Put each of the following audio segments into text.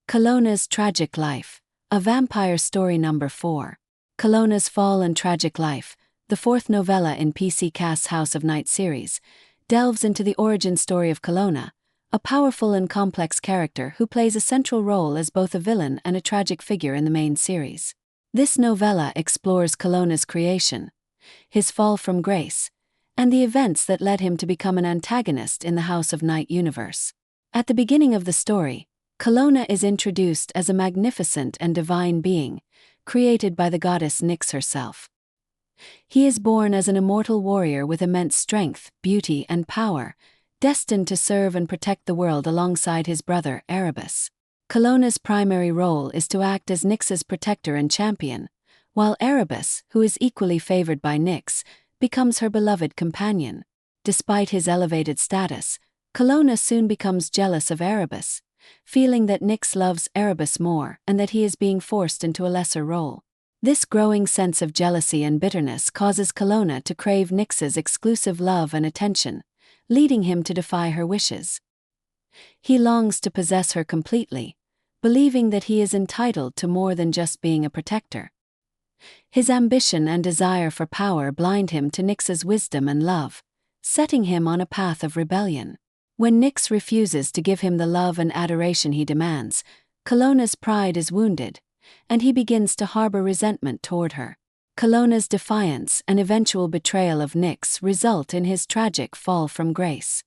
Kalona's Tragic Life, A Vampire Story Number 4. Kalona's Fall and Tragic Life, the fourth novella in PC Cast's House of Night series, delves into the origin story of Kalona, a powerful and complex character who plays a central role as both a villain and a tragic figure in the main series. This novella explores Kalona's creation, his fall from grace, and the events that led him to become an antagonist in the House of Night universe. At the beginning of the story, Kalona is introduced as a magnificent and divine being, created by the goddess Nyx herself. He is born as an immortal warrior with immense strength, beauty, and power, destined to serve and protect the world alongside his brother Erebus. Kalona's primary role is to act as Nyx's protector and champion, while Erebus, who is equally favored by Nyx, becomes her beloved companion. Despite his elevated status, Kalona soon becomes jealous of Erebus, feeling that Nyx loves Erebus more and that he is being forced into a lesser role. This growing sense of jealousy and bitterness causes Kalona to crave Nyx's exclusive love and attention, leading him to defy her wishes. He longs to possess her completely, believing that he is entitled to more than just being a protector. His ambition and desire for power blind him to Nyx's wisdom and love, setting him on a path of rebellion. When Nyx refuses to give him the love and adoration he demands, Kalona's pride is wounded, and he begins to harbor resentment toward her. Kalona's defiance and eventual betrayal of Nyx result in his tragic fall from grace.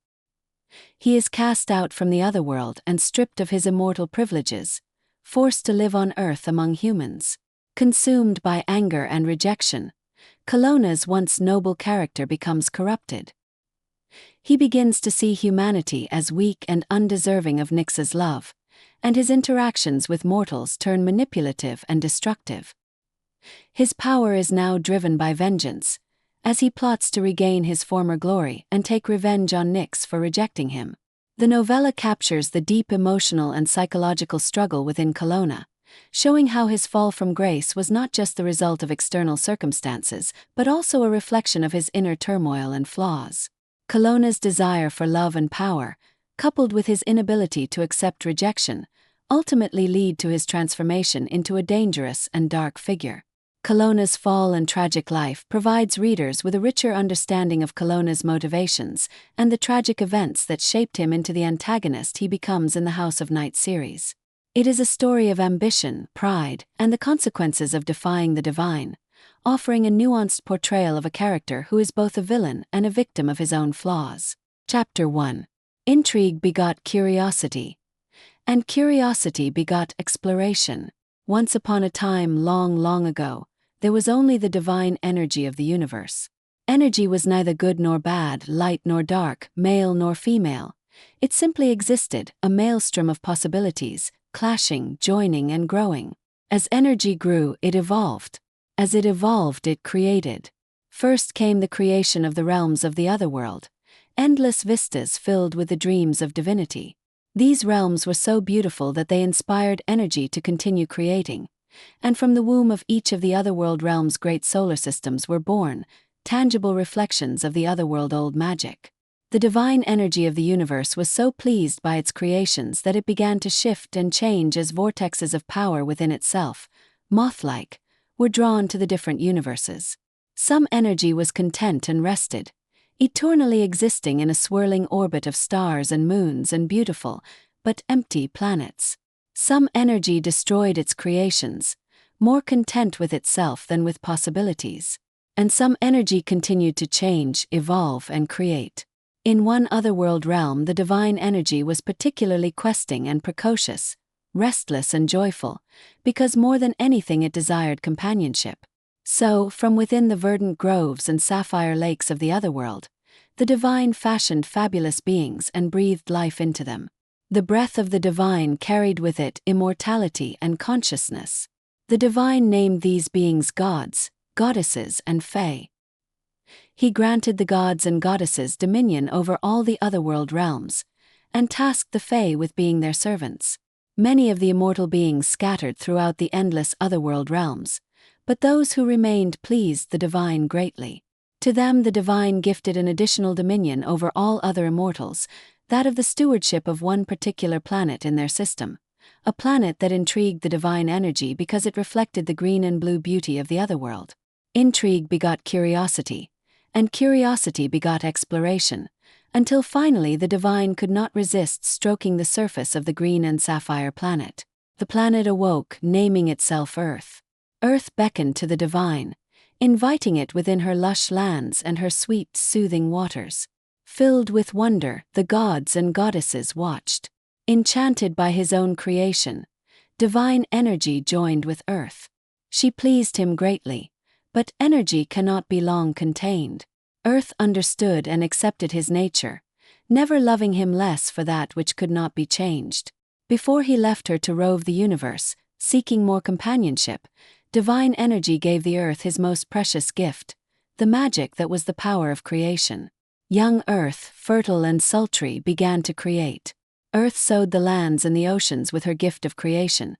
He is cast out from the otherworld and stripped of his immortal privileges, forced to live on Earth among humans. Consumed by anger and rejection, Kalona's once noble character becomes corrupted. He begins to see humanity as weak and undeserving of Nyx's love, and his interactions with mortals turn manipulative and destructive. His power is now driven by vengeance, as he plots to regain his former glory and take revenge on Nyx for rejecting him. The novella captures the deep emotional and psychological struggle within Kalona, showing how his fall from grace was not just the result of external circumstances, but also a reflection of his inner turmoil and flaws. Kalona's desire for love and power, coupled with his inability to accept rejection, ultimately lead to his transformation into a dangerous and dark figure. Kalona's Fall and Tragic Life provides readers with a richer understanding of Kalona's motivations and the tragic events that shaped him into the antagonist he becomes in the House of Night series. It is a story of ambition, pride, and the consequences of defying the divine, offering a nuanced portrayal of a character who is both a villain and a victim of his own flaws. Chapter 1. Intrigue begot curiosity, and curiosity begot exploration. Once upon a time long, long ago, there was only the divine energy of the universe. Energy was neither good nor bad, light nor dark, male nor female. It simply existed, a maelstrom of possibilities, clashing, joining, and growing. As energy grew, it evolved. As it evolved, it created. First came the creation of the realms of the otherworld, endless vistas filled with the dreams of divinity. These realms were so beautiful that they inspired energy to continue creating, and from the womb of each of the otherworld realms great solar systems were born, tangible reflections of the otherworld old magic. The divine energy of the universe was so pleased by its creations that it began to shift and change as vortexes of power within itself, moth-like, were drawn to the different universes. Some energy was content and rested, eternally existing in a swirling orbit of stars and moons and beautiful, but empty planets. Some energy destroyed its creations, more content with itself than with possibilities. And some energy continued to change, evolve, and create. In one otherworld realm, the divine energy was particularly questing and precocious, restless and joyful, because more than anything it desired companionship. So, from within the verdant groves and sapphire lakes of the otherworld, the divine fashioned fabulous beings and breathed life into them. The breath of the divine carried with it immortality and consciousness. The divine named these beings gods, goddesses, and fae. He granted the gods and goddesses dominion over all the otherworld realms, and tasked the fae with being their servants. Many of the immortal beings scattered throughout the endless otherworld realms, but those who remained pleased the divine greatly. To them the divine gifted an additional dominion over all other immortals, that of the stewardship of one particular planet in their system, a planet that intrigued the divine energy because it reflected the green and blue beauty of the otherworld. Intrigue begot curiosity, and curiosity begot exploration, until finally the divine could not resist stroking the surface of the green and sapphire planet. The planet awoke, naming itself Earth. Earth beckoned to the divine, inviting it within her lush lands and her sweet, soothing waters. Filled with wonder, the gods and goddesses watched. Enchanted by his own creation, divine energy joined with Earth. She pleased him greatly, but energy cannot be long contained. Earth understood and accepted his nature, never loving him less for that which could not be changed. Before he left her to rove the universe, seeking more companionship, divine energy gave the Earth his most precious gift, the magic that was the power of creation. Young Earth, fertile and sultry, began to create. Earth sowed the lands and the oceans with her gift of creation,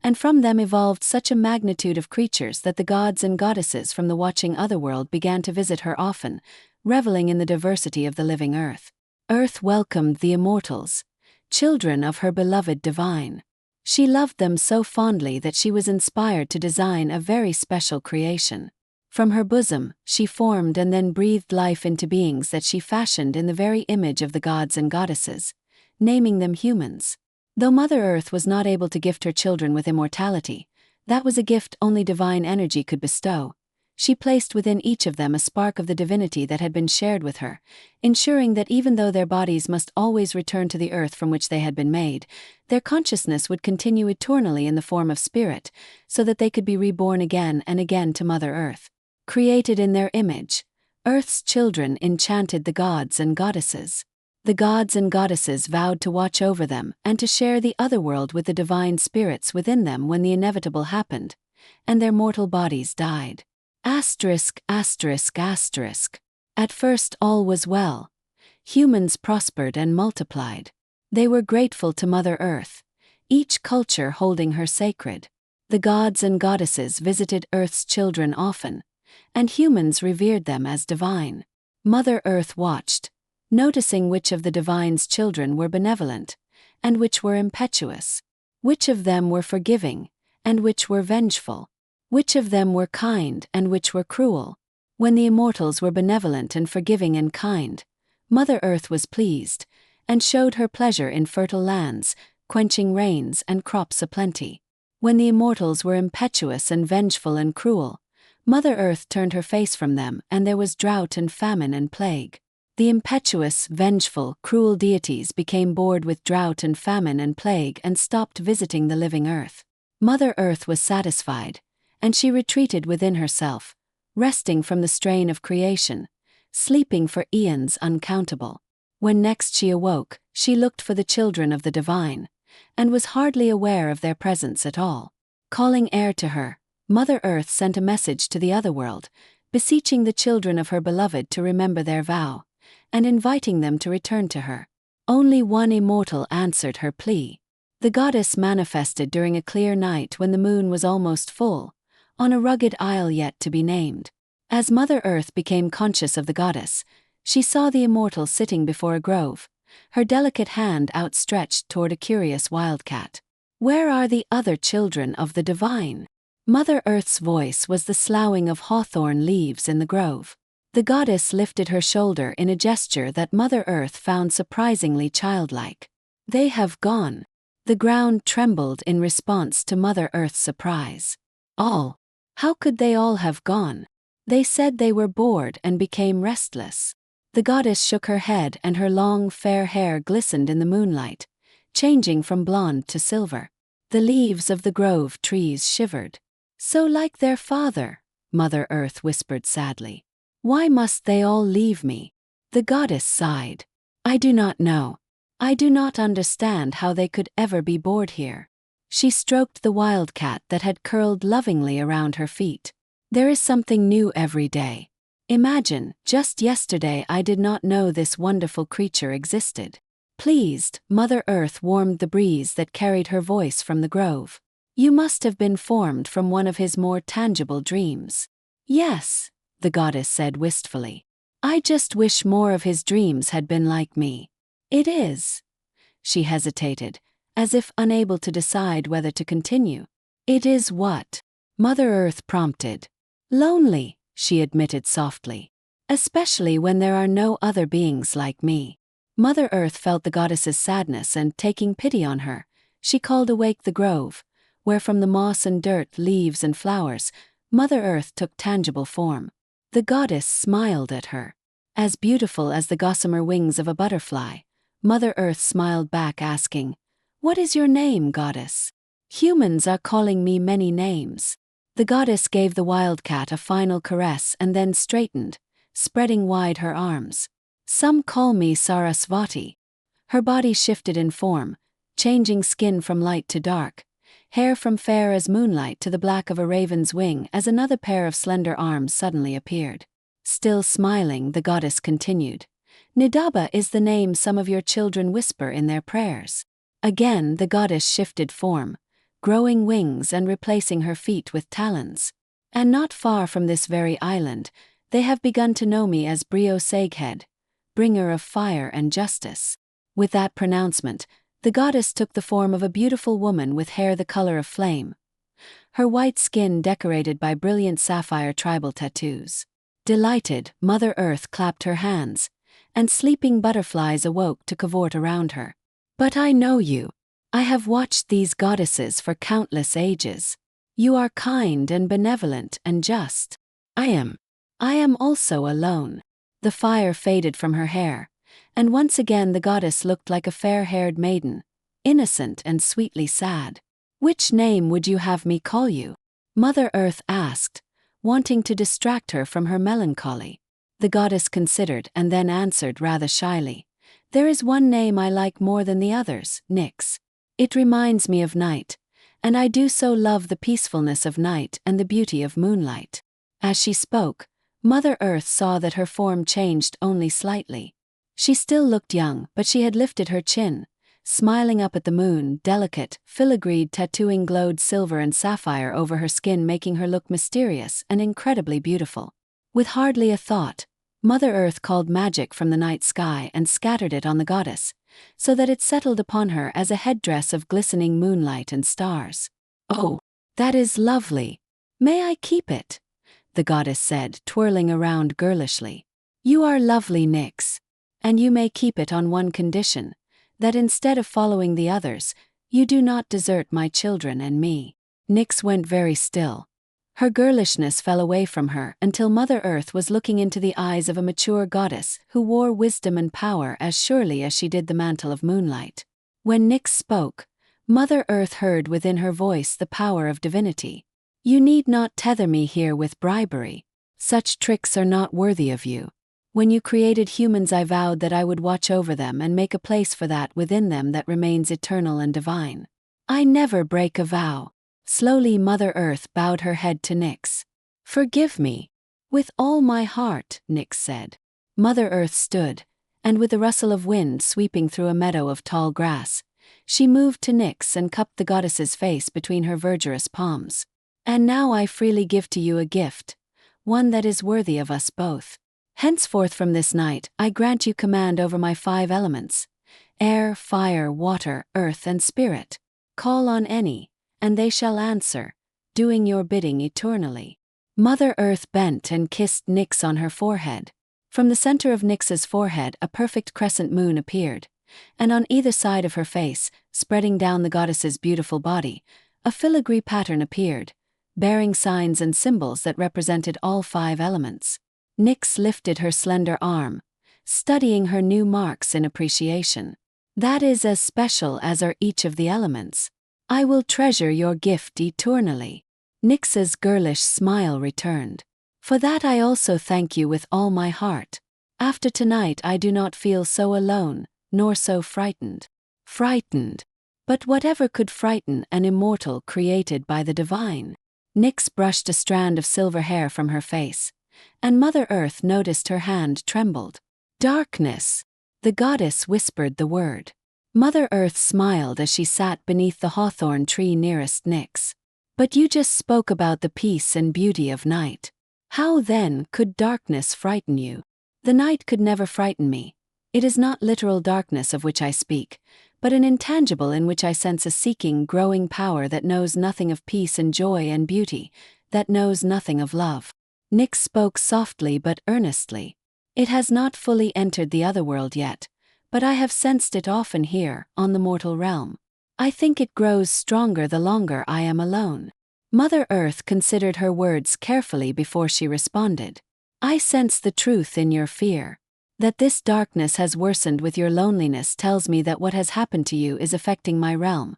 and from them evolved such a magnitude of creatures that the gods and goddesses from the watching otherworld began to visit her often, reveling in the diversity of the living Earth. Earth welcomed the immortals, children of her beloved divine. She loved them so fondly that she was inspired to design a very special creation. From her bosom, she formed and then breathed life into beings that she fashioned in the very image of the gods and goddesses, naming them humans. Though Mother Earth was not able to gift her children with immortality, that was a gift only divine energy could bestow. She placed within each of them a spark of the divinity that had been shared with her, ensuring that even though their bodies must always return to the earth from which they had been made, their consciousness would continue eternally in the form of spirit, so that they could be reborn again and again to Mother Earth. Created in their image, Earth's children enchanted the gods and goddesses. The gods and goddesses vowed to watch over them and to share the otherworld with the divine spirits within them when the inevitable happened, and their mortal bodies died. Asterisk, asterisk, asterisk. At first all was well. Humans prospered and multiplied. They were grateful to Mother Earth, each culture holding her sacred. The gods and goddesses visited Earth's children often, and humans revered them as divine. Mother Earth watched, noticing which of the divine's children were benevolent, and which were impetuous, which of them were forgiving, and which were vengeful, which of them were kind and which were cruel. When the immortals were benevolent and forgiving and kind, Mother Earth was pleased, and showed her pleasure in fertile lands, quenching rains and crops aplenty. When the immortals were impetuous and vengeful and cruel, Mother Earth turned her face from them and there was drought and famine and plague. The impetuous, vengeful, cruel deities became bored with drought and famine and plague and stopped visiting the living Earth. Mother Earth was satisfied, and she retreated within herself, resting from the strain of creation, sleeping for eons uncountable. When next she awoke, she looked for the children of the divine, and was hardly aware of their presence at all. Calling air to her, Mother Earth sent a message to the otherworld, beseeching the children of her beloved to remember their vow, and inviting them to return to her. Only one immortal answered her plea. The goddess manifested during a clear night when the moon was almost full, on a rugged isle yet to be named. As Mother Earth became conscious of the goddess, she saw the immortal sitting before a grove, her delicate hand outstretched toward a curious wildcat. "Where are the other children of the divine?" Mother Earth's voice was the sloughing of hawthorn leaves in the grove. The goddess lifted her shoulder in a gesture that Mother Earth found surprisingly childlike. "They have gone." The ground trembled in response to Mother Earth's surprise. "All? How could they all have gone? They said they were bored and became restless." The goddess shook her head and her long fair hair glistened in the moonlight, changing from blonde to silver. The leaves of the grove trees shivered. "So like their father," Mother Earth whispered sadly. "Why must they all leave me?" The goddess sighed. "I do not know. I do not understand how they could ever be bored here." She stroked the wildcat that had curled lovingly around her feet. "There is something new every day. Imagine, just yesterday I did not know this wonderful creature existed." Pleased, Mother Earth warmed the breeze that carried her voice from the grove. "You must have been formed from one of his more tangible dreams." "Yes," the goddess said wistfully. "I just wish more of his dreams had been like me." "It is." She hesitated, as if unable to decide whether to continue. "It is what?" Mother Earth prompted. "Lonely," she admitted softly. "Especially when there are no other beings like me." Mother Earth felt the goddess's sadness and, taking pity on her, she called awake the grove, where from the moss and dirt, leaves and flowers, Mother Earth took tangible form. The goddess smiled at her. As beautiful as the gossamer wings of a butterfly, Mother Earth smiled back, asking, "What is your name, goddess?" "Humans are calling me many names." The goddess gave the wildcat a final caress and then straightened, spreading wide her arms. "Some call me Sarasvati." Her body shifted in form, changing skin from light to dark, hair from fair as moonlight to the black of a raven's wing, as another pair of slender arms suddenly appeared. Still smiling, the goddess continued, "Nidaba is the name some of your children whisper in their prayers." Again the goddess shifted form, growing wings and replacing her feet with talons. "And not far from this very island, they have begun to know me as Brio Saghead, bringer of fire and justice." With that pronouncement, the goddess took the form of a beautiful woman with hair the color of flame, her white skin decorated by brilliant sapphire tribal tattoos. Delighted, Mother Earth clapped her hands, and sleeping butterflies awoke to cavort around her. "But I know you. I have watched these goddesses for countless ages. You are kind and benevolent and just." I am also alone." The fire faded from her hair, and once again the goddess looked like a fair-haired maiden, innocent and sweetly sad. "Which name would you have me call you?" Mother Earth asked, wanting to distract her from her melancholy. The goddess considered and then answered rather shyly, "There is one name I like more than the others, Nyx. It reminds me of night, and I do so love the peacefulness of night and the beauty of moonlight." As she spoke, Mother Earth saw that her form changed only slightly. She still looked young, but she had lifted her chin, smiling up at the moon. Delicate, filigreed tattooing glowed silver and sapphire over her skin, making her look mysterious and incredibly beautiful. With hardly a thought, Mother Earth called magic from the night sky and scattered it on the goddess, so that it settled upon her as a headdress of glistening moonlight and stars. "Oh, that is lovely. May I keep it?" the goddess said, twirling around girlishly. "You are lovely, Nyx. And you may keep it on one condition, that instead of following the others, you do not desert my children and me." Nyx went very still. Her girlishness fell away from her until Mother Earth was looking into the eyes of a mature goddess who wore wisdom and power as surely as she did the mantle of moonlight. When Nyx spoke, Mother Earth heard within her voice the power of divinity. "You need not tether me here with bribery. Such tricks are not worthy of you. When you created humans, I vowed that I would watch over them and make a place for that within them that remains eternal and divine. I never break a vow." Slowly Mother Earth bowed her head to Nyx. "Forgive me." "With all my heart," Nyx said. Mother Earth stood, and with the rustle of wind sweeping through a meadow of tall grass, she moved to Nyx and cupped the goddess's face between her verdurous palms. "And now I freely give to you a gift, one that is worthy of us both. Henceforth from this night I grant you command over my 5 elements: air, fire, water, earth, and spirit. Call on any, and they shall answer, doing your bidding eternally." Mother Earth bent and kissed Nyx on her forehead. From the center of Nyx's forehead a perfect crescent moon appeared, and on either side of her face, spreading down the goddess's beautiful body, a filigree pattern appeared, bearing signs and symbols that represented all 5 elements. Nyx lifted her slender arm, studying her new marks in appreciation. "That is as special as are each of the elements. I will treasure your gift eternally." Nyx's girlish smile returned. "For that I also thank you with all my heart. After tonight I do not feel so alone, nor so frightened." Frightened? But whatever could frighten an immortal created by the divine? Nyx brushed a strand of silver hair from her face, and Mother Earth noticed her hand trembled. "Darkness." The goddess whispered the word. Mother Earth smiled as she sat beneath the hawthorn tree nearest Nyx. "But you just spoke about the peace and beauty of night. How then could darkness frighten you?" "The night could never frighten me. It is not literal darkness of which I speak, but an intangible in which I sense a seeking, growing power that knows nothing of peace and joy and beauty, that knows nothing of love. Nyx spoke softly but earnestly. It has not fully entered the other world yet, but I have sensed it often here, on the mortal realm. I think it grows stronger the longer I am alone. Mother Earth considered her words carefully before she responded. I sense the truth in your fear. That this darkness has worsened with your loneliness tells me that what has happened to you is affecting my realm,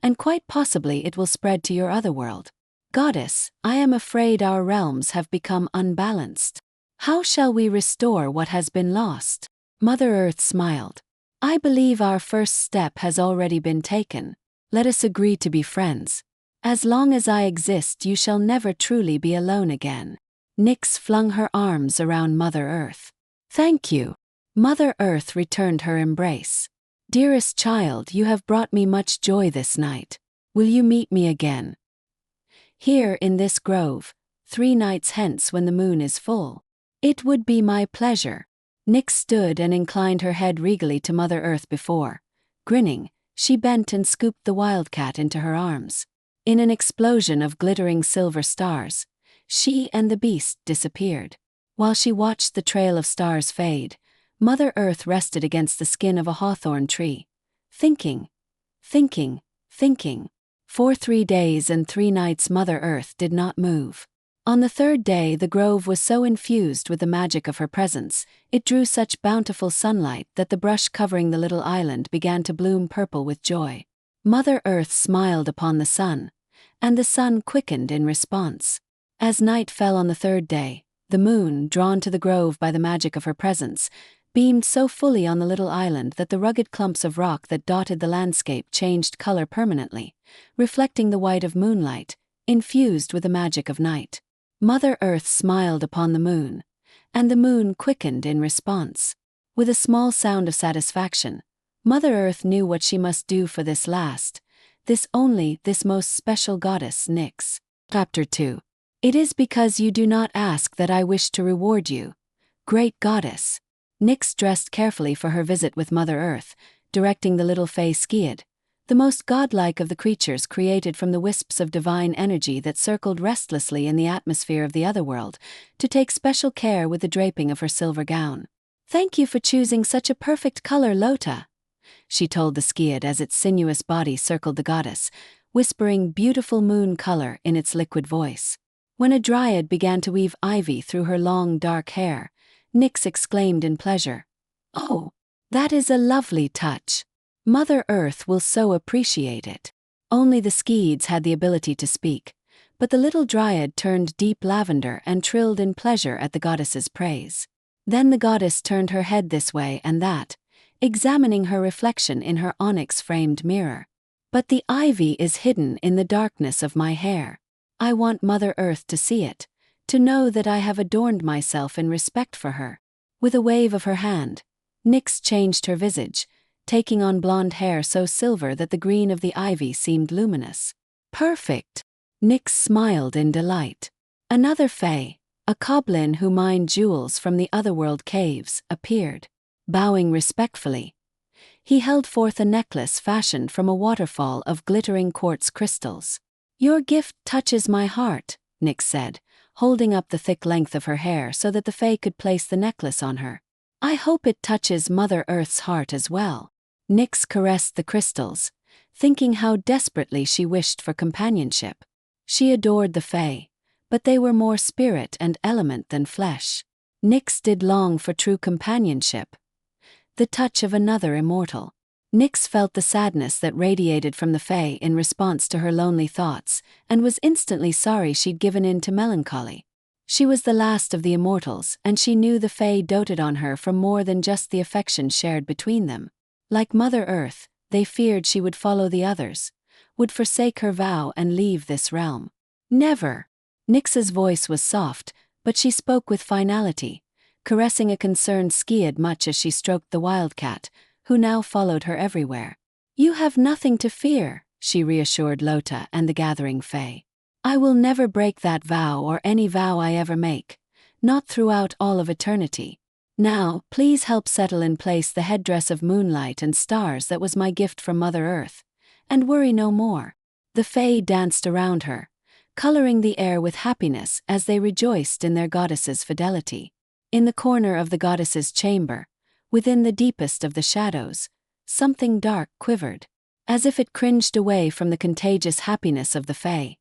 and quite possibly it will spread to your other world. Goddess, I am afraid our realms have become unbalanced. How shall we restore what has been lost? Mother Earth smiled. I believe our first step has already been taken. Let us agree to be friends. As long as I exist, you shall never truly be alone again. Nyx flung her arms around Mother Earth. Thank you. Mother Earth returned her embrace. Dearest child, you have brought me much joy this night. Will you meet me again? Here in this grove, 3 nights hence when the moon is full. It would be my pleasure. Nyx stood and inclined her head regally to Mother Earth before. Grinning, she bent and scooped the wildcat into her arms. In an explosion of glittering silver stars, she and the beast disappeared. While she watched the trail of stars fade, Mother Earth rested against the skin of a hawthorn tree, thinking. For 3 days and 3 nights Mother Earth did not move. On the 3rd day the grove was so infused with the magic of her presence, it drew such bountiful sunlight that the brush covering the little island began to bloom purple with joy. Mother Earth smiled upon the sun, and the sun quickened in response. As night fell on the 3rd day, the moon, drawn to the grove by the magic of her presence, beamed so fully on the little island that the rugged clumps of rock that dotted the landscape changed color permanently, reflecting the white of moonlight, infused with the magic of night. Mother Earth smiled upon the moon, and the moon quickened in response. With a small sound of satisfaction, Mother Earth knew what she must do for this most special goddess Nyx. Chapter 2. It is because you do not ask that I wish to reward you, great goddess. Nyx dressed carefully for her visit with Mother Earth, directing the little fey Skid, the most godlike of the creatures created from the wisps of divine energy that circled restlessly in the atmosphere of the otherworld, to take special care with the draping of her silver gown. Thank you for choosing such a perfect color, Lota, she told the Skid as its sinuous body circled the goddess, whispering beautiful moon color in its liquid voice. When a dryad began to weave ivy through her long dark hair, Nyx exclaimed in pleasure, "Oh, that is a lovely touch. Mother Earth will so appreciate it." Only the Skids had the ability to speak, but the little dryad turned deep lavender and trilled in pleasure at the goddess's praise. Then the goddess turned her head this way and that, examining her reflection in her onyx-framed mirror. But the ivy is hidden in the darkness of my hair. I want Mother Earth to see it, to know that I have adorned myself in respect for her. With a wave of her hand, Nyx changed her visage, taking on blonde hair so silver that the green of the ivy seemed luminous. Perfect! Nyx smiled in delight. Another fae, a goblin who mined jewels from the otherworld caves, appeared. Bowing respectfully, he held forth a necklace fashioned from a waterfall of glittering quartz crystals. Your gift touches my heart, Nyx said, holding up the thick length of her hair so that the fae could place the necklace on her. I hope it touches Mother Earth's heart as well. Nyx caressed the crystals, thinking how desperately she wished for companionship. She adored the fae, but they were more spirit and element than flesh. Nyx did long for true companionship, the touch of another immortal. Nyx felt the sadness that radiated from the fae in response to her lonely thoughts, and was instantly sorry she'd given in to melancholy. She was the last of the immortals, and she knew the fae doted on her for more than just the affection shared between them. Like Mother Earth, they feared she would follow the others, would forsake her vow and leave this realm. Never! Nyx's voice was soft, but she spoke with finality, caressing a concerned Skid much as she stroked the wildcat, who now followed her everywhere. You have nothing to fear, she reassured Lota and the gathering fae. I will never break that vow or any vow I ever make, not throughout all of eternity. Now, please help settle in place the headdress of moonlight and stars that was my gift from Mother Earth, and worry no more." The Fae danced around her, coloring the air with happiness as they rejoiced in their goddess's fidelity. In the corner of the goddess's chamber, within the deepest of the shadows, something dark quivered. As if it cringed away from the contagious happiness of the Fae,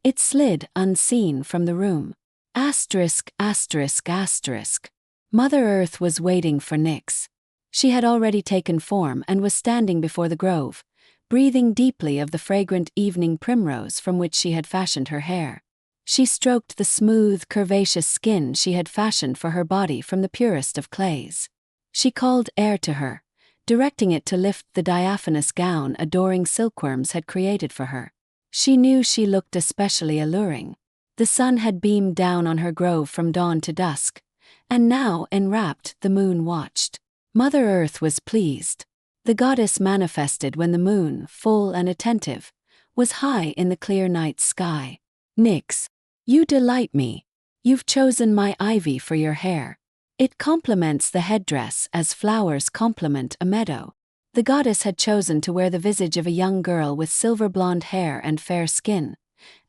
it slid unseen from the room. Asterisk, asterisk, asterisk. Mother Earth was waiting for Nyx. She had already taken form and was standing before the grove, breathing deeply of the fragrant evening primrose from which she had fashioned her hair. She stroked the smooth, curvaceous skin she had fashioned for her body from the purest of clays. She called air to her, directing it to lift the diaphanous gown adoring silkworms had created for her. She knew she looked especially alluring. The sun had beamed down on her grove from dawn to dusk, and now, enwrapped, the moon watched. Mother Earth was pleased. The goddess manifested when the moon, full and attentive, was high in the clear night sky. "Nyx, you delight me. You've chosen my ivy for your hair. It complements the headdress as flowers complement a meadow." The goddess had chosen to wear the visage of a young girl with silver blonde hair and fair skin,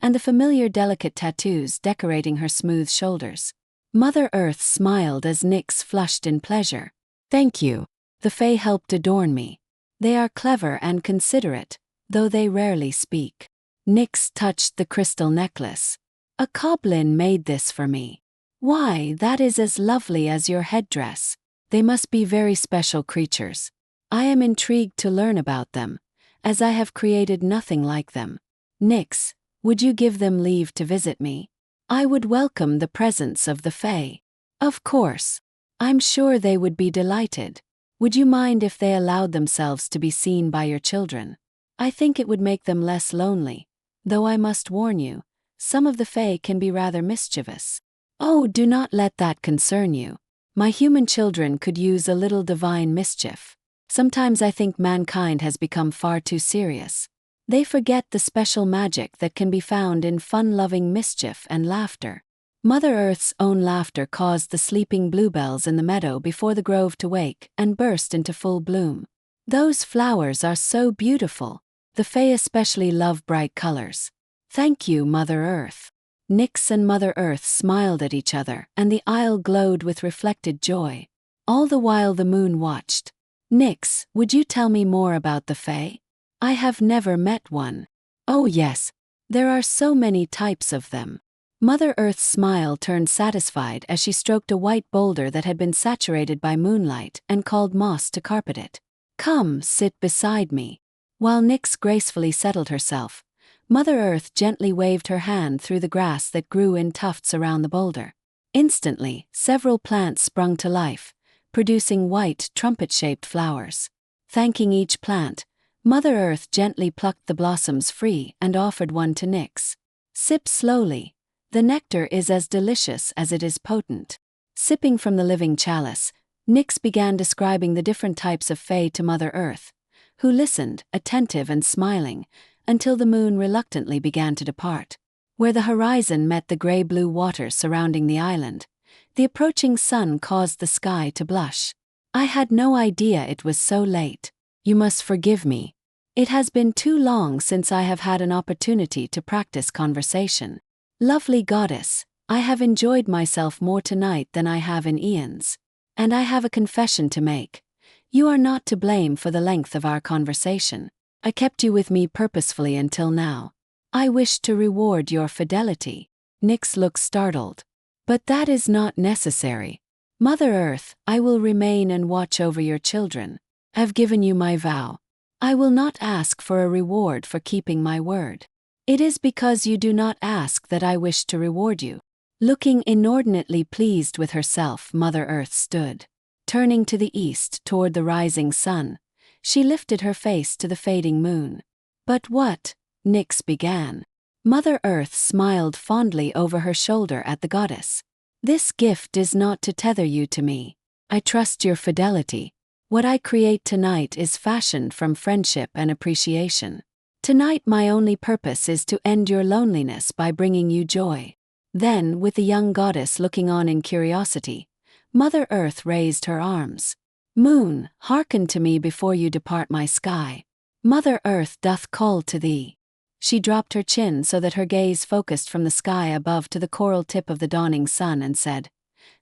and the familiar delicate tattoos decorating her smooth shoulders. Mother Earth smiled as Nyx flushed in pleasure. "Thank you. The Fae helped adorn me. They are clever and considerate, though they rarely speak." Nyx touched the crystal necklace. "A goblin made this for me." "Why, that is as lovely as your headdress. They must be very special creatures. I am intrigued to learn about them, as I have created nothing like them. Nyx, would you give them leave to visit me? I would welcome the presence of the Fae." "Of course. I'm sure they would be delighted. Would you mind if they allowed themselves to be seen by your children? I think it would make them less lonely, though I must warn you, some of the Fae can be rather mischievous." "Oh, do not let that concern you. My human children could use a little divine mischief. Sometimes I think mankind has become far too serious. They forget the special magic that can be found in fun-loving mischief and laughter." Mother Earth's own laughter caused the sleeping bluebells in the meadow before the grove to wake and burst into full bloom. "Those flowers are so beautiful. The Fae especially love bright colors." "Thank you, Mother Earth." Nyx and Mother Earth smiled at each other, and the isle glowed with reflected joy. All the while the moon watched. "Nyx, would you tell me more about the Fae? I have never met one." "Oh yes. There are so many types of them." Mother Earth's smile turned satisfied as she stroked a white boulder that had been saturated by moonlight and called moss to carpet it. "Come, sit beside me." While Nyx gracefully settled herself, Mother Earth gently waved her hand through the grass that grew in tufts around the boulder. Instantly, several plants sprung to life, producing white, trumpet-shaped flowers. Thanking each plant, Mother Earth gently plucked the blossoms free and offered one to Nyx. "Sip slowly. The nectar is as delicious as it is potent." Sipping from the living chalice, Nyx began describing the different types of Fae to Mother Earth, who listened, attentive and smiling, until the moon reluctantly began to depart. Where the horizon met the gray-blue waters surrounding the island, the approaching sun caused the sky to blush. "I had no idea it was so late. You must forgive me. It has been too long since I have had an opportunity to practice conversation. Lovely goddess, I have enjoyed myself more tonight than I have in eons. And I have a confession to make. You are not to blame for the length of our conversation. I kept you with me purposefully until now. I wished to reward your fidelity." Nyx looked startled. "But that is not necessary. Mother Earth, I will remain and watch over your children. I've given you my vow. I will not ask for a reward for keeping my word. It is because you do not ask that I wish to reward you." Looking inordinately pleased with herself, Mother Earth stood. Turning to the east toward the rising sun, she lifted her face to the fading moon. "But what?" Nyx began. Mother Earth smiled fondly over her shoulder at the goddess. "This gift is not to tether you to me. I trust your fidelity. What I create tonight is fashioned from friendship and appreciation. Tonight my only purpose is to end your loneliness by bringing you joy." Then, with the young goddess looking on in curiosity, Mother Earth raised her arms. Moon, hearken to me before you depart my sky. Mother Earth doth call to thee. She dropped her chin so that her gaze focused from the sky above to the coral tip of the dawning sun and said,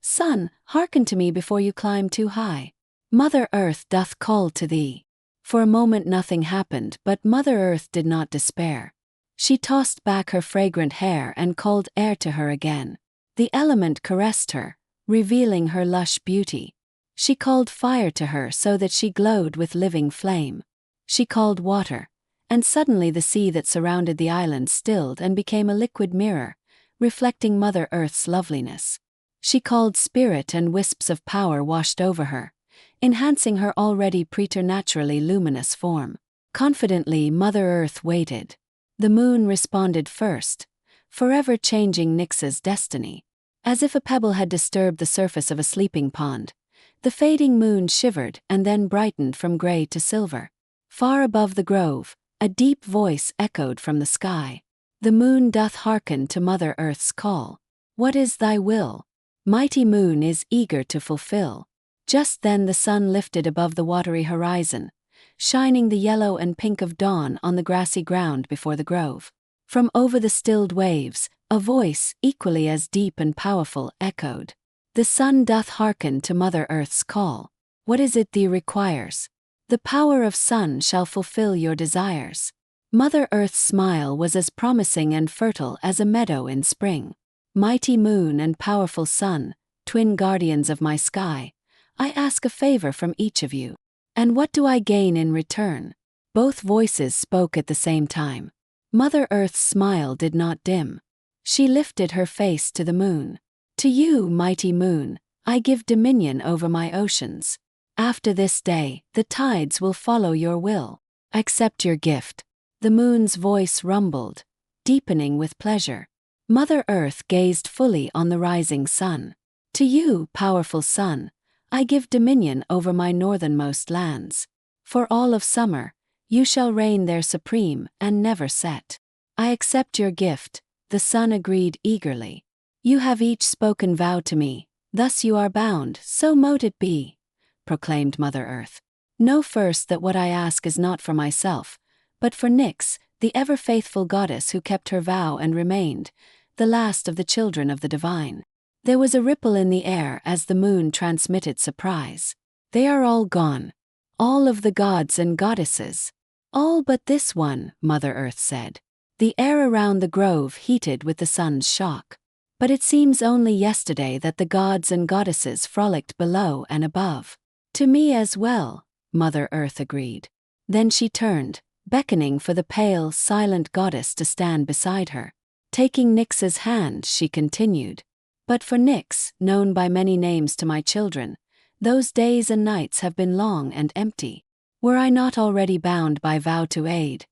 Sun, hearken to me before you climb too high. Mother Earth doth call to thee. For a moment nothing happened, but Mother Earth did not despair. She tossed back her fragrant hair and called air to her again. The element caressed her, revealing her lush beauty. She called fire to her so that she glowed with living flame. She called water, and suddenly the sea that surrounded the island stilled and became a liquid mirror, reflecting Mother Earth's loveliness. She called spirit, and wisps of power washed over her, enhancing her already preternaturally luminous form. Confidently, Mother Earth waited. The moon responded first, forever changing Nyx's destiny. As if a pebble had disturbed the surface of a sleeping pond, the fading moon shivered and then brightened from gray to silver. Far above the grove, a deep voice echoed from the sky. The moon doth hearken to Mother Earth's call. What is thy will? Mighty moon is eager to fulfill. Just then the sun lifted above the watery horizon, shining the yellow and pink of dawn on the grassy ground before the grove. From over the stilled waves, a voice, equally as deep and powerful, echoed. The sun doth hearken to Mother Earth's call. What is it thee requires? The power of sun shall fulfill your desires. Mother Earth's smile was as promising and fertile as a meadow in spring. Mighty moon and powerful sun, twin guardians of my sky, I ask a favor from each of you. And what do I gain in return? Both voices spoke at the same time. Mother Earth's smile did not dim. She lifted her face to the moon. To you, mighty moon, I give dominion over my oceans. After this day, the tides will follow your will. Accept your gift. The moon's voice rumbled, deepening with pleasure. Mother Earth gazed fully on the rising sun. To you, powerful sun, I give dominion over my northernmost lands. For all of summer, you shall reign there supreme and never set. I accept your gift, the sun agreed eagerly. You have each spoken vow to me, thus you are bound, so mote it be, proclaimed Mother Earth. Know first that what I ask is not for myself, but for Nyx, the ever-faithful goddess who kept her vow and remained, the last of the children of the divine. There was a ripple in the air as the moon transmitted surprise. They are all gone. All of the gods and goddesses. All but this one, Mother Earth said. The air around the grove heated with the sun's shock. But it seems only yesterday that the gods and goddesses frolicked below and above. To me as well, Mother Earth agreed. Then she turned, beckoning for the pale, silent goddess to stand beside her. Taking Nyx's hand, she continued. But for Nyx, known by many names to my children, those days and nights have been long and empty. Were I not already bound by vow to aid,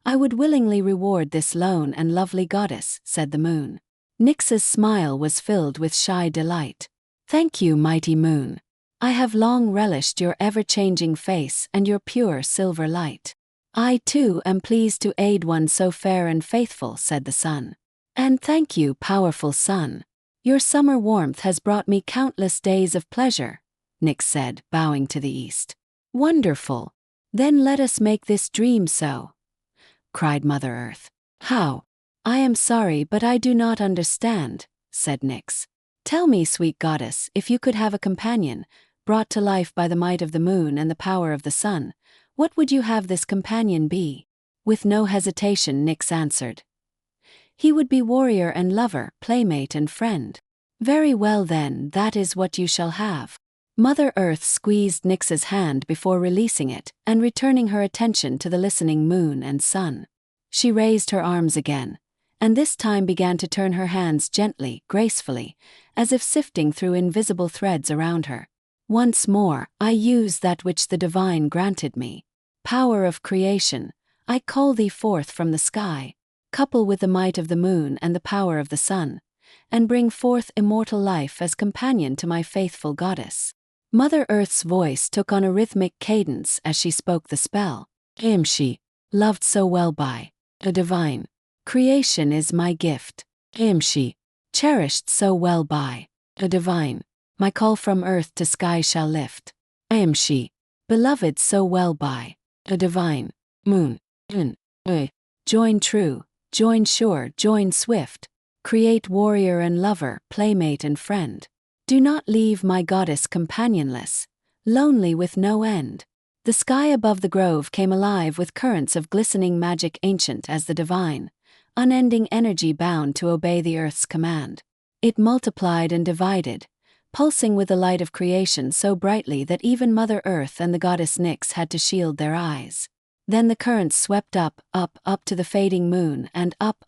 I would willingly reward this lone and lovely goddess, said the moon. Nyx's smile was filled with shy delight. Thank you, mighty moon. I have long relished your ever-changing face and your pure silver light. I too am pleased to aid one so fair and faithful, said the sun. And thank you, powerful sun. Your summer warmth has brought me countless days of pleasure, Nyx said, bowing to the east. Wonderful. Then let us make this dream so, cried Mother Earth. How? I am sorry, but I do not understand, said Nyx. Tell me, sweet goddess, if you could have a companion, brought to life by the might of the moon and the power of the sun, what would you have this companion be? With no hesitation, Nyx answered. He would be warrior and lover, playmate and friend. Very well then, that is what you shall have. Mother Earth squeezed Nyx's hand before releasing it and returning her attention to the listening moon and sun. She raised her arms again, and this time began to turn her hands gently, gracefully, as if sifting through invisible threads around her. Once more, I use that which the divine granted me. Power of creation, I call thee forth from the sky. Couple with the might of the moon and the power of the sun, and bring forth immortal life as companion to my faithful goddess. Mother Earth's voice took on a rhythmic cadence as she spoke the spell. She, loved so well by the divine. Creation is my gift. She, cherished so well by the divine. My call from earth to sky shall lift. I am she, beloved so well by a divine moon. Join true, join sure, join swift. Create warrior and lover, playmate and friend. Do not leave my goddess companionless, lonely with no end. The sky above the grove came alive with currents of glistening magic ancient as the divine, unending energy bound to obey the earth's command. It multiplied and divided, pulsing with the light of creation so brightly that even Mother Earth and the Goddess Nyx had to shield their eyes. Then the currents swept up to the fading moon and up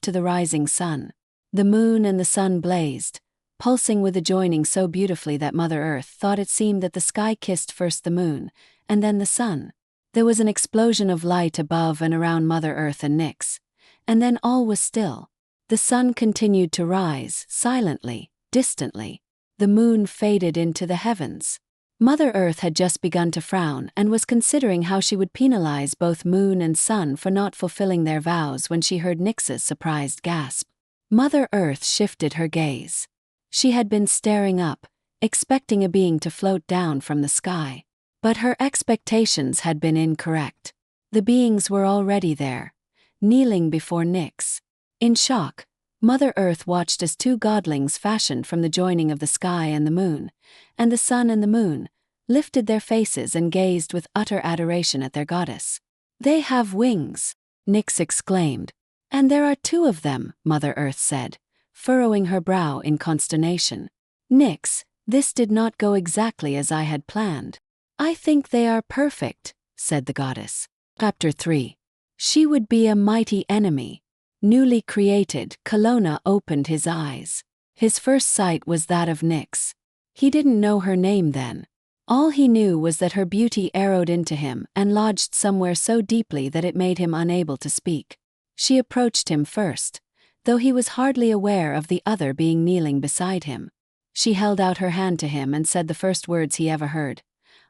to the rising sun. The moon and the sun blazed, pulsing with the joining so beautifully that Mother Earth thought it seemed that the sky kissed first the moon, and then the sun. There was an explosion of light above and around Mother Earth and Nyx, and then all was still. The sun continued to rise, silently, distantly. The moon faded into the heavens. Mother Earth had just begun to frown and was considering how she would penalize both moon and sun for not fulfilling their vows when she heard Nyx's surprised gasp. Mother Earth shifted her gaze. She had been staring up, expecting a being to float down from the sky. But her expectations had been incorrect. The beings were already there, kneeling before Nyx. In shock, Mother Earth watched as two godlings fashioned from the joining of the sky and the moon, and the sun and the moon, lifted their faces and gazed with utter adoration at their goddess. "They have wings," Nyx exclaimed. "And there are two of them," Mother Earth said, furrowing her brow in consternation. "Nyx, this did not go exactly as I had planned." "I think they are perfect," said the goddess. Chapter 3. She would be a mighty enemy. Newly created, Kalona opened his eyes. His first sight was that of Nyx. He didn't know her name then. All he knew was that her beauty arrowed into him and lodged somewhere so deeply that it made him unable to speak. She approached him first, though he was hardly aware of the other being kneeling beside him. She held out her hand to him and said the first words he ever heard.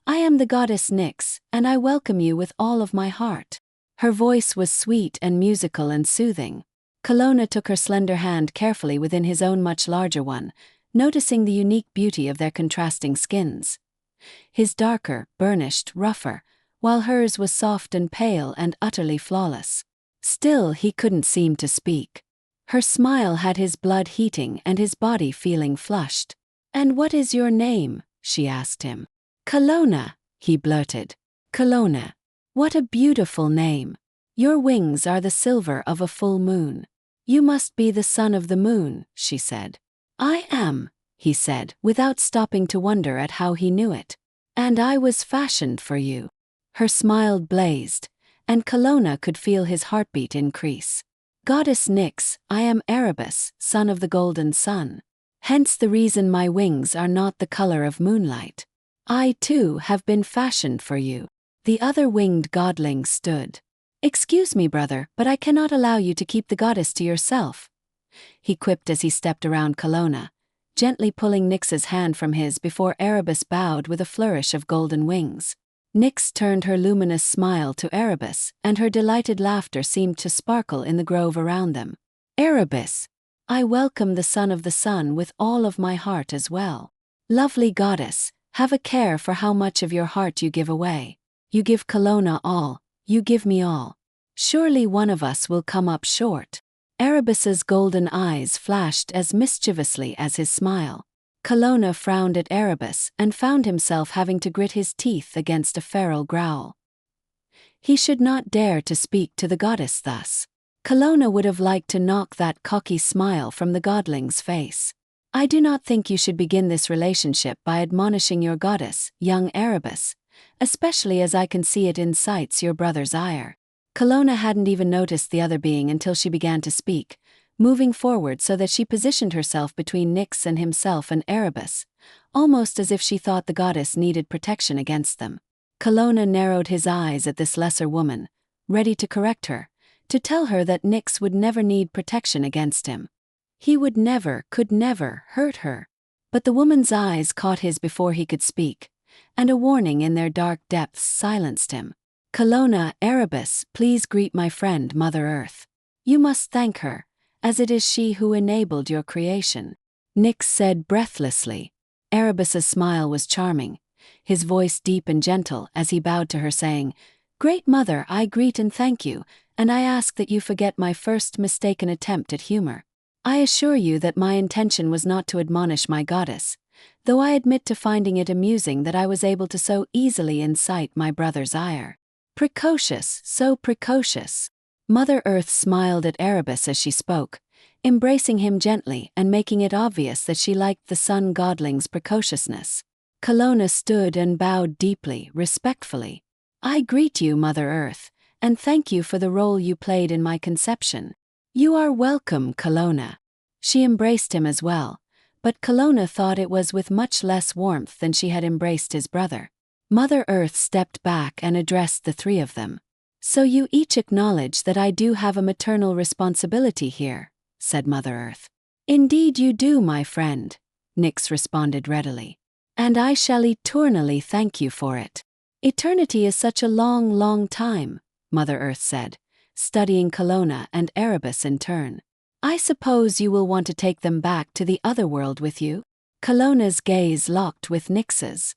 "I am the Goddess Nyx, and I welcome you with all of my heart." Her voice was sweet and musical and soothing. Kalona took her slender hand carefully within his own much larger one, noticing the unique beauty of their contrasting skins. His darker, burnished, rougher, while hers was soft and pale and utterly flawless. Still he couldn't seem to speak. Her smile had his blood heating and his body feeling flushed. "And what is your name?" she asked him. "Kalona," he blurted. "Kalona. What a beautiful name. Your wings are the silver of a full moon. You must be the son of the moon," she said. "I am," he said, without stopping to wonder at how he knew it. "And I was fashioned for you." Her smile blazed, and Kalona could feel his heartbeat increase. "Goddess Nyx, I am Erebus, son of the golden sun. Hence the reason my wings are not the color of moonlight. I, too, have been fashioned for you." The other winged godling stood. "Excuse me, brother, but I cannot allow you to keep the goddess to yourself," he quipped as he stepped around Kalona, gently pulling Nyx's hand from his before Erebus bowed with a flourish of golden wings. Nyx turned her luminous smile to Erebus, and her delighted laughter seemed to sparkle in the grove around them. "Erebus, I welcome the son of the sun with all of my heart as well. Lovely goddess, have a care for how much of your heart you give away. You give Kalona all, you give me all. Surely one of us will come up short." Erebus's golden eyes flashed as mischievously as his smile. Kalona frowned at Erebus and found himself having to grit his teeth against a feral growl. He should not dare to speak to the goddess thus. Kalona would have liked to knock that cocky smile from the godling's face. "I do not think you should begin this relationship by admonishing your goddess, young Erebus, especially as I can see it incites your brother's ire." Kalona hadn't even noticed the other being until she began to speak, moving forward so that she positioned herself between Nyx and himself and Erebus, almost as if she thought the goddess needed protection against them. Kalona narrowed his eyes at this lesser woman, ready to correct her, to tell her that Nyx would never need protection against him. He would never, could never, hurt her. But the woman's eyes caught his before he could speak, and a warning in their dark depths silenced him. "Kalona, Erebus, please greet my friend Mother Earth. You must thank her, as it is she who enabled your creation," Nyx said breathlessly. Erebus's smile was charming, his voice deep and gentle as he bowed to her, saying, "Great Mother, I greet and thank you, and I ask that you forget my first mistaken attempt at humor. I assure you that my intention was not to admonish my goddess, though I admit to finding it amusing that I was able to so easily incite my brother's ire. Precocious, so precocious." Mother Earth smiled at Erebus as she spoke, embracing him gently and making it obvious that she liked the sun godling's precociousness. Kalona stood and bowed deeply, respectfully. "I greet you, Mother Earth, and thank you for the role you played in my conception." "You are welcome, Kalona." She embraced him as well, but Kalona thought it was with much less warmth than she had embraced his brother. Mother Earth stepped back and addressed the three of them. "So you each acknowledge that I do have a maternal responsibility here," said Mother Earth. "Indeed you do, my friend," Nyx responded readily. "And I shall eternally thank you for it." "Eternity is such a long, long time," Mother Earth said, studying Kalona and Erebus in turn. "I suppose you will want to take them back to the other world with you?" Kalona's gaze locked with Nyx's.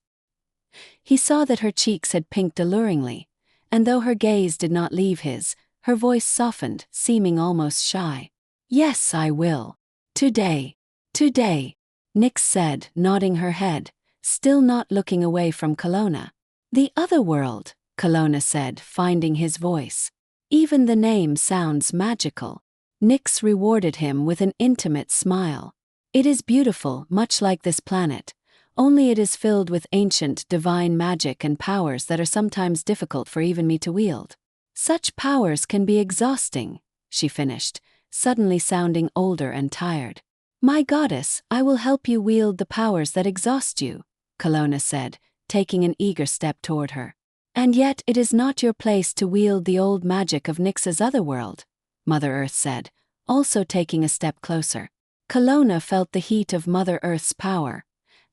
He saw that her cheeks had pinked alluringly, and though her gaze did not leave his, her voice softened, seeming almost shy. "Yes, I will. Today." "Today," Nyx said, nodding her head, still not looking away from Kalona. "The other world," Kalona said, finding his voice. "Even the name sounds magical." Nyx rewarded him with an intimate smile. "It is beautiful, much like this planet, only it is filled with ancient, divine magic and powers that are sometimes difficult for even me to wield. Such powers can be exhausting," she finished, suddenly sounding older and tired. "My goddess, I will help you wield the powers that exhaust you," Kalona said, taking an eager step toward her. "And yet it is not your place to wield the old magic of Nyx's other world," Mother Earth said, also taking a step closer. Kalona felt the heat of Mother Earth's power,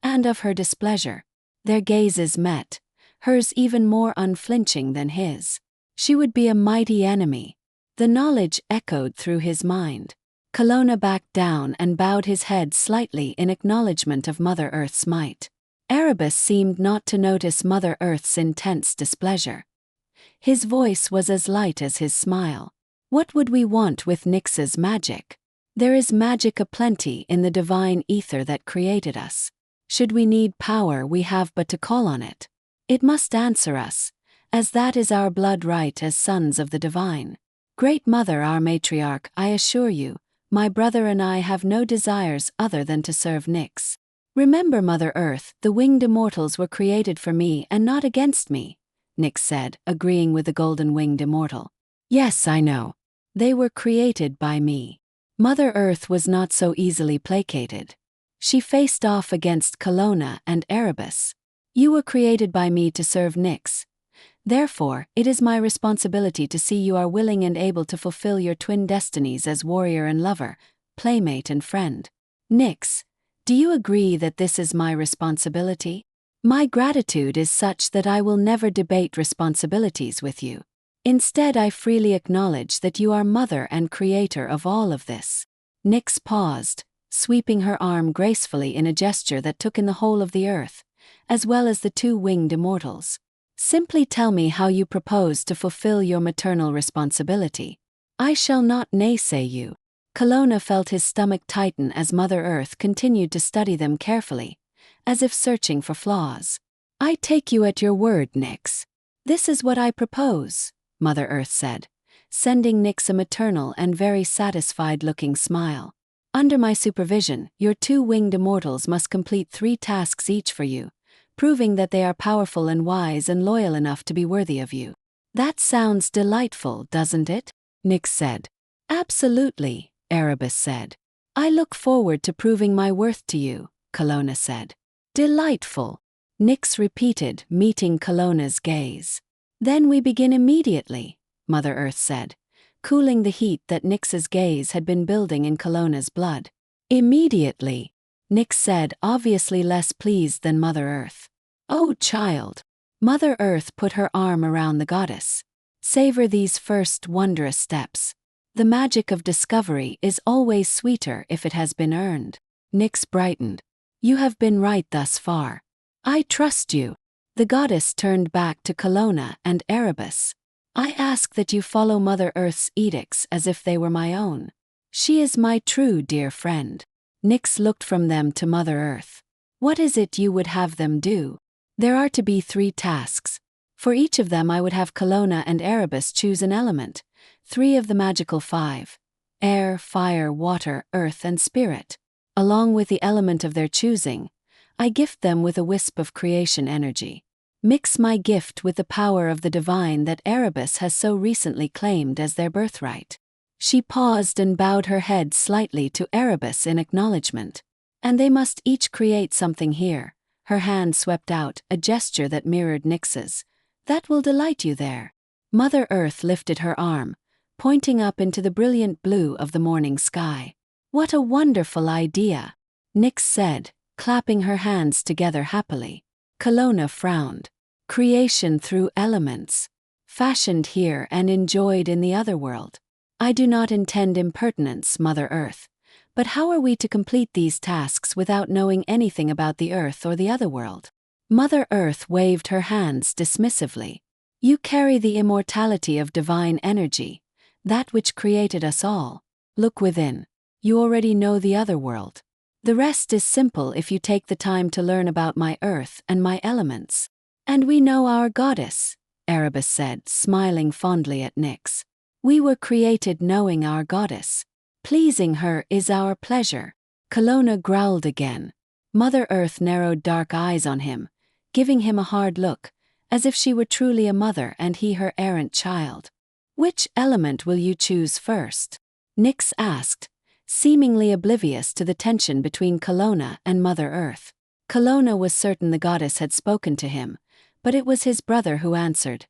and of her displeasure. Their gazes met, hers even more unflinching than his. She would be a mighty enemy. The knowledge echoed through his mind. Kalona backed down and bowed his head slightly in acknowledgement of Mother Earth's might. Erebus seemed not to notice Mother Earth's intense displeasure. His voice was as light as his smile. "What would we want with Nyx's magic? There is magic aplenty in the divine ether that created us. Should we need power, we have but to call on it. It must answer us, as that is our blood right as sons of the divine. Great Mother, our matriarch, I assure you, my brother and I have no desires other than to serve Nyx. Remember, Mother Earth, the winged immortals were created for me and not against me," Nyx said, agreeing with the golden-winged immortal. "Yes, I know. They were created by me." Mother Earth was not so easily placated. She faced off against Kalona and Erebus. "You were created by me to serve Nyx. Therefore, it is my responsibility to see you are willing and able to fulfill your twin destinies as warrior and lover, playmate and friend. Nyx, do you agree that this is my responsibility? My gratitude is such that I will never debate responsibilities with you. Instead, I freely acknowledge that you are mother and creator of all of this." Nyx paused, sweeping her arm gracefully in a gesture that took in the whole of the earth, as well as the two winged immortals. "Simply tell me how you propose to fulfill your maternal responsibility. I shall not naysay you." Kalona felt his stomach tighten as Mother Earth continued to study them carefully, as if searching for flaws. "I take you at your word, Nyx. This is what I propose," Mother Earth said, sending Nyx a maternal and very satisfied-looking smile. "Under my supervision, your two winged immortals must complete 3 tasks each for you, proving that they are powerful and wise and loyal enough to be worthy of you." "That sounds delightful, doesn't it?" Nyx said. "Absolutely," Erebus said. "I look forward to proving my worth to you," Kalona said. "Delightful," Nyx repeated, meeting Kalona's gaze. "Then we begin immediately," Mother Earth said, cooling the heat that Nyx's gaze had been building in Kalona's blood. "Immediately," Nyx said, obviously less pleased than Mother Earth. "Oh, child." Mother Earth put her arm around the goddess. "Savor these first wondrous steps. The magic of discovery is always sweeter if it has been earned." Nyx brightened. You have been right thus far. I trust you. The goddess turned back to Kalona and Erebus. I ask that you follow Mother Earth's edicts as if they were my own. She is my true dear friend. Nyx looked from them to Mother Earth. What is it you would have them do? There are to be 3 tasks. For each of them I would have Kalona and Erebus choose an element, 3 of the magical 5. Air, fire, water, earth and spirit. Along with the element of their choosing, I gift them with a wisp of creation energy. Mix my gift with the power of the divine that Erebus has so recently claimed as their birthright. She paused and bowed her head slightly to Erebus in acknowledgement. And they must each create something here. Her hand swept out, a gesture that mirrored Nyx's. That will delight you there. Mother Earth lifted her arm, pointing up into the brilliant blue of the morning sky. What a wonderful idea, Nyx said, clapping her hands together happily. Kalona frowned. Creation through elements. Fashioned here and enjoyed in the other world. I do not intend impertinence, Mother Earth. But how are we to complete these tasks without knowing anything about the Earth or the other world? Mother Earth waved her hands dismissively. You carry the immortality of divine energy, that which created us all. Look within. You already know the other world. The rest is simple if you take the time to learn about my Earth and my elements. And we know our goddess, Erebus said, smiling fondly at Nyx. We were created knowing our goddess. Pleasing her is our pleasure. Kalona growled again. Mother Earth narrowed dark eyes on him, giving him a hard look, as if she were truly a mother and he her errant child. Which element will you choose first? Nyx asked, seemingly oblivious to the tension between Kalona and Mother Earth. Kalona was certain the goddess had spoken to him, but it was his brother who answered.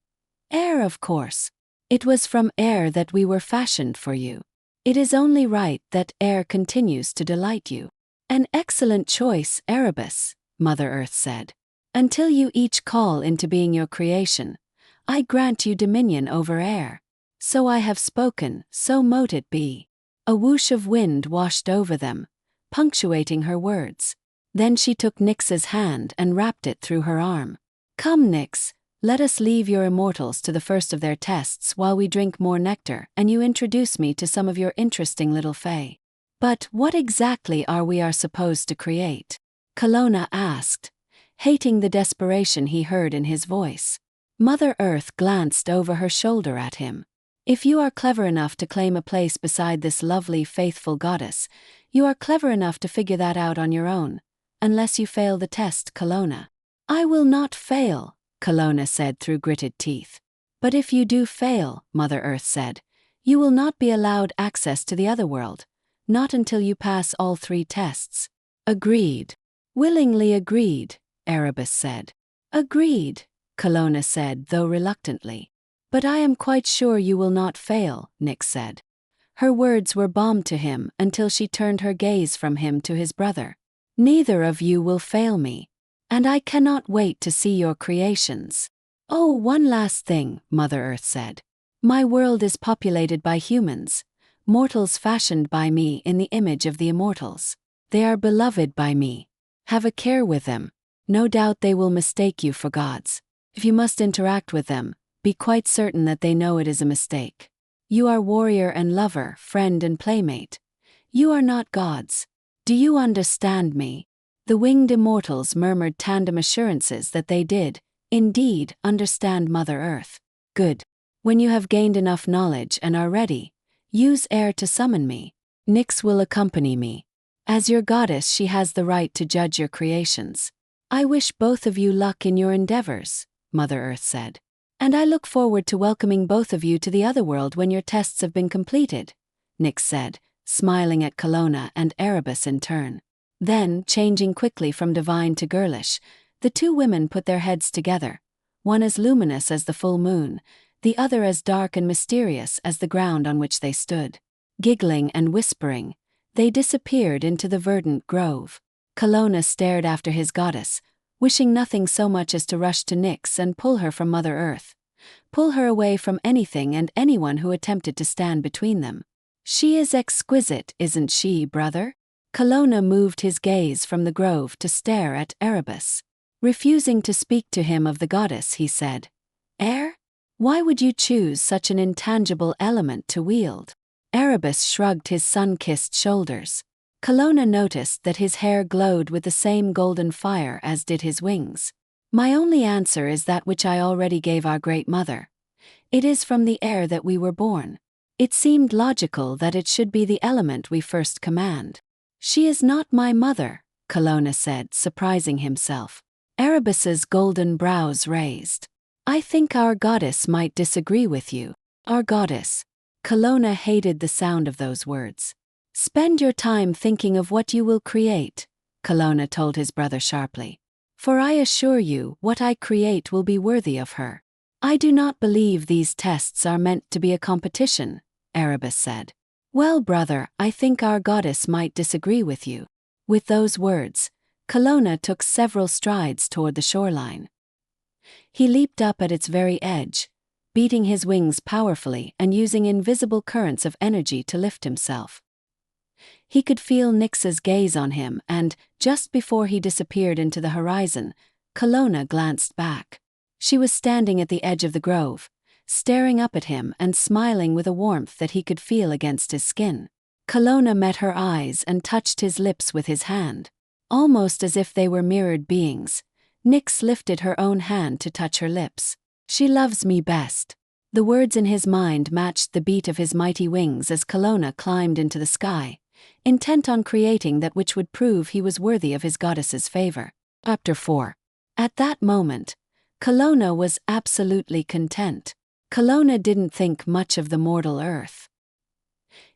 Air, of course. It was from air that we were fashioned for you. It is only right that air continues to delight you. An excellent choice, Erebus, Mother Earth said. Until you each call into being your creation, I grant you dominion over air. So I have spoken, so mote it be. A whoosh of wind washed over them, punctuating her words. Then she took Nyx's hand and wrapped it through her arm. Come, Nyx, let us leave your immortals to the first of their tests while we drink more nectar and you introduce me to some of your interesting little fae. But what exactly are we supposed to create? Kalona asked, hating the desperation he heard in his voice. Mother Earth glanced over her shoulder at him. If you are clever enough to claim a place beside this lovely, faithful goddess, you are clever enough to figure that out on your own, unless you fail the test, Kalona. I will not fail, Kalona said through gritted teeth. But if you do fail, Mother Earth said, you will not be allowed access to the other world, not until you pass all 3 tests. Agreed. Willingly agreed, Erebus said. Agreed, Kalona said, though reluctantly. But I am quite sure you will not fail, Nyx said. Her words were balm to him until she turned her gaze from him to his brother. Neither of you will fail me. And I cannot wait to see your creations. Oh, one last thing, Mother Earth said. My world is populated by humans, mortals fashioned by me in the image of the immortals. They are beloved by me. Have a care with them. No doubt they will mistake you for gods. If you must interact with them, be quite certain that they know it is a mistake. You are warrior and lover, friend and playmate. You are not gods. Do you understand me? The winged immortals murmured tandem assurances that they did, indeed, understand Mother Earth. Good. When you have gained enough knowledge and are ready, use air to summon me. Nyx will accompany me. As your goddess, she has the right to judge your creations. I wish both of you luck in your endeavors, Mother Earth said. And I look forward to welcoming both of you to the other world when your tests have been completed, Nyx said, smiling at Kalona and Erebus in turn. Then, changing quickly from divine to girlish, the 2 women put their heads together, one as luminous as the full moon, the other as dark and mysterious as the ground on which they stood. Giggling and whispering, they disappeared into the verdant grove. Kalona stared after his goddess, wishing nothing so much as to rush to Nyx and pull her from Mother Earth, pull her away from anything and anyone who attempted to stand between them. She is exquisite, isn't she, brother? Kalona moved his gaze from the grove to stare at Erebus. Refusing to speak to him of the goddess, he said, "Air? Why would you choose such an intangible element to wield?" Erebus shrugged his sun-kissed shoulders. Kalona noticed that his hair glowed with the same golden fire as did his wings. "My only answer is that which I already gave our great mother. It is from the air that we were born. It seemed logical that it should be the element we first command." "She is not my mother," Kalona said, surprising himself. Erebus's golden brows raised. "I think our goddess might disagree with you." "Our goddess?" Kalona hated the sound of those words. "Spend your time thinking of what you will create," Kalona told his brother sharply. "For I assure you, what I create will be worthy of her." "I do not believe these tests are meant to be a competition," Erebus said. "Well, brother, I think our goddess might disagree with you." With those words, Kalona took several strides toward the shoreline. He leaped up at its very edge, beating his wings powerfully and using invisible currents of energy to lift himself. He could feel Nyx's gaze on him, and, just before he disappeared into the horizon, Kalona glanced back. She was standing at the edge of the grove, staring up at him and smiling with a warmth that he could feel against his skin. Kalona met her eyes and touched his lips with his hand. Almost as if they were mirrored beings, Nyx lifted her own hand to touch her lips. "She loves me best." The words in his mind matched the beat of his mighty wings as Kalona climbed into the sky, intent on creating that which would prove he was worthy of his goddess's favor. Chapter 4. At that moment, Kalona was absolutely content. Kalona didn't think much of the mortal earth.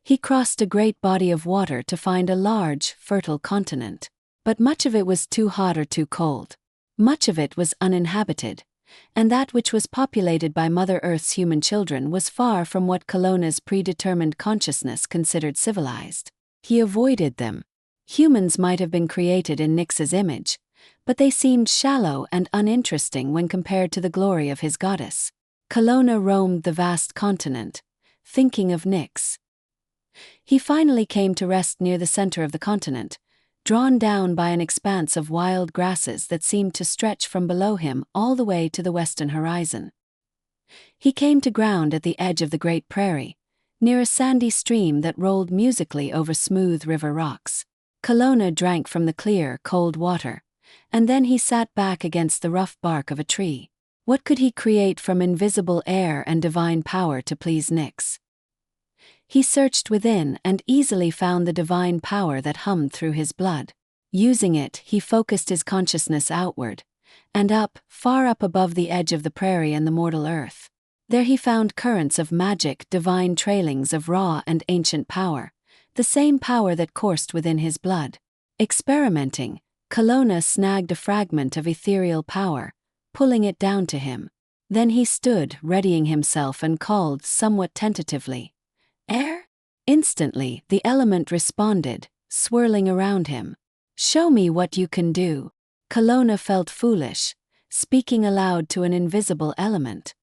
He crossed a great body of water to find a large, fertile continent. But much of it was too hot or too cold. Much of it was uninhabited, and that which was populated by Mother Earth's human children was far from what Kalona's predetermined consciousness considered civilized. He avoided them. Humans might have been created in Nyx's image, but they seemed shallow and uninteresting when compared to the glory of his goddess. Kalona roamed the vast continent, thinking of Nyx. He finally came to rest near the center of the continent, drawn down by an expanse of wild grasses that seemed to stretch from below him all the way to the western horizon. He came to ground at the edge of the great prairie, near a sandy stream that rolled musically over smooth river rocks. Kalona drank from the clear, cold water, and then he sat back against the rough bark of a tree. What could he create from invisible air and divine power to please Nyx? He searched within and easily found the divine power that hummed through his blood. Using it, he focused his consciousness outward, and up, far up above the edge of the prairie and the mortal earth. There he found currents of magic, divine trailings of raw and ancient power, the same power that coursed within his blood. Experimenting, Kalona snagged a fragment of ethereal power, pulling it down to him. Then he stood, readying himself, and called somewhat tentatively, "Air?" Instantly, the element responded, swirling around him. "Show me what you can do." Kalona felt foolish, speaking aloud to an invisible element.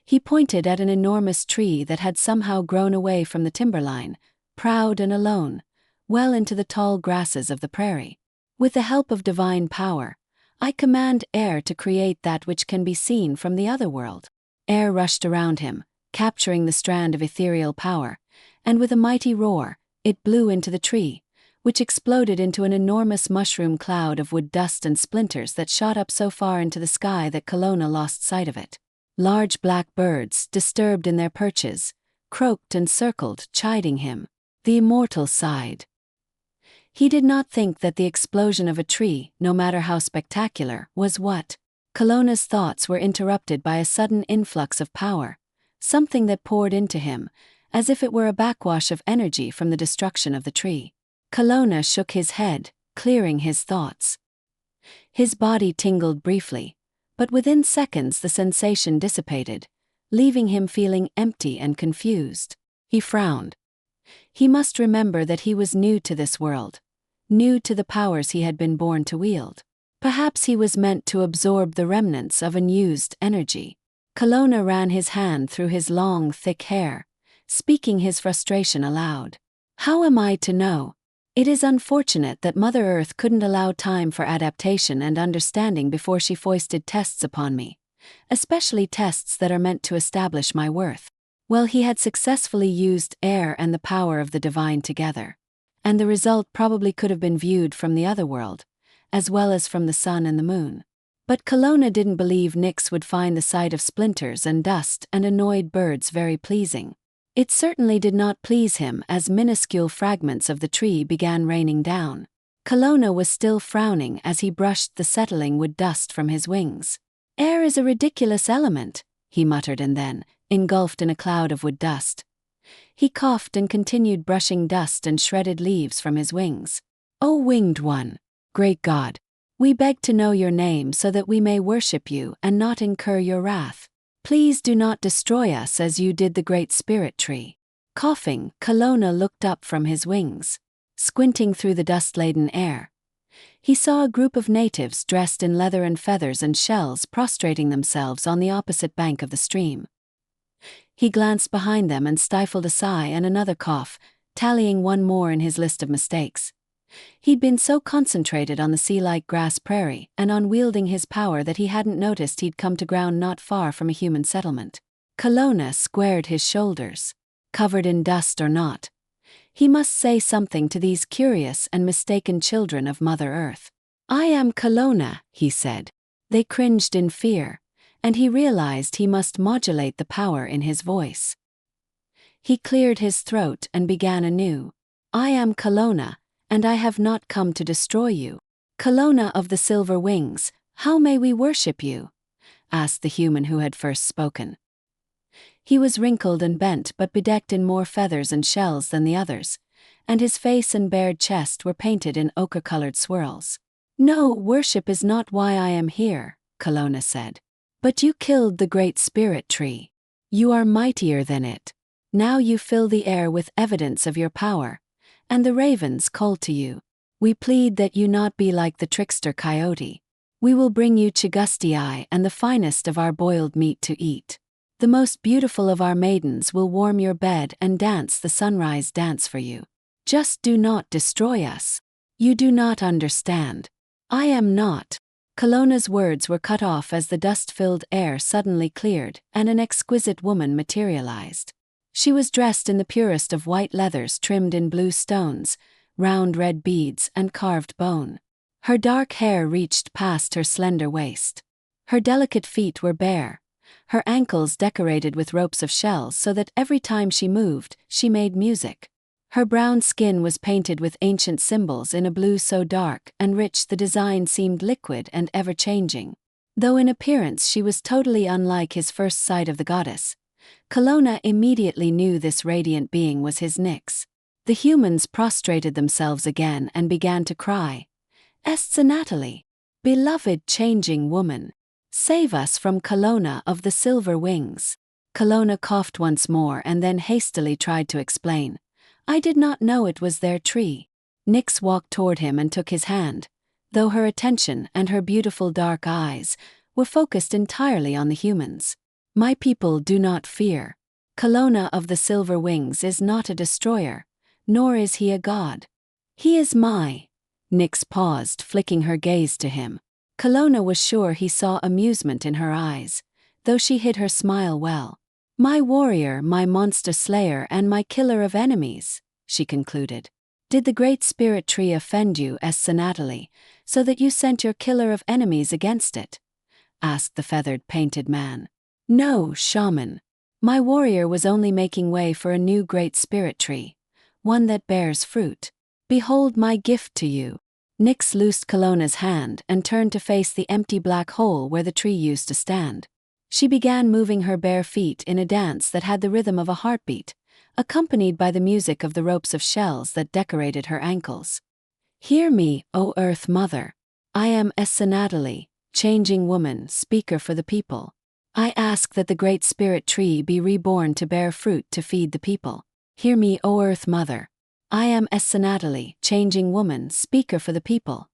He pointed at an enormous tree that had somehow grown away from the timberline, proud and alone, well into the tall grasses of the prairie. "With the help of divine power, I command air to create that which can be seen from the other world." Air rushed around him, capturing the strand of ethereal power, and with a mighty roar, it blew into the tree, which exploded into an enormous mushroom cloud of wood dust and splinters that shot up so far into the sky that Kalona lost sight of it. Large black birds, disturbed in their perches, croaked and circled, chiding him. The immortal sighed. He did not think that the explosion of a tree, no matter how spectacular, was what. Kalona's thoughts were interrupted by a sudden influx of power, something that poured into him, as if it were a backwash of energy from the destruction of the tree. Kalona shook his head, clearing his thoughts. His body tingled briefly, but within seconds the sensation dissipated, leaving him feeling empty and confused. He frowned. He must remember that he was new to this world, new to the powers he had been born to wield. Perhaps he was meant to absorb the remnants of unused energy. Kalona ran his hand through his long, thick hair, speaking his frustration aloud. "How am I to know? It is unfortunate that Mother Earth couldn't allow time for adaptation and understanding before she foisted tests upon me, especially tests that are meant to establish my worth. Well, he had successfully used air and the power of the divine together, and the result probably could have been viewed from the other world, as well as from the sun and the moon. But Kalona didn't believe Nyx would find the sight of splinters and dust and annoyed birds very pleasing. It certainly did not please him as minuscule fragments of the tree began raining down. Kalona was still frowning as he brushed the settling wood dust from his wings. "Air is a ridiculous element," he muttered, and then, engulfed in a cloud of wood dust, he coughed and continued brushing dust and shredded leaves from his wings. "O winged one, great God, we beg to know your name so that we may worship you and not incur your wrath. Please do not destroy us as you did the great spirit tree." Coughing, Kalona looked up from his wings. Squinting through the dust-laden air, he saw a group of natives dressed in leather and feathers and shells prostrating themselves on the opposite bank of the stream. He glanced behind them and stifled a sigh and another cough, tallying one more in his list of mistakes. He'd been so concentrated on the sea-like grass prairie and on wielding his power that he hadn't noticed he'd come to ground not far from a human settlement. Kalona squared his shoulders. Covered in dust or not, he must say something to these curious and mistaken children of Mother Earth. "I am Kalona," he said. They cringed in fear, and he realized he must modulate the power in his voice. He cleared his throat and began anew. "I am Kalona, and I have not come to destroy you. Kalona of the silver wings, how may we worship you?" asked the human who had first spoken. He was wrinkled and bent but bedecked in more feathers and shells than the others, and his face and bared chest were painted in ochre-colored swirls. "No, worship is not why I am here," Kalona said. "But you killed the great spirit tree. You are mightier than it. Now you fill the air with evidence of your power, and the ravens call to you. We plead that you not be like the trickster coyote. We will bring you chigustii and the finest of our boiled meat to eat. The most beautiful of our maidens will warm your bed and dance the sunrise dance for you. Just do not destroy us. You do not understand. I am not." Kalona's words were cut off as the dust-filled air suddenly cleared and an exquisite woman materialized. She was dressed in the purest of white leathers trimmed in blue stones, round red beads and carved bone. Her dark hair reached past her slender waist. Her delicate feet were bare, her ankles decorated with ropes of shells so that every time she moved, she made music. Her brown skin was painted with ancient symbols in a blue so dark and rich the design seemed liquid and ever-changing. Though in appearance she was totally unlike his first sight of the goddess, Kalona immediately knew this radiant being was his Nyx. The humans prostrated themselves again and began to cry, "Estsa Natalie, beloved changing woman, save us from Kalona of the silver wings." Kalona coughed once more and then hastily tried to explain, "I did not know it was their tree." Nyx walked toward him and took his hand, though her attention and her beautiful dark eyes were focused entirely on the humans. "My people do not fear. Kalona of the silver wings is not a destroyer, nor is he a god. He is my—" Nyx paused, flicking her gaze to him. Kalona was sure he saw amusement in her eyes, though she hid her smile well. "My warrior, my monster slayer and my killer of enemies," she concluded. "Did the great spirit tree offend you, Estsa Natalie, so that you sent your killer of enemies against it?" asked the feathered painted man. "No, shaman. My warrior was only making way for a new great spirit tree, one that bears fruit. Behold my gift to you." Nyx loosed Kalona's hand and turned to face the empty black hole where the tree used to stand. She began moving her bare feet in a dance that had the rhythm of a heartbeat, accompanied by the music of the ropes of shells that decorated her ankles. "Hear me, O Earth Mother. I am Estsa Natalie, changing woman, speaker for the people. I ask that the great spirit tree be reborn to bear fruit to feed the people. Hear me, O Earth Mother. I am Estsa Natalie, changing woman, speaker for the people."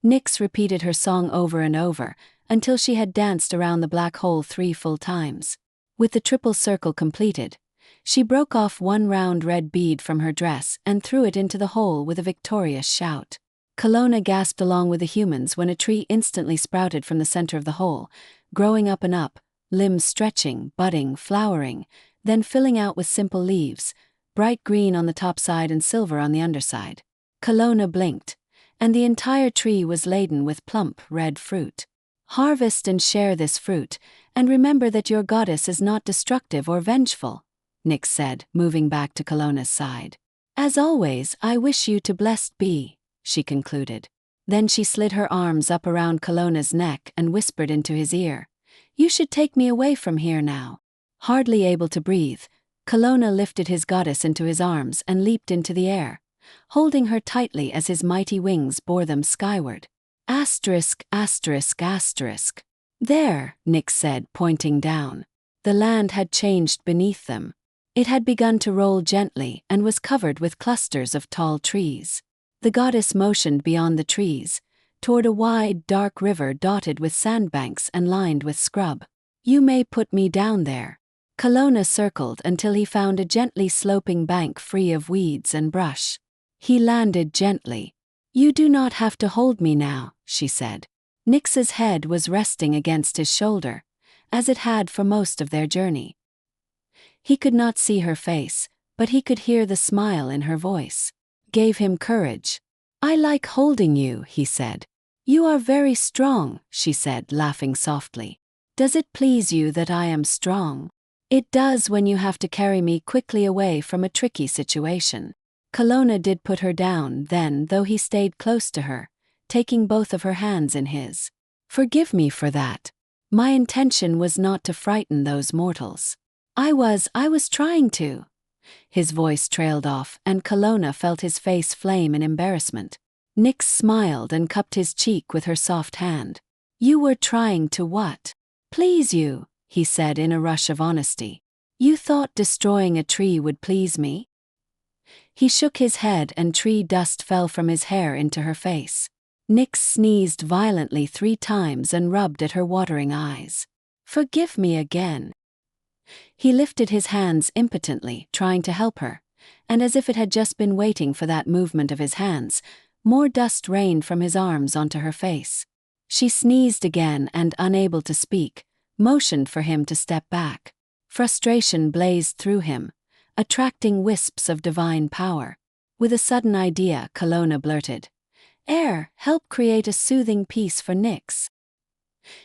Nyx repeated her song over and over, until she had danced around the black hole 3 full times. With the triple circle completed, She broke off one round red bead from her dress and threw it into the hole with a victorious shout. Kalona gasped along with the humans when a tree instantly sprouted from the center of the hole, growing up and up, limbs stretching, budding, flowering, then filling out with simple leaves, bright green on the top side and silver on the underside. Kalona blinked, and the entire tree was laden with plump, red fruit. Harvest and share this fruit, and remember that your goddess is not destructive or vengeful, Nyx said, moving back to Kalona's side. As always, I wish you to blessed be, she concluded. Then she slid her arms up around Kalona's neck and whispered into his ear, You should take me away from here now. Hardly able to breathe, Kalona lifted his goddess into his arms and leaped into the air, holding her tightly as his mighty wings bore them skyward. Asterisk, asterisk, asterisk. There, Nyx said, pointing down. The land had changed beneath them. It had begun to roll gently and was covered with clusters of tall trees. The goddess motioned beyond the trees, toward a wide, dark river dotted with sandbanks and lined with scrub. You may put me down there. Kalona circled until he found a gently sloping bank free of weeds and brush. He landed gently. You do not have to hold me now, she said. Nyx's head was resting against his shoulder, as it had for most of their journey. He could not see her face, but he could hear the smile in her voice. Gave him courage. I like holding you, he said. You are very strong, she said, laughing softly. Does it please you that I am strong? It does when you have to carry me quickly away from a tricky situation. Kalona did put her down then, though he stayed close to her, taking both of her hands in his. Forgive me for that. My intention was not to frighten those mortals. I was trying to. His voice trailed off, and Kalona felt his face flame in embarrassment. Nyx smiled and cupped his cheek with her soft hand. You were trying to what? Please you, he said in a rush of honesty. You thought destroying a tree would please me? He shook his head and tree dust fell from his hair into her face. Nyx sneezed violently 3 times and rubbed at her watering eyes. Forgive me again. He lifted his hands impotently, trying to help her, and as if it had just been waiting for that movement of his hands, more dust rained from his arms onto her face. She sneezed again and, unable to speak, motioned for him to step back. Frustration blazed through him, attracting wisps of divine power. With a sudden idea, Kalona blurted, Air, help create a soothing peace for Nyx.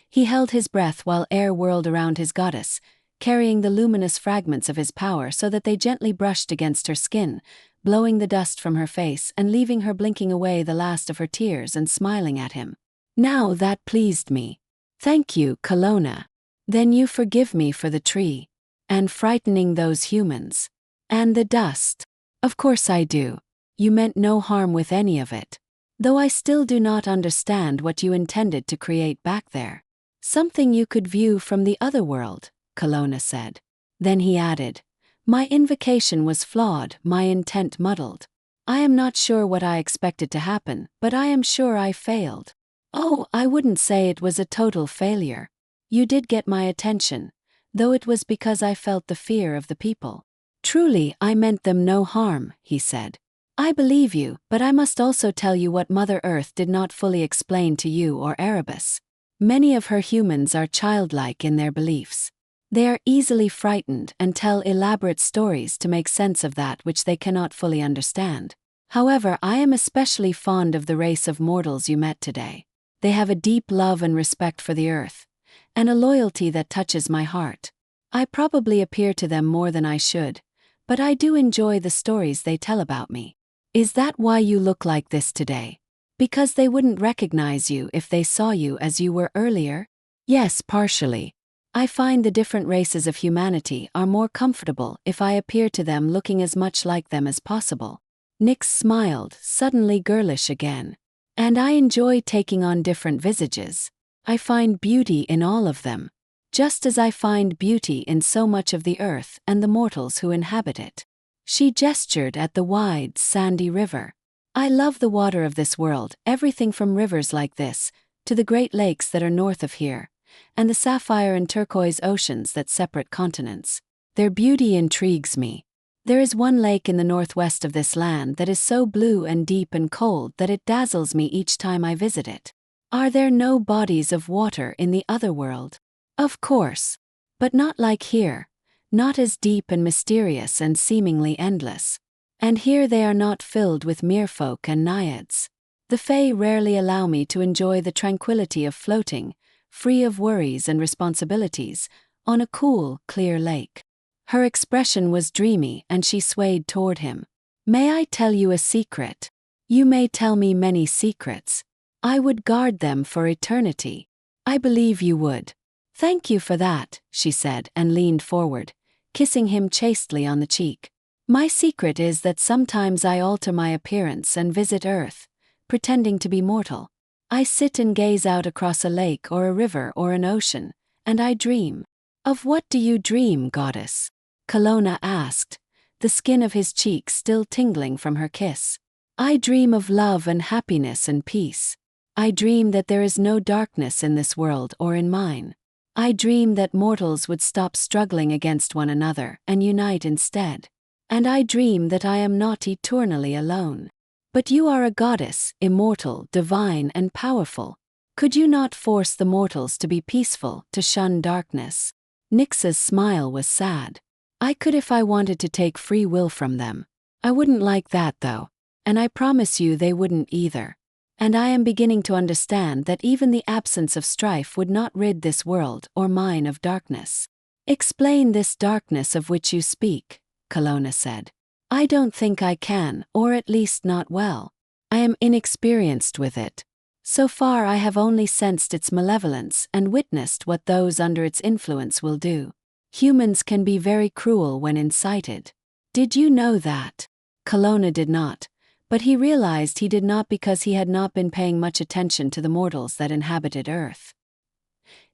He held his breath while air whirled around his goddess, carrying the luminous fragments of his power so that they gently brushed against her skin, blowing the dust from her face and leaving her blinking away the last of her tears and smiling at him. Now that pleased me. Thank you, Kalona. Then you forgive me for the tree, and frightening those humans, and the dust. Of course I do. You meant no harm with any of it. Though I still do not understand what you intended to create back there. Something you could view from the other world, Kalona said. Then he added, My invocation was flawed, my intent muddled. I am not sure what I expected to happen, but I am sure I failed. Oh, I wouldn't say it was a total failure. You did get my attention, though it was because I felt the fear of the people. Truly, I meant them no harm, he said. I believe you, but I must also tell you what Mother Earth did not fully explain to you or Erebus. Many of her humans are childlike in their beliefs. They are easily frightened and tell elaborate stories to make sense of that which they cannot fully understand. However, I am especially fond of the race of mortals you met today. They have a deep love and respect for the earth, and a loyalty that touches my heart. I probably appear to them more than I should, but I do enjoy the stories they tell about me. Is that why you look like this today? Because they wouldn't recognize you if they saw you as you were earlier? Yes, partially. I find the different races of humanity are more comfortable if I appear to them looking as much like them as possible. Nyx smiled, suddenly girlish again. And I enjoy taking on different visages. I find beauty in all of them, just as I find beauty in so much of the earth and the mortals who inhabit it. She gestured at the wide, sandy river. I love the water of this world, everything from rivers like this, to the great lakes that are north of here, and the sapphire and turquoise oceans that separate continents. Their beauty intrigues me. There is one lake in the northwest of this land that is so blue and deep and cold that it dazzles me each time I visit it. Are there no bodies of water in the other world? Of course. But not like here. Not as deep and mysterious and seemingly endless. And here they are not filled with merfolk and naiads. The Fae rarely allow me to enjoy the tranquility of floating, free of worries and responsibilities, on a cool, clear lake. Her expression was dreamy and she swayed toward him. May I tell you a secret? You may tell me many secrets. I would guard them for eternity. I believe you would. Thank you for that, she said and leaned forward, kissing him chastely on the cheek. My secret is that sometimes I alter my appearance and visit Earth, pretending to be mortal. I sit and gaze out across a lake or a river or an ocean, and I dream. Of what do you dream, goddess? Kalona asked, the skin of his cheek still tingling from her kiss. I dream of love and happiness and peace. I dream that there is no darkness in this world or in mine. I dream that mortals would stop struggling against one another and unite instead. And I dream that I am not eternally alone. But you are a goddess, immortal, divine, and powerful. Could you not force the mortals to be peaceful, to shun darkness? Nyx's smile was sad. I could if I wanted to take free will from them. I wouldn't like that though. And I promise you they wouldn't either. And I am beginning to understand that even the absence of strife would not rid this world or mine of darkness. Explain this darkness of which you speak, Kalona said. I don't think I can, or at least not well. I am inexperienced with it. So far I have only sensed its malevolence and witnessed what those under its influence will do. Humans can be very cruel when incited. Did you know that? Kalona did not. But he realized he did not because he had not been paying much attention to the mortals that inhabited Earth.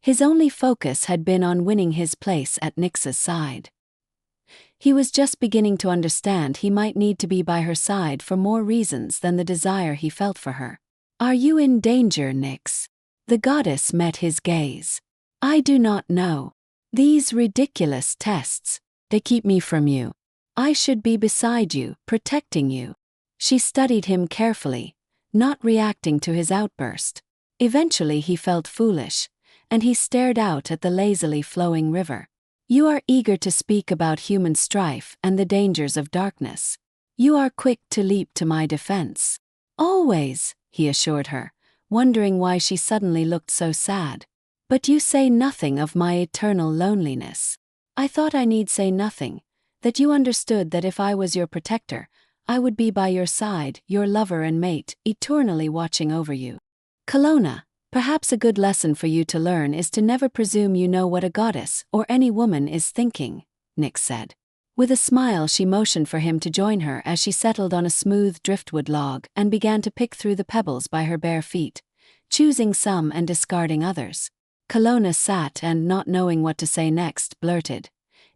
His only focus had been on winning his place at Nyx's side. He was just beginning to understand he might need to be by her side for more reasons than the desire he felt for her. Are you in danger, Nyx? The goddess met his gaze. I do not know. These ridiculous tests, they keep me from you. I should be beside you, protecting you. She studied him carefully, not reacting to his outburst. Eventually he felt foolish, and he stared out at the lazily flowing river. You are eager to speak about human strife and the dangers of darkness. You are quick to leap to my defense. Always, he assured her, wondering why she suddenly looked so sad. But you say nothing of my eternal loneliness. I thought I need say nothing, that you understood that if I was your protector, I would be by your side, your lover and mate, eternally watching over you. Kalona, perhaps a good lesson for you to learn is to never presume you know what a goddess or any woman is thinking, Nyx said. With a smile she motioned for him to join her as she settled on a smooth driftwood log and began to pick through the pebbles by her bare feet, choosing some and discarding others. Kalona sat and, not knowing what to say next, blurted,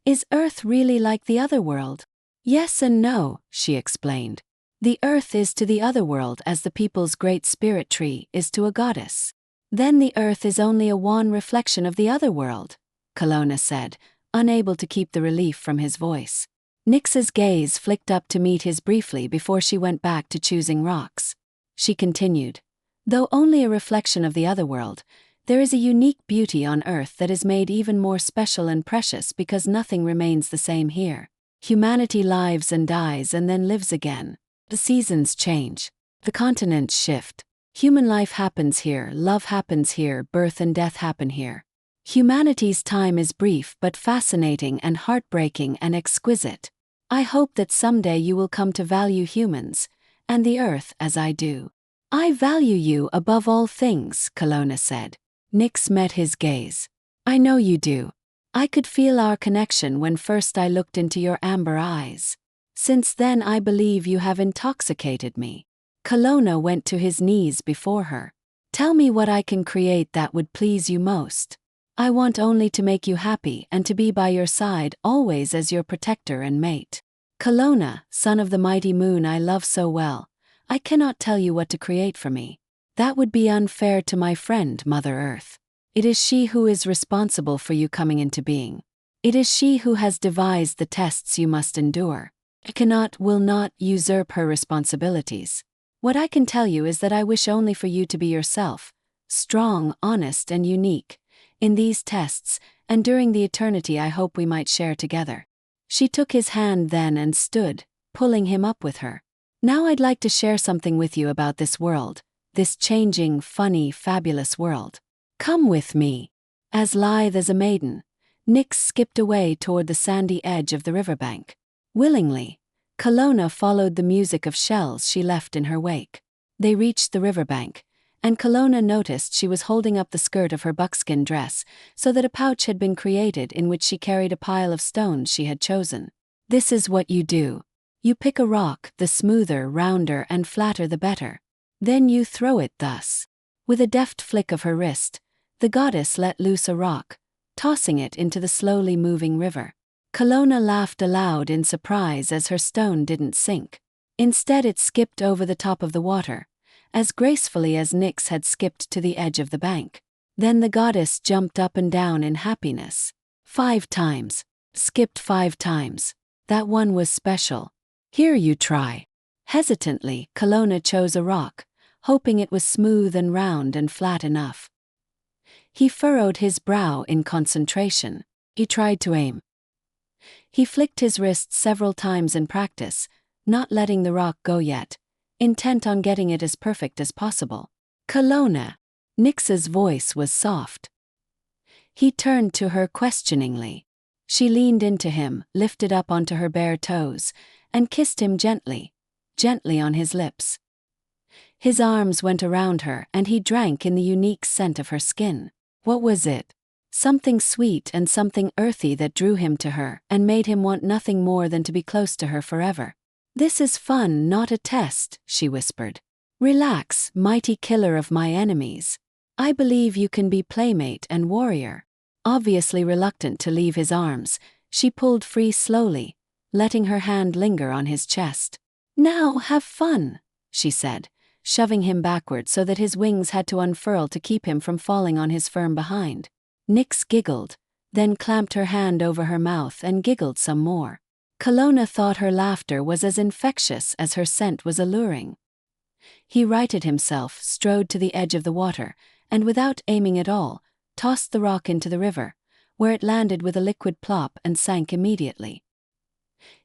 Is Earth really like the other world? Yes and no, she explained. The Earth is to the other world as the people's great spirit tree is to a goddess. Then the Earth is only a wan reflection of the other world, Kalona said, unable to keep the relief from his voice. Nyx's gaze flicked up to meet his briefly before she went back to choosing rocks. She continued, Though only a reflection of the other world, there is a unique beauty on Earth that is made even more special and precious because nothing remains the same here. Humanity lives and dies and then lives again. The seasons change. The continents shift. Human life happens here, love happens here, birth and death happen here. Humanity's time is brief but fascinating and heartbreaking and exquisite. I hope that someday you will come to value humans, and the Earth as I do. I value you above all things, Kalona said. Nyx met his gaze. I know you do. I could feel our connection when first I looked into your amber eyes. Since then I believe you have intoxicated me. Kalona went to his knees before her. Tell me what I can create that would please you most. I want only to make you happy and to be by your side always as your protector and mate. Kalona, son of the mighty moon I love so well, I cannot tell you what to create for me. That would be unfair to my friend, Mother Earth. It is she who is responsible for you coming into being. It is she who has devised the tests you must endure. I will not usurp her responsibilities. What I can tell you is that I wish only for you to be yourself, strong, honest, and unique, in these tests, and during the eternity I hope we might share together. She took his hand then and stood, pulling him up with her. Now I'd like to share something with you about this world, this changing, funny, fabulous world. Come with me. As lithe as a maiden, Nyx skipped away toward the sandy edge of the riverbank. Willingly, Kalona followed the music of shells she left in her wake. They reached the riverbank, and Kalona noticed she was holding up the skirt of her buckskin dress so that a pouch had been created in which she carried a pile of stones she had chosen. This is what you do. You pick a rock, the smoother, rounder, and flatter the better. Then you throw it thus. With a deft flick of her wrist, the goddess let loose a rock, tossing it into the slowly moving river. Kalona laughed aloud in surprise as her stone didn't sink. Instead it skipped over the top of the water, as gracefully as Nyx had skipped to the edge of the bank. Then the goddess jumped up and down in happiness. 5 times. Skipped 5 times. That one was special. Here you try. Hesitantly, Kalona chose a rock, hoping it was smooth and round and flat enough. He furrowed his brow in concentration. He tried to aim. He flicked his wrist several times in practice, not letting the rock go yet, intent on getting it as perfect as possible. Kalona. Nyx's voice was soft. He turned to her questioningly. She leaned into him, lifted up onto her bare toes, and kissed him gently, gently on his lips. His arms went around her and he drank in the unique scent of her skin. What was it? Something sweet and something earthy that drew him to her and made him want nothing more than to be close to her forever. This is fun, not a test, she whispered. Relax, mighty killer of my enemies. I believe you can be playmate and warrior. Obviously reluctant to leave his arms, she pulled free slowly, letting her hand linger on his chest. Now have fun, she said, shoving him backward so that his wings had to unfurl to keep him from falling on his firm behind. Nyx giggled, then clamped her hand over her mouth and giggled some more. Kalona thought her laughter was as infectious as her scent was alluring. He righted himself, strode to the edge of the water, and without aiming at all, tossed the rock into the river, where it landed with a liquid plop and sank immediately.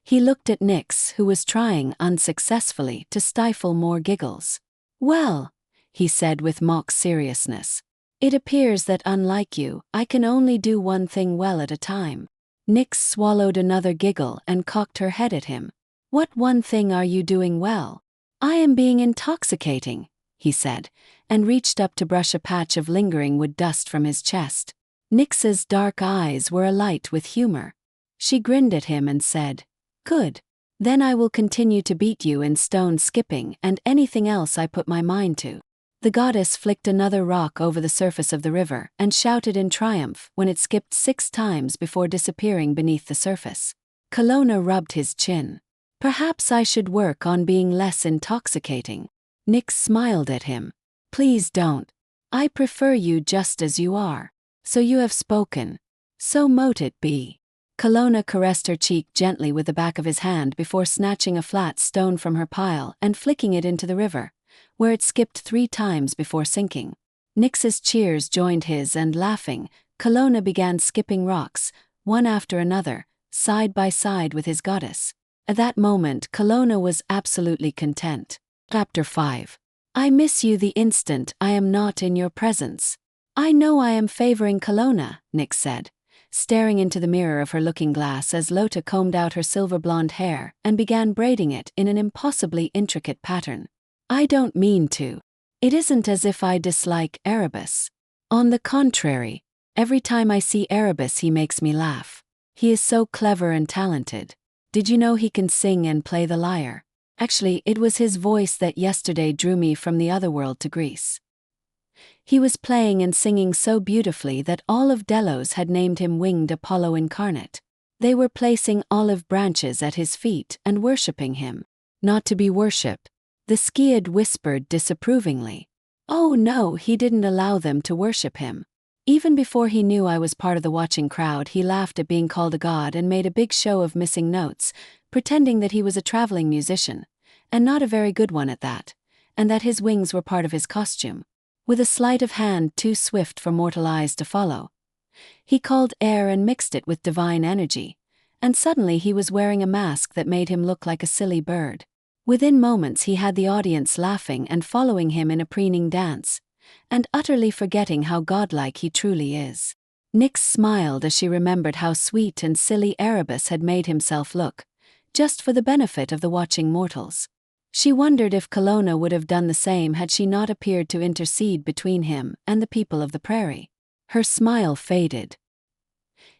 He looked at Nyx, who was trying, unsuccessfully, to stifle more giggles. Well, he said with mock seriousness, it appears that unlike you, I can only do one thing well at a time. Nyx swallowed another giggle and cocked her head at him. What one thing are you doing well? I am being intoxicating, he said, and reached up to brush a patch of lingering wood dust from his chest. Nyx's dark eyes were alight with humor. She grinned at him and said, Good. Then I will continue to beat you in stone skipping and anything else I put my mind to. The goddess flicked another rock over the surface of the river and shouted in triumph when it skipped 6 times before disappearing beneath the surface. Kalona rubbed his chin. Perhaps I should work on being less intoxicating. Nyx smiled at him. Please don't. I prefer you just as you are. So you have spoken. So mote it be. Kalona caressed her cheek gently with the back of his hand before snatching a flat stone from her pile and flicking it into the river, where it skipped 3 times before sinking. Nyx's cheers joined his and laughing, Kalona began skipping rocks, one after another, side by side with his goddess. At that moment Kalona was absolutely content. Chapter 5. I miss you the instant I am not in your presence. I know I am favoring Kalona, Nyx said, staring into the mirror of her looking glass as Lota combed out her silver blonde hair and began braiding it in an impossibly intricate pattern. I don't mean to. It isn't as if I dislike Erebus. On the contrary, every time I see Erebus he makes me laugh. He is so clever and talented. Did you know he can sing and play the lyre? Actually, it was his voice that yesterday drew me from the other world to Greece. He was playing and singing so beautifully that all of Delos had named him Winged Apollo Incarnate. They were placing olive branches at his feet and worshipping him. Not to be worshipped, the Sciad whispered disapprovingly. Oh no, he didn't allow them to worship him. Even before he knew I was part of the watching crowd, he laughed at being called a god and made a big show of missing notes, pretending that he was a traveling musician, and not a very good one at that, and that his wings were part of his costume. With a sleight of hand too swift for mortal eyes to follow, he called air and mixed it with divine energy, and suddenly he was wearing a mask that made him look like a silly bird. Within moments he had the audience laughing and following him in a preening dance, and utterly forgetting how godlike he truly is. Nyx smiled as she remembered how sweet and silly Erebus had made himself look, just for the benefit of the watching mortals. She wondered if Kalona would have done the same had she not appeared to intercede between him and the people of the prairie. Her smile faded.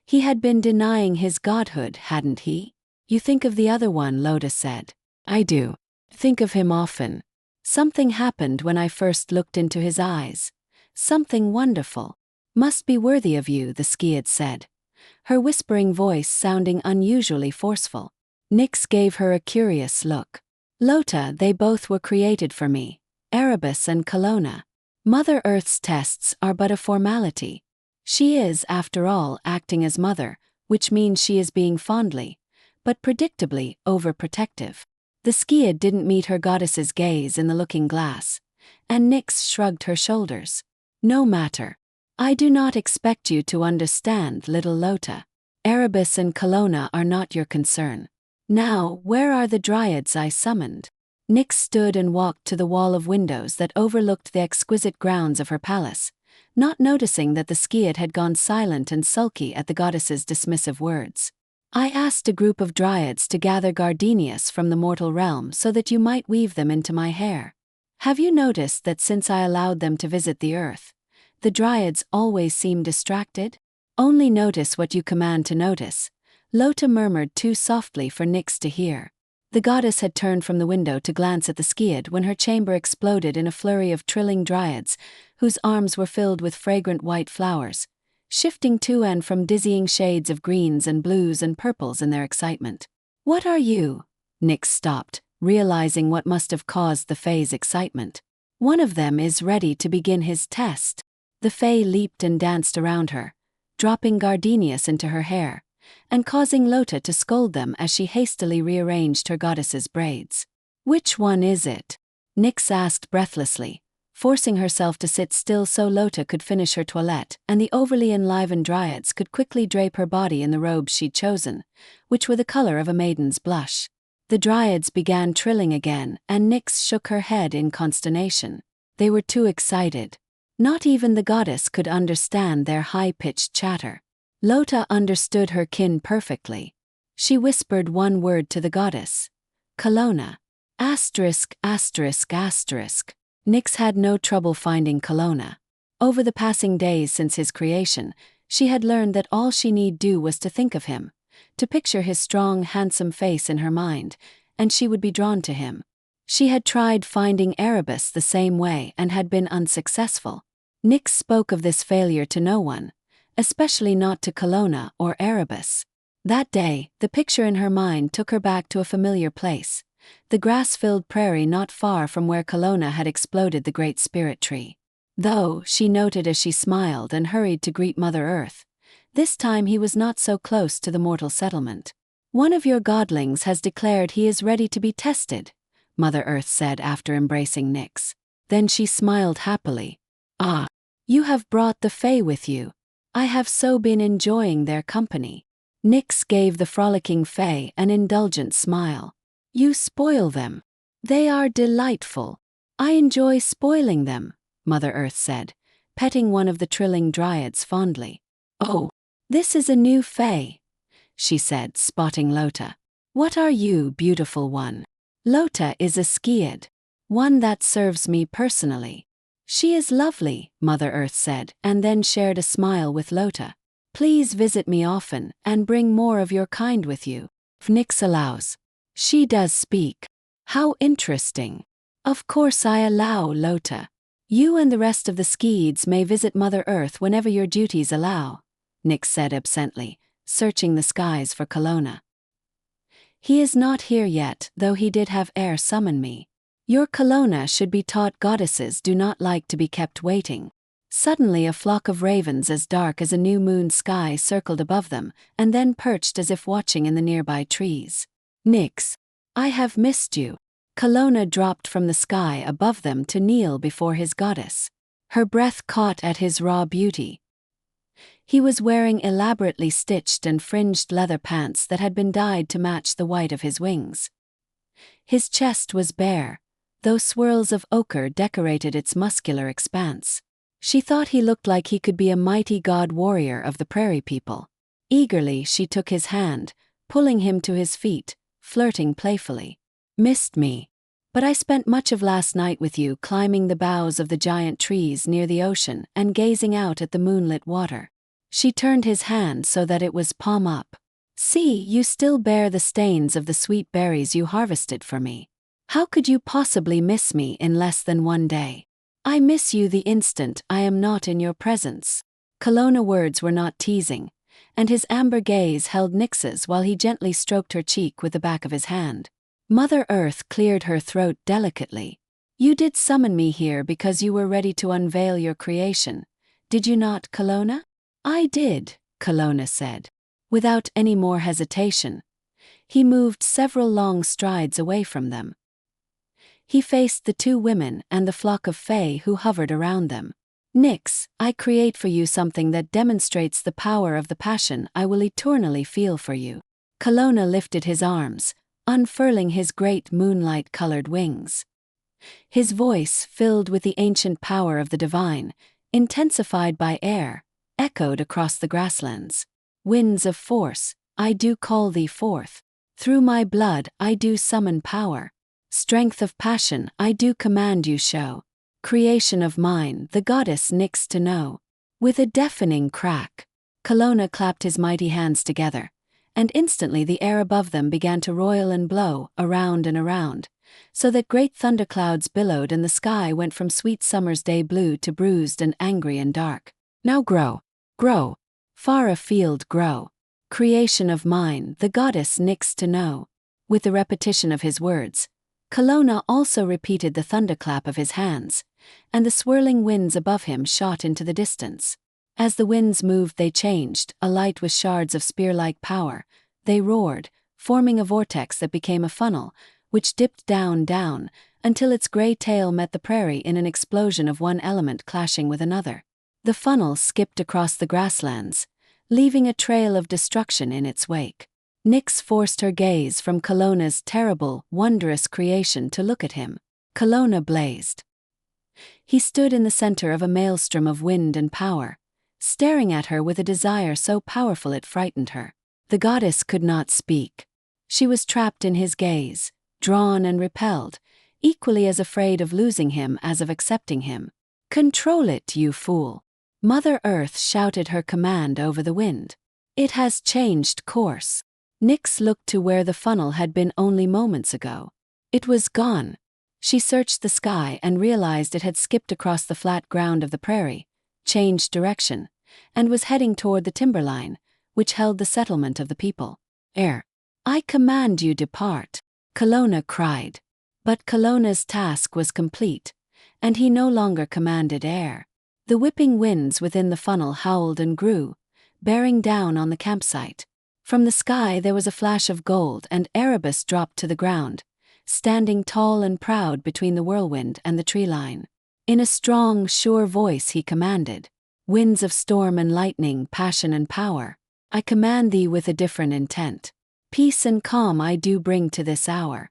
He had been denying his godhood, hadn't he? You think of the other one, Lotus said. I do. Think of him often. Something happened when I first looked into his eyes. Something wonderful. Must be worthy of you, the Skiad said, her whispering voice sounding unusually forceful. Nyx gave her a curious look. Lota, they both were created for me, Erebus and Kalona. Mother Earth's tests are but a formality. She is, after all, acting as mother, which means she is being fondly, but predictably, overprotective. The Skiad didn't meet her goddess's gaze in the looking glass, and Nyx shrugged her shoulders. No matter. I do not expect you to understand, little Lota. Erebus and Kalona are not your concern. Now, where are the dryads I summoned? Nyx stood and walked to the wall of windows that overlooked the exquisite grounds of her palace, not noticing that the Skiad had gone silent and sulky at the goddess's dismissive words. I asked a group of dryads to gather gardenias from the mortal realm so that you might weave them into my hair. Have you noticed that since I allowed them to visit the earth, the dryads always seem distracted? Only notice what you command to notice, Lota murmured too softly for Nyx to hear. The goddess had turned from the window to glance at the Skiad when her chamber exploded in a flurry of trilling dryads, whose arms were filled with fragrant white flowers, shifting to and from dizzying shades of greens and blues and purples in their excitement. What are you? Nyx stopped, realizing what must have caused the Fae's excitement. One of them is ready to begin his test. The Fae leaped and danced around her, dropping gardenias into her hair, and causing Lota to scold them as she hastily rearranged her goddess's braids. Which one is it? Nyx asked breathlessly, forcing herself to sit still so Lota could finish her toilette and the overly enlivened dryads could quickly drape her body in the robes she'd chosen, which were the color of a maiden's blush. The dryads began trilling again, and Nyx shook her head in consternation. They were too excited. Not even the goddess could understand their high-pitched chatter. Lota understood her kin perfectly. She whispered one word to the goddess. Kalona. Asterisk, asterisk, asterisk. Nyx had no trouble finding Kalona. Over the passing days since his creation, she had learned that all she need do was to think of him, to picture his strong, handsome face in her mind, and she would be drawn to him. She had tried finding Erebus the same way and had been unsuccessful. Nyx spoke of this failure to no one, especially not to Kalona or Erebus. That day, the picture in her mind took her back to a familiar place, the grass-filled prairie not far from where Kalona had exploded the great spirit tree. Though, she noted as she smiled and hurried to greet Mother Earth, this time he was not so close to the mortal settlement. One of your godlings has declared he is ready to be tested, Mother Earth said after embracing Nyx. Then she smiled happily. Ah, you have brought the Fae with you. I have so been enjoying their company. Nyx gave the frolicking Fae an indulgent smile. You spoil them. They are delightful. I enjoy spoiling them, Mother Earth said, petting one of the trilling dryads fondly. Oh, this is a new Fae, she said, spotting Lota. What are you, beautiful one? Lota is a Skiad, one that serves me personally. She is lovely, Mother Earth said, and then shared a smile with Lota. Please visit me often and bring more of your kind with you. If Nyx allows. She does speak. How interesting. Of course I allow, Lota. You and the rest of the Skiads may visit Mother Earth whenever your duties allow, Nyx said absently, searching the skies for Kalona. He is not here yet, though he did have air summon me. Your Kalona should be taught goddesses do not like to be kept waiting. Suddenly a flock of ravens as dark as a new moon sky circled above them, and then perched as if watching in the nearby trees. Nyx, I have missed you. Kalona dropped from the sky above them to kneel before his goddess. Her breath caught at his raw beauty. He was wearing elaborately stitched and fringed leather pants that had been dyed to match the white of his wings. His chest was bare, though swirls of ochre decorated its muscular expanse. She thought he looked like he could be a mighty god warrior of the prairie people. Eagerly she took his hand, pulling him to his feet, flirting playfully. Missed me. But I spent much of last night with you climbing the boughs of the giant trees near the ocean and gazing out at the moonlit water. She turned his hand so that it was palm up. See, you still bear the stains of the sweet berries you harvested for me. How could you possibly miss me in less than one day? I miss you the instant I am not in your presence. Kalona words were not teasing, and his amber gaze held Nyx's while he gently stroked her cheek with the back of his hand. Mother Earth cleared her throat delicately. You did summon me here because you were ready to unveil your creation, did you not, Kalona? I did, Kalona said. Without any more hesitation, he moved several long strides away from them. He faced the two women and the flock of fae who hovered around them. Nyx, I create for you something that demonstrates the power of the passion I will eternally feel for you. Kalona lifted his arms, unfurling his great moonlight-colored wings. His voice, filled with the ancient power of the divine, intensified by air, echoed across the grasslands. Winds of force, I do call thee forth. Through my blood I do summon power. Strength of passion I do command you show. Creation of mine, the goddess Nyx to know. With a deafening crack, Kalona clapped his mighty hands together, and instantly the air above them began to roil and blow, around and around, so that great thunderclouds billowed and the sky went from sweet summer's day blue to bruised and angry and dark. Now grow, grow, far afield grow. Creation of mine, the goddess Nyx to know. With the repetition of his words, Kalona also repeated the thunderclap of his hands, and the swirling winds above him shot into the distance. As the winds moved they changed, alight with shards of spear-like power. They roared, forming a vortex that became a funnel, which dipped down, until its gray tail met the prairie in an explosion of one element clashing with another. The funnel skipped across the grasslands, leaving a trail of destruction in its wake. Nyx forced her gaze from Kalona's terrible, wondrous creation to look at him. Kalona blazed. He stood in the center of a maelstrom of wind and power, staring at her with a desire so powerful it frightened her. The goddess could not speak. She was trapped in his gaze, drawn and repelled, equally as afraid of losing him as of accepting him. Control it, you fool. Mother Earth shouted her command over the wind. It has changed course. Nyx looked to where the funnel had been only moments ago. It was gone. She searched the sky and realized it had skipped across the flat ground of the prairie, changed direction, and was heading toward the timberline, which held the settlement of the people. Air, I command you depart, Kalona cried. But Kalona's task was complete, and he no longer commanded air. The whipping winds within the funnel howled and grew, bearing down on the campsite. From the sky there was a flash of gold and Erebus dropped to the ground, standing tall and proud between the whirlwind and the tree line. In a strong, sure voice he commanded, winds of storm and lightning, passion and power, I command thee with a different intent. Peace and calm I do bring to this hour.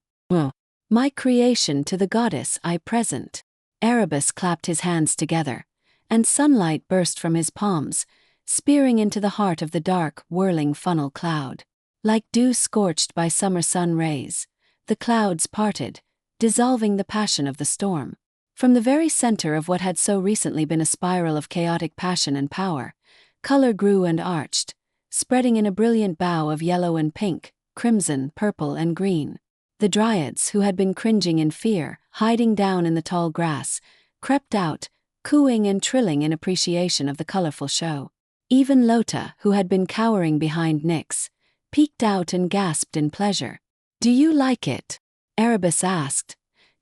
My creation to the goddess I present. Erebus clapped his hands together, and sunlight burst from his palms, spearing into the heart of the dark, whirling funnel cloud. Like dew scorched by summer sun rays, the clouds parted, dissolving the passion of the storm. From the very center of what had so recently been a spiral of chaotic passion and power, color grew and arched, spreading in a brilliant bow of yellow and pink, crimson, purple and green. The dryads, who had been cringing in fear, hiding down in the tall grass, crept out, cooing and trilling in appreciation of the colorful show. Even Lota, who had been cowering behind Nyx, peeked out and gasped in pleasure. Do you like it? Erebus asked,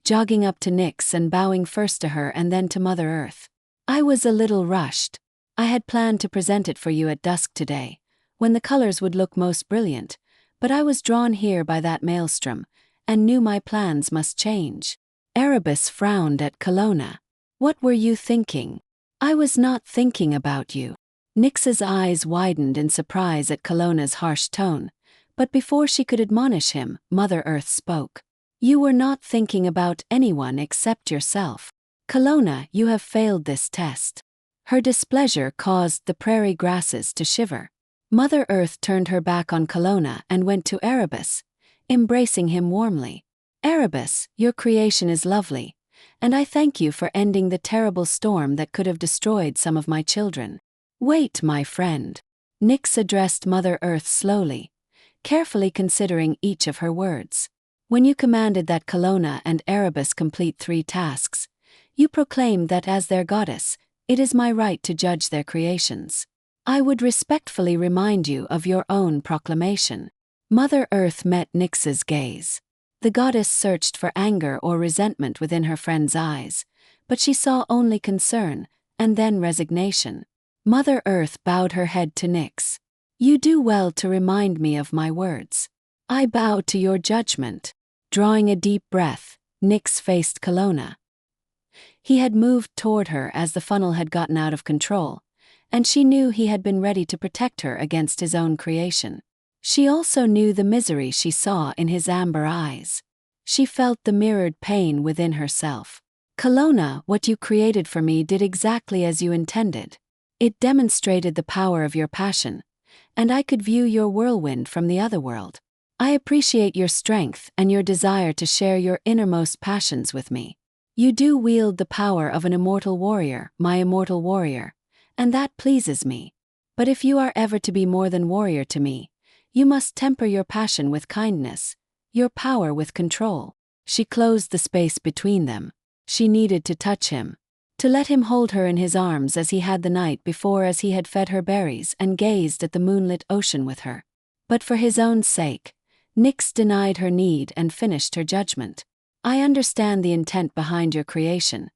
jogging up to Nyx and bowing first to her and then to Mother Earth. I was a little rushed. I had planned to present it for you at dusk today, when the colors would look most brilliant, but I was drawn here by that maelstrom, and knew my plans must change. Erebus frowned at Kalona. What were you thinking? I was not thinking about you. Nyx's eyes widened in surprise at Kalona's harsh tone, but before she could admonish him, Mother Earth spoke. You were not thinking about anyone except yourself. Kalona, you have failed this test. Her displeasure caused the prairie grasses to shiver. Mother Earth turned her back on Kalona and went to Erebus, embracing him warmly. Erebus, your creation is lovely, and I thank you for ending the terrible storm that could have destroyed some of my children. Wait, my friend. Nyx addressed Mother Earth slowly, carefully considering each of her words. When you commanded that Kalona and Erebus complete 3 tasks, you proclaimed that as their goddess, it is my right to judge their creations. I would respectfully remind you of your own proclamation. Mother Earth met Nyx's gaze. The goddess searched for anger or resentment within her friend's eyes, but she saw only concern, and then resignation. Mother Earth bowed her head to Nyx. You do well to remind me of my words. I bow to your judgment. Drawing a deep breath, Nyx faced Kalona. He had moved toward her as the funnel had gotten out of control, and she knew he had been ready to protect her against his own creation. She also knew the misery she saw in his amber eyes. She felt the mirrored pain within herself. Kalona, what you created for me did exactly as you intended. It demonstrated the power of your passion, and I could view your whirlwind from the other world. I appreciate your strength and your desire to share your innermost passions with me. You do wield the power of an immortal warrior, my immortal warrior, and that pleases me. But if you are ever to be more than warrior to me, you must temper your passion with kindness, your power with control. She closed the space between them. She needed to touch him, to let him hold her in his arms as he had the night before, as he had fed her berries and gazed at the moonlit ocean with her. But for his own sake, Nyx denied her need and finished her judgment. I understand the intent behind your creation,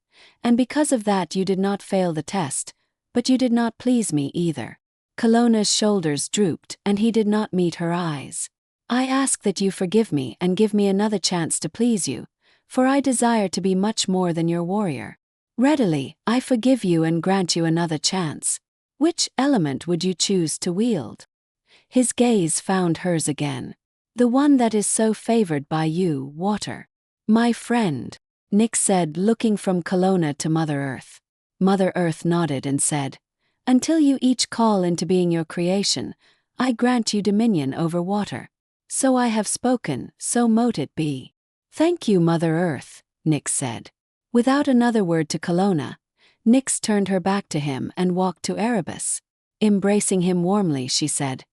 and because of that you did not fail the test, but you did not please me either. Kalona's shoulders drooped and he did not meet her eyes. I ask that you forgive me and give me another chance to please you, for I desire to be much more than your warrior. Readily, I forgive you and grant you another chance. Which element would you choose to wield? His gaze found hers again. The one that is so favored by you, water. My friend, Nyx said, looking from Kalona to Mother Earth. Mother Earth nodded and said, until you each call into being your creation, I grant you dominion over water. So I have spoken, so mote it be. Thank you, Mother Earth, Nyx said. Without another word to Kalona, Nyx turned her back to him and walked to Erebus. Embracing him warmly, she said,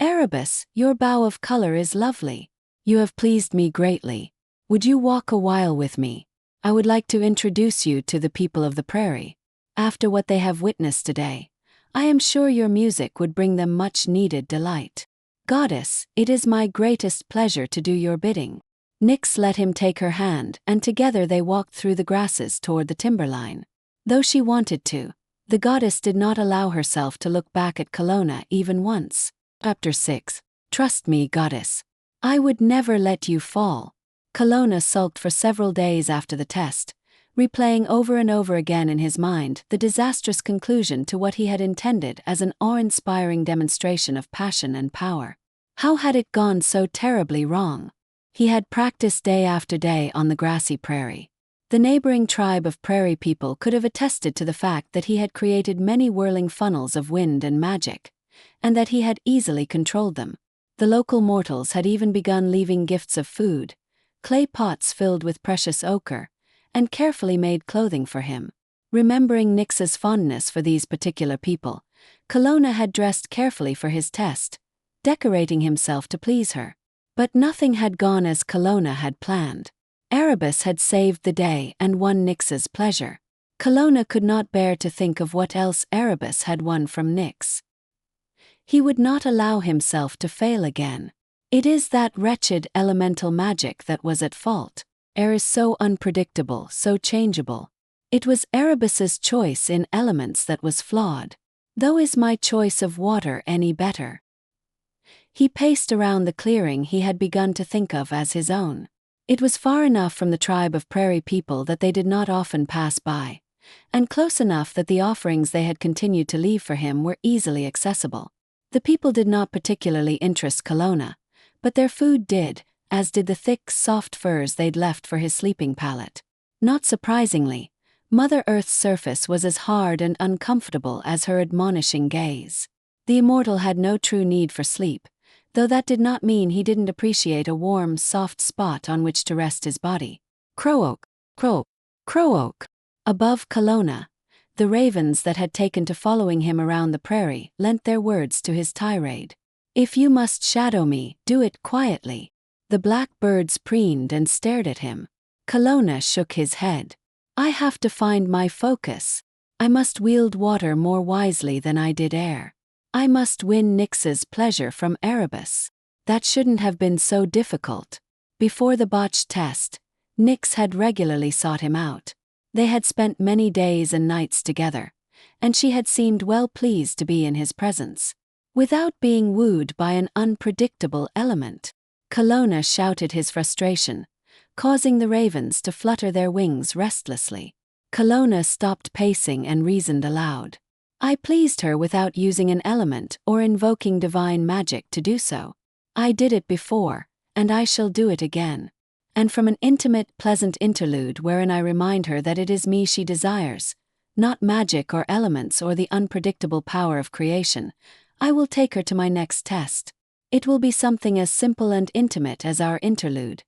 Erebus, your bow of color is lovely. You have pleased me greatly. Would you walk a while with me? I would like to introduce you to the people of the prairie. After what they have witnessed today, I am sure your music would bring them much needed delight. Goddess, it is my greatest pleasure to do your bidding. Nyx let him take her hand, and together they walked through the grasses toward the timberline. Though she wanted to, the goddess did not allow herself to look back at Kalona even once. Chapter 6. Trust me, goddess. I would never let you fall. Kalona sulked for several days after the test, replaying over and over again in his mind the disastrous conclusion to what he had intended as an awe-inspiring demonstration of passion and power. How had it gone so terribly wrong? He had practiced day after day on the grassy prairie. The neighboring tribe of prairie people could have attested to the fact that he had created many whirling funnels of wind and magic, and that he had easily controlled them. The local mortals had even begun leaving gifts of food, clay pots filled with precious ochre, and carefully made clothing for him. Remembering Nyx's fondness for these particular people, Kalona had dressed carefully for his test, decorating himself to please her. But nothing had gone as Kalona had planned. Erebus had saved the day and won Nyx's pleasure. Kalona could not bear to think of what else Erebus had won from Nyx. He would not allow himself to fail again. It is that wretched elemental magic that was at fault. Air is so unpredictable, so changeable. It was Erebus's choice in elements that was flawed. Though is my choice of water any better? He paced around the clearing he had begun to think of as his own. It was far enough from the tribe of prairie people that they did not often pass by, and close enough that the offerings they had continued to leave for him were easily accessible. The people did not particularly interest Kalona, but their food did, as did the thick, soft furs they'd left for his sleeping pallet. Not surprisingly, Mother Earth's surface was as hard and uncomfortable as her admonishing gaze. The immortal had no true need for sleep, though that did not mean he didn't appreciate a warm, soft spot on which to rest his body. Croak, croak, croak. Above Kalona, the ravens that had taken to following him around the prairie lent their words to his tirade. If you must shadow me, do it quietly. The black birds preened and stared at him. Kalona shook his head. I have to find my focus. I must wield water more wisely than I did air. I must win Nyx's pleasure from Erebus. That shouldn't have been so difficult. Before the botched test, Nyx had regularly sought him out. They had spent many days and nights together, and she had seemed well pleased to be in his presence. Without being wooed by an unpredictable element, Kalona shouted his frustration, causing the ravens to flutter their wings restlessly. Kalona stopped pacing and reasoned aloud. I pleased her without using an element or invoking divine magic to do so. I did it before, and I shall do it again. And from an intimate, pleasant interlude wherein I remind her that it is me she desires, not magic or elements or the unpredictable power of creation, I will take her to my next test. It will be something as simple and intimate as our interlude,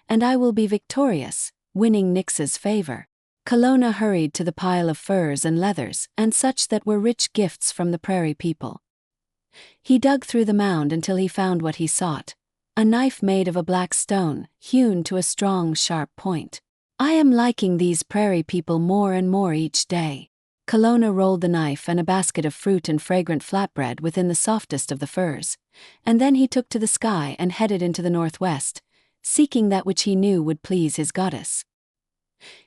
and I will be victorious, winning Nyx's favor. Kalona hurried to the pile of furs and leathers and such that were rich gifts from the prairie people. He dug through the mound until he found what he sought, a knife made of a black stone, hewn to a strong, sharp point. I am liking these prairie people more and more each day. Kalona rolled the knife and a basket of fruit and fragrant flatbread within the softest of the furs, and then he took to the sky and headed into the northwest, seeking that which he knew would please his goddess.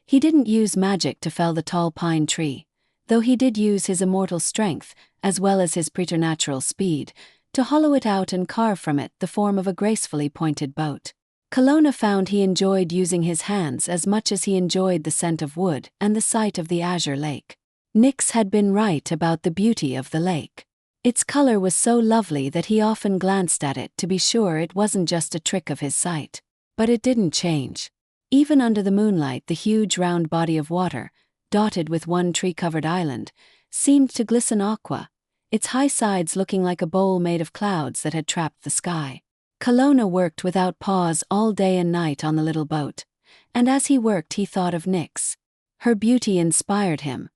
He didn't use magic to fell the tall pine tree, though he did use his immortal strength, as well as his preternatural speed, to hollow it out and carve from it the form of a gracefully pointed boat. Kalona found he enjoyed using his hands as much as he enjoyed the scent of wood and the sight of the azure lake. Nyx had been right about the beauty of the lake. Its color was so lovely that he often glanced at it to be sure it wasn't just a trick of his sight. But it didn't change. Even under the moonlight, the huge round body of water, dotted with one tree-covered island, seemed to glisten aqua, its high sides looking like a bowl made of clouds that had trapped the sky. Kalona worked without pause all day and night on the little boat, and as he worked he thought of Nyx. Her beauty inspired him,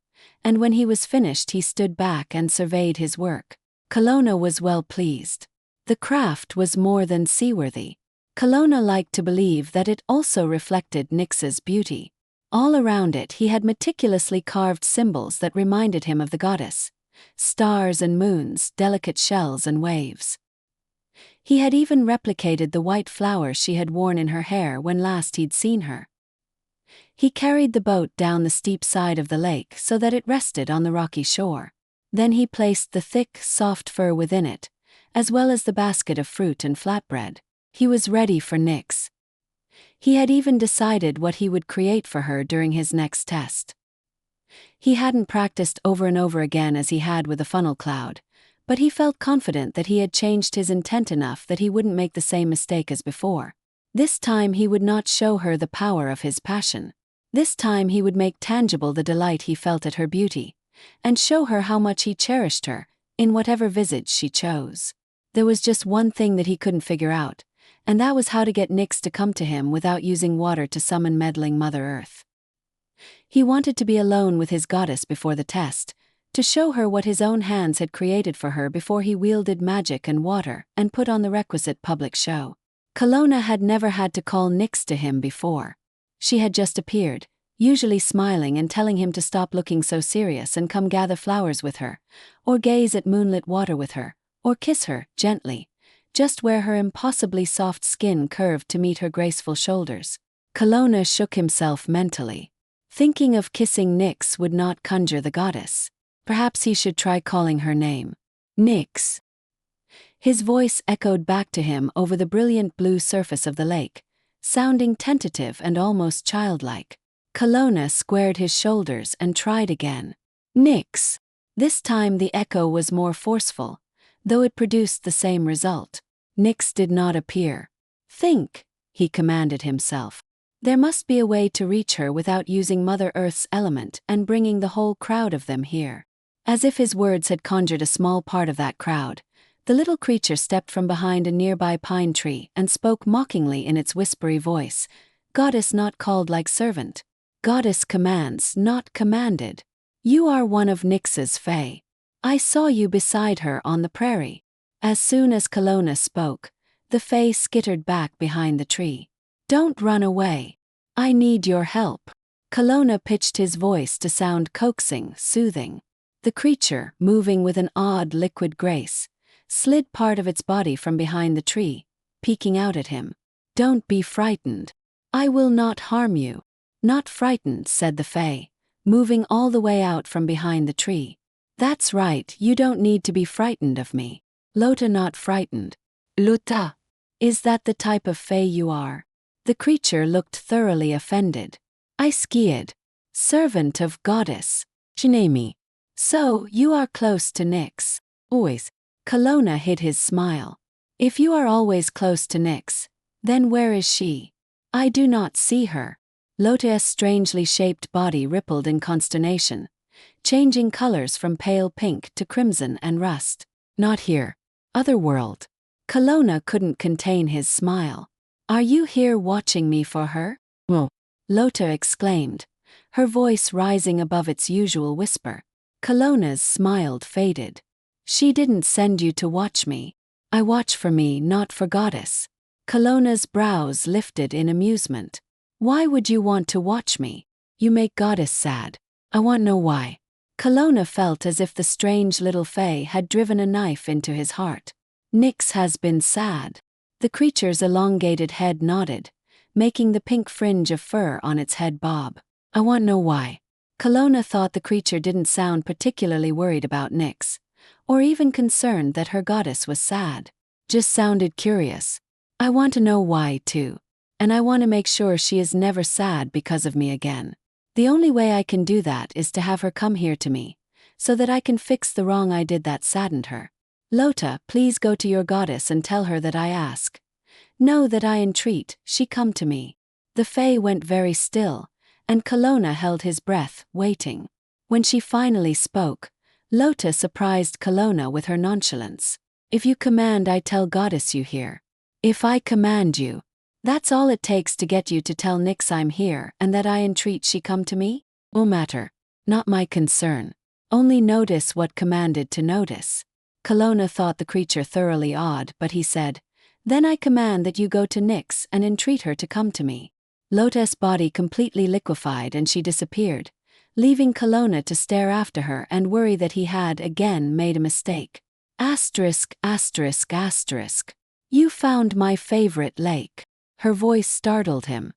and when he was finished he stood back and surveyed his work. Kalona was well pleased. The craft was more than seaworthy. Kalona liked to believe that it also reflected Nyx's beauty. All around it he had meticulously carved symbols that reminded him of the goddess: stars and moons, delicate shells and waves. He had even replicated the white flowers she had worn in her hair when last he'd seen her. He carried the boat down the steep side of the lake so that it rested on the rocky shore. Then he placed the thick, soft fur within it, as well as the basket of fruit and flatbread. He was ready for Nyx. He had even decided what he would create for her during his next test. He hadn't practiced over and over again as he had with the funnel cloud, but he felt confident that he had changed his intent enough that he wouldn't make the same mistake as before. This time he would not show her the power of his passion. This time he would make tangible the delight he felt at her beauty, and show her how much he cherished her, in whatever visage she chose. There was just one thing that he couldn't figure out, and that was how to get Nyx to come to him without using water to summon meddling Mother Earth. He wanted to be alone with his goddess before the test, to show her what his own hands had created for her before he wielded magic and water and put on the requisite public show. Kalona had never had to call Nyx to him before. She had just appeared, usually smiling and telling him to stop looking so serious and come gather flowers with her, or gaze at moonlit water with her, or kiss her, gently, just where her impossibly soft skin curved to meet her graceful shoulders. Kalona shook himself mentally. Thinking of kissing Nyx would not conjure the goddess. Perhaps he should try calling her name. Nyx. His voice echoed back to him over the brilliant blue surface of the lake, sounding tentative and almost childlike. Kalona squared his shoulders and tried again. Nyx. This time the echo was more forceful, though it produced the same result. Nyx did not appear. Think, he commanded himself. There must be a way to reach her without using Mother Earth's element and bringing the whole crowd of them here. As if his words had conjured a small part of that crowd, the little creature stepped from behind a nearby pine tree and spoke mockingly in its whispery voice. Goddess not called like servant. Goddess commands, not commanded. You are one of Nyx's fae. I saw you beside her on the prairie. As soon as Kalona spoke, the fae skittered back behind the tree. Don't run away. I need your help. Kalona pitched his voice to sound coaxing, soothing. The creature, moving with an odd liquid grace, slid part of its body from behind the tree, peeking out at him. Don't be frightened. I will not harm you. Not frightened, said the fae, moving all the way out from behind the tree. That's right, you don't need to be frightened of me. Lota not frightened. Luta. Is that the type of fae you are? The creature looked thoroughly offended. I skied. Servant of goddess. Shinemi. So, you are close to Nyx. Always. Kalona hid his smile. If you are always close to Nyx, then where is she? I do not see her. Lota's strangely shaped body rippled in consternation, changing colors from pale pink to crimson and rust. Not here. Otherworld. Kalona couldn't contain his smile. Are you here watching me for her? Well, Lota exclaimed, her voice rising above its usual whisper. Kalona's smiled faded. She didn't send you to watch me. I watch for me, not for goddess. Kalona's brows lifted in amusement. Why would you want to watch me? You make goddess sad. I want know why. Kalona felt as if the strange little fae had driven a knife into his heart. Nyx has been sad. The creature's elongated head nodded, making the pink fringe of fur on its head bob. I want know why. Kalona thought the creature didn't sound particularly worried about Nyx, or even concerned that her goddess was sad. Just sounded curious. I want to know why too. And I want to make sure she is never sad because of me again. The only way I can do that is to have her come here to me, so that I can fix the wrong I did that saddened her. Lota, please go to your goddess and tell her that I ask. Know that I entreat, she come to me. The fae went very still, and Kalona held his breath, waiting. When she finally spoke, Lota surprised Kalona with her nonchalance. If you command, I tell goddess you here. If I command you, that's all it takes to get you to tell Nyx I'm here and that I entreat she come to me? No matter. Not my concern. Only notice what commanded to notice. Kalona thought the creature thoroughly odd, but he said, Then I command that you go to Nyx and entreat her to come to me. Lota's body completely liquefied and she disappeared, leaving Kalona to stare after her and worry that he had again made a mistake. Asterisk, asterisk, asterisk. You found my favorite lake. Her voice startled him.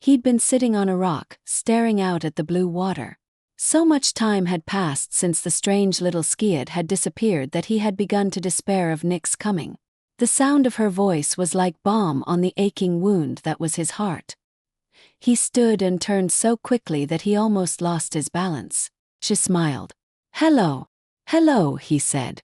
He'd been sitting on a rock, staring out at the blue water. So much time had passed since the strange little skiad had disappeared that he had begun to despair of Nyx coming. The sound of her voice was like balm on the aching wound that was his heart. He stood and turned so quickly that he almost lost his balance. She smiled. Hello. Hello, he said.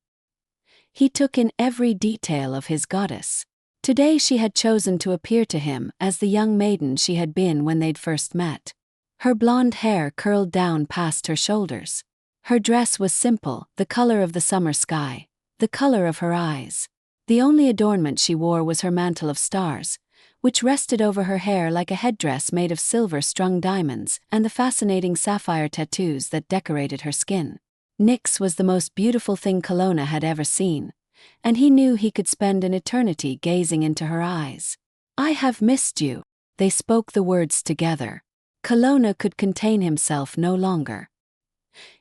He took in every detail of his goddess. Today she had chosen to appear to him as the young maiden she had been when they'd first met. Her blonde hair curled down past her shoulders. Her dress was simple, the color of the summer sky, the color of her eyes. The only adornment she wore was her mantle of stars, which rested over her hair like a headdress made of silver-strung diamonds and the fascinating sapphire tattoos that decorated her skin. Nyx was the most beautiful thing Kalona had ever seen, and he knew he could spend an eternity gazing into her eyes. I have missed you. They spoke the words together. Kalona could contain himself no longer.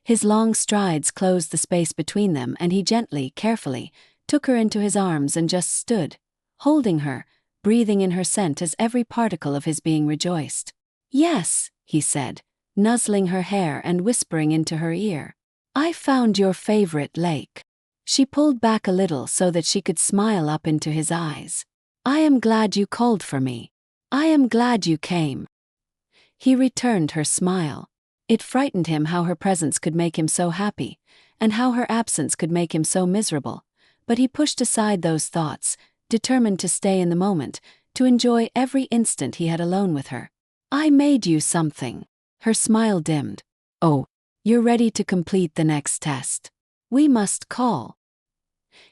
His long strides closed the space between them and he gently, carefully, took her into his arms and just stood, holding her, breathing in her scent as every particle of his being rejoiced. Yes, he said, nuzzling her hair and whispering into her ear. "I found your favorite lake." She pulled back a little so that she could smile up into his eyes. "I am glad you called for me. I am glad you came." He returned her smile. It frightened him how her presence could make him so happy, and how her absence could make him so miserable, but he pushed aside those thoughts, determined to stay in the moment, to enjoy every instant he had alone with her. "I made you something." Her smile dimmed. "Oh, you're ready to complete the next test. We must call."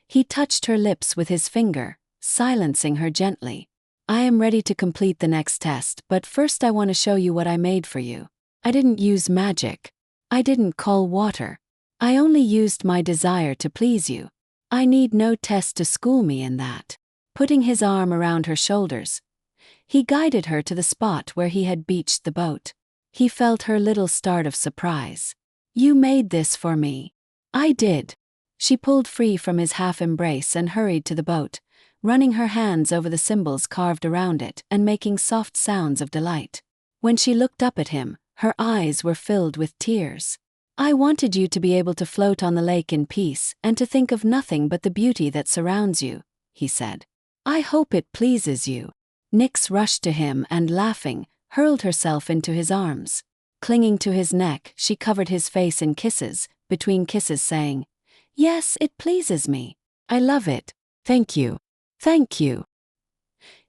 He touched her lips with his finger, silencing her gently. "I am ready to complete the next test, but first I want to show you what I made for you. I didn't use magic. I didn't call water. I only used my desire to please you. I need no test to school me in that." Putting his arm around her shoulders, he guided her to the spot where he had beached the boat. He felt her little start of surprise. "You made this for me." "I did." She pulled free from his half-embrace and hurried to the boat, running her hands over the symbols carved around it and making soft sounds of delight. When she looked up at him, her eyes were filled with tears. "I wanted you to be able to float on the lake in peace and to think of nothing but the beauty that surrounds you," he said. "I hope it pleases you." Nyx rushed to him and, laughing, hurled herself into his arms. Clinging to his neck, she covered his face in kisses, between kisses saying, "Yes, it pleases me. I love it. Thank you. Thank you."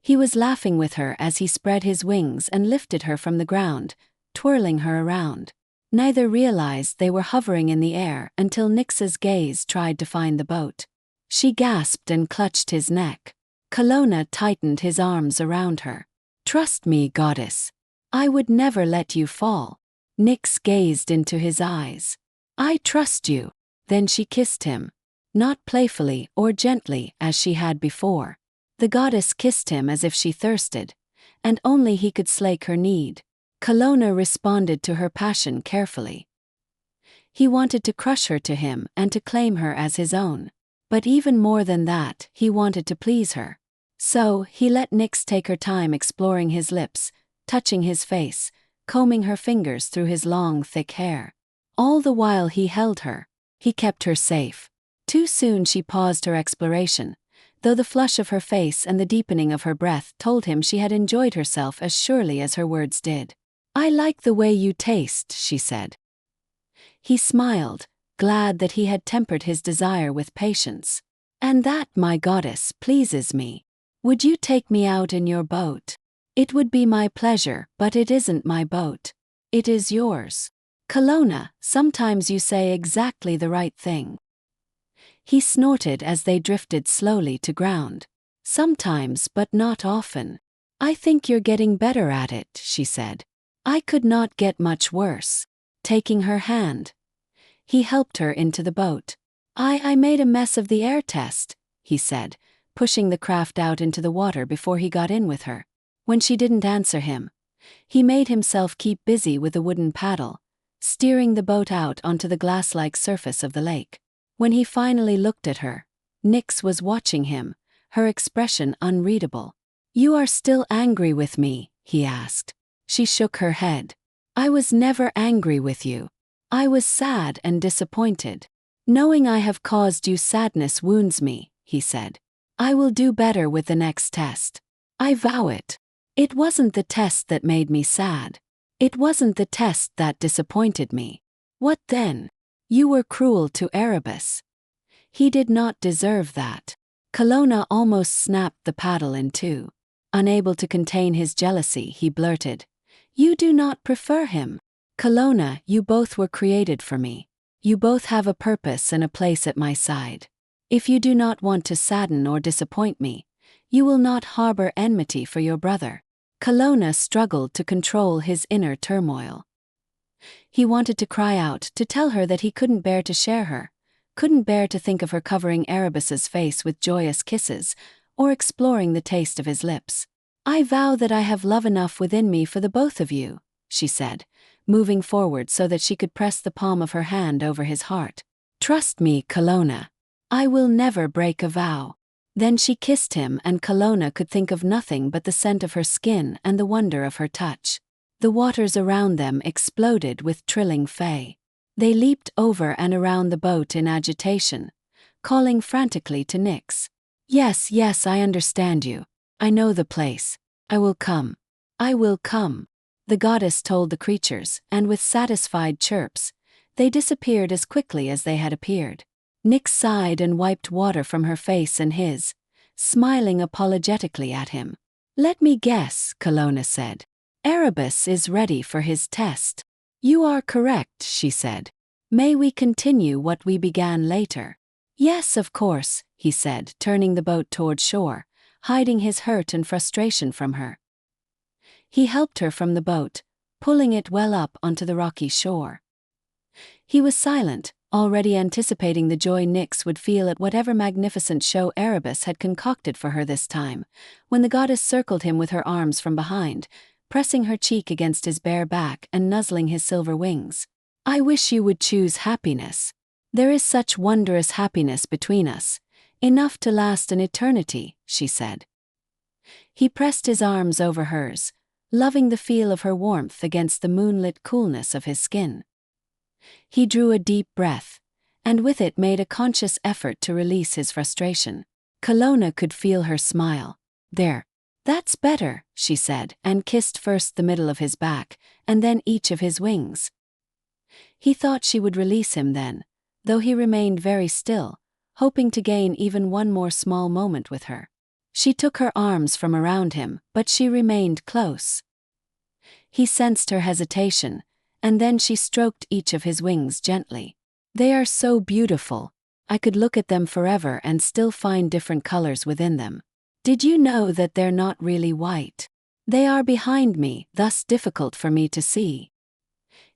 He was laughing with her as he spread his wings and lifted her from the ground, twirling her around. Neither realized they were hovering in the air until Nyx's gaze tried to find the boat. She gasped and clutched his neck. Kalona tightened his arms around her. "Trust me, goddess. I would never let you fall." Nyx gazed into his eyes. "I trust you." Then she kissed him. Not playfully or gently as she had before. The goddess kissed him as if she thirsted, and only he could slake her need. Kalona responded to her passion carefully. He wanted to crush her to him and to claim her as his own. But even more than that, he wanted to please her. So, he let Nyx take her time exploring his lips, touching his face, combing her fingers through his long, thick hair. All the while he held her. He kept her safe. Too soon she paused her exploration, though the flush of her face and the deepening of her breath told him she had enjoyed herself as surely as her words did. "I like the way you taste," she said. He smiled, glad that he had tempered his desire with patience. "And that, my goddess, pleases me. Would you take me out in your boat?" "It would be my pleasure, but it isn't my boat. It is yours." "Kalona, sometimes you say exactly the right thing." He snorted as they drifted slowly to ground. "Sometimes, but not often." "I think you're getting better at it," she said. "I could not get much worse." Taking her hand, he helped her into the boat. I made a mess of the air test," he said, pushing the craft out into the water before he got in with her. When she didn't answer him, he made himself keep busy with the wooden paddle, steering the boat out onto the glass-like surface of the lake. When he finally looked at her, Nyx was watching him, her expression unreadable. "You are still angry with me?" he asked. She shook her head. "I was never angry with you. I was sad and disappointed. Knowing I have caused you sadness wounds me," he said. "I will do better with the next test. I vow it." "It wasn't the test that made me sad. It wasn't the test that disappointed me." "What then?" "You were cruel to Erebus. He did not deserve that." Kalona almost snapped the paddle in two. Unable to contain his jealousy, he blurted, "You do not prefer him." "Kalona, you both were created for me. You both have a purpose and a place at my side. If you do not want to sadden or disappoint me, you will not harbor enmity for your brother." Kalona struggled to control his inner turmoil. He wanted to cry out, to tell her that he couldn't bear to share her, couldn't bear to think of her covering Erebus's face with joyous kisses, or exploring the taste of his lips. "I vow that I have love enough within me for the both of you," she said, moving forward so that she could press the palm of her hand over his heart. "Trust me, Kalona. I will never break a vow." Then she kissed him and Kalona could think of nothing but the scent of her skin and the wonder of her touch. The waters around them exploded with trilling fay. They leaped over and around the boat in agitation, calling frantically to Nyx. Yes, yes, I understand you. I know the place. I will come. I will come. The goddess told the creatures, and with satisfied chirps, they disappeared as quickly as they had appeared. Nyx sighed and wiped water from her face and his, smiling apologetically at him. Let me guess, Kalona said. Erebus is ready for his test. You are correct, she said. May we continue what we began later? Yes, of course, he said, turning the boat toward shore, hiding his hurt and frustration from her. He helped her from the boat, pulling it well up onto the rocky shore. He was silent, already anticipating the joy Nyx would feel at whatever magnificent show Erebus had concocted for her this time, when the goddess circled him with her arms from behind, pressing her cheek against his bare back and nuzzling his silver wings. I wish you would choose happiness. There is such wondrous happiness between us, enough to last an eternity, she said. He pressed his arms over hers, loving the feel of her warmth against the moonlit coolness of his skin. He drew a deep breath, and with it made a conscious effort to release his frustration. Kalona could feel her smile. There. That's better, she said, and kissed first the middle of his back, and then each of his wings. He thought she would release him then, though he remained very still, hoping to gain even one more small moment with her. She took her arms from around him, but she remained close. He sensed her hesitation, and then she stroked each of his wings gently. They are so beautiful. I could look at them forever and still find different colors within them. Did you know that they're not really white? They are behind me, thus difficult for me to see.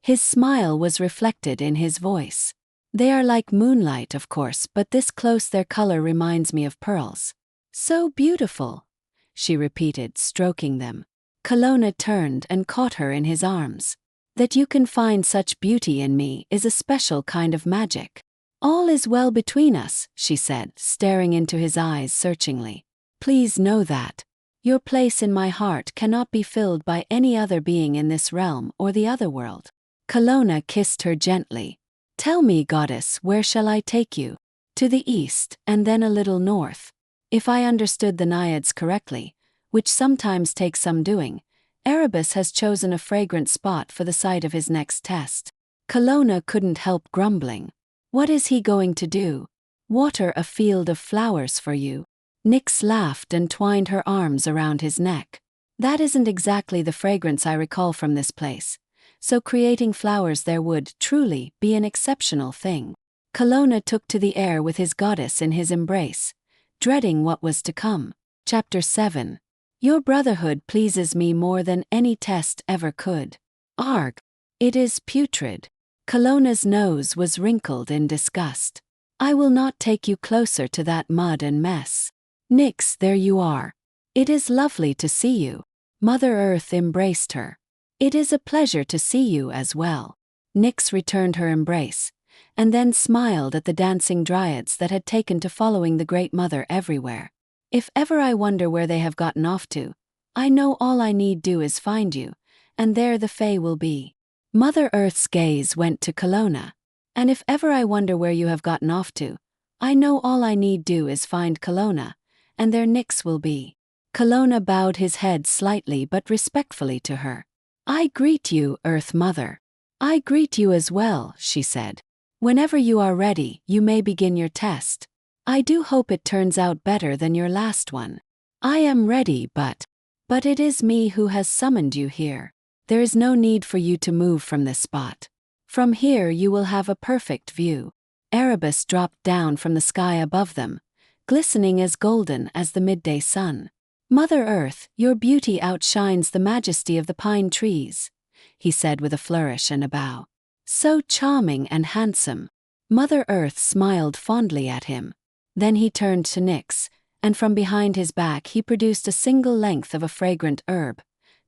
His smile was reflected in his voice. They are like moonlight, of course, but this close their color reminds me of pearls. So beautiful, she repeated, stroking them. Kalona turned and caught her in his arms. That you can find such beauty in me is a special kind of magic. All is well between us, she said, staring into his eyes searchingly. Please know that. Your place in my heart cannot be filled by any other being in this realm or the other world. Kalona kissed her gently. Tell me, goddess, where shall I take you? To the east, and then a little north. If I understood the naiads correctly, which sometimes takes some doing, Erebus has chosen a fragrant spot for the site of his next test. Kalona couldn't help grumbling. What is he going to do? Water a field of flowers for you? Nyx laughed and twined her arms around his neck. That isn't exactly the fragrance I recall from this place, so creating flowers there would, truly, be an exceptional thing. Kalona took to the air with his goddess in his embrace, dreading what was to come. Chapter 7. Your brotherhood pleases me more than any test ever could. Arg. It is putrid. Kalona's nose was wrinkled in disgust. I will not take you closer to that mud and mess. Nyx, there you are. It is lovely to see you. Mother Earth embraced her. It is a pleasure to see you as well. Nyx returned her embrace, and then smiled at the dancing dryads that had taken to following the Great Mother everywhere. If ever I wonder where they have gotten off to, I know all I need do is find you, and there the Fae will be. Mother Earth's gaze went to Kalona. And if ever I wonder where you have gotten off to, I know all I need do is find Kalona, and there Nyx will be. Kalona bowed his head slightly but respectfully to her. I greet you, Earth Mother. I greet you as well, she said. Whenever you are ready, you may begin your test. I do hope it turns out better than your last one. I am ready, but it is me who has summoned you here. There is no need for you to move from this spot. From here you will have a perfect view. Erebus dropped down from the sky above them, glistening as golden as the midday sun. Mother Earth, your beauty outshines the majesty of the pine trees, he said with a flourish and a bow. So charming and handsome. Mother Earth smiled fondly at him. Then he turned to Nyx, and from behind his back he produced a single length of a fragrant herb,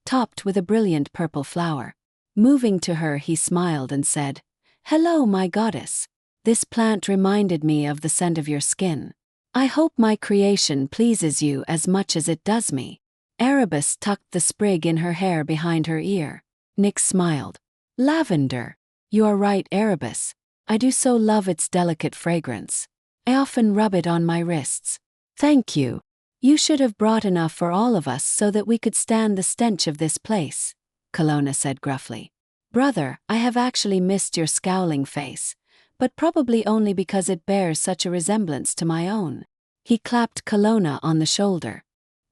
topped with a brilliant purple flower. Moving to her, he smiled and said, Hello, my goddess. This plant reminded me of the scent of your skin. I hope my creation pleases you as much as it does me. Erebus tucked the sprig in her hair behind her ear. Nyx smiled. Lavender. You are right, Erebus. I do so love its delicate fragrance. I often rub it on my wrists. Thank you. You should have brought enough for all of us so that we could stand the stench of this place, Kalona said gruffly. Brother, I have actually missed your scowling face, but probably only because it bears such a resemblance to my own. He clapped Kalona on the shoulder.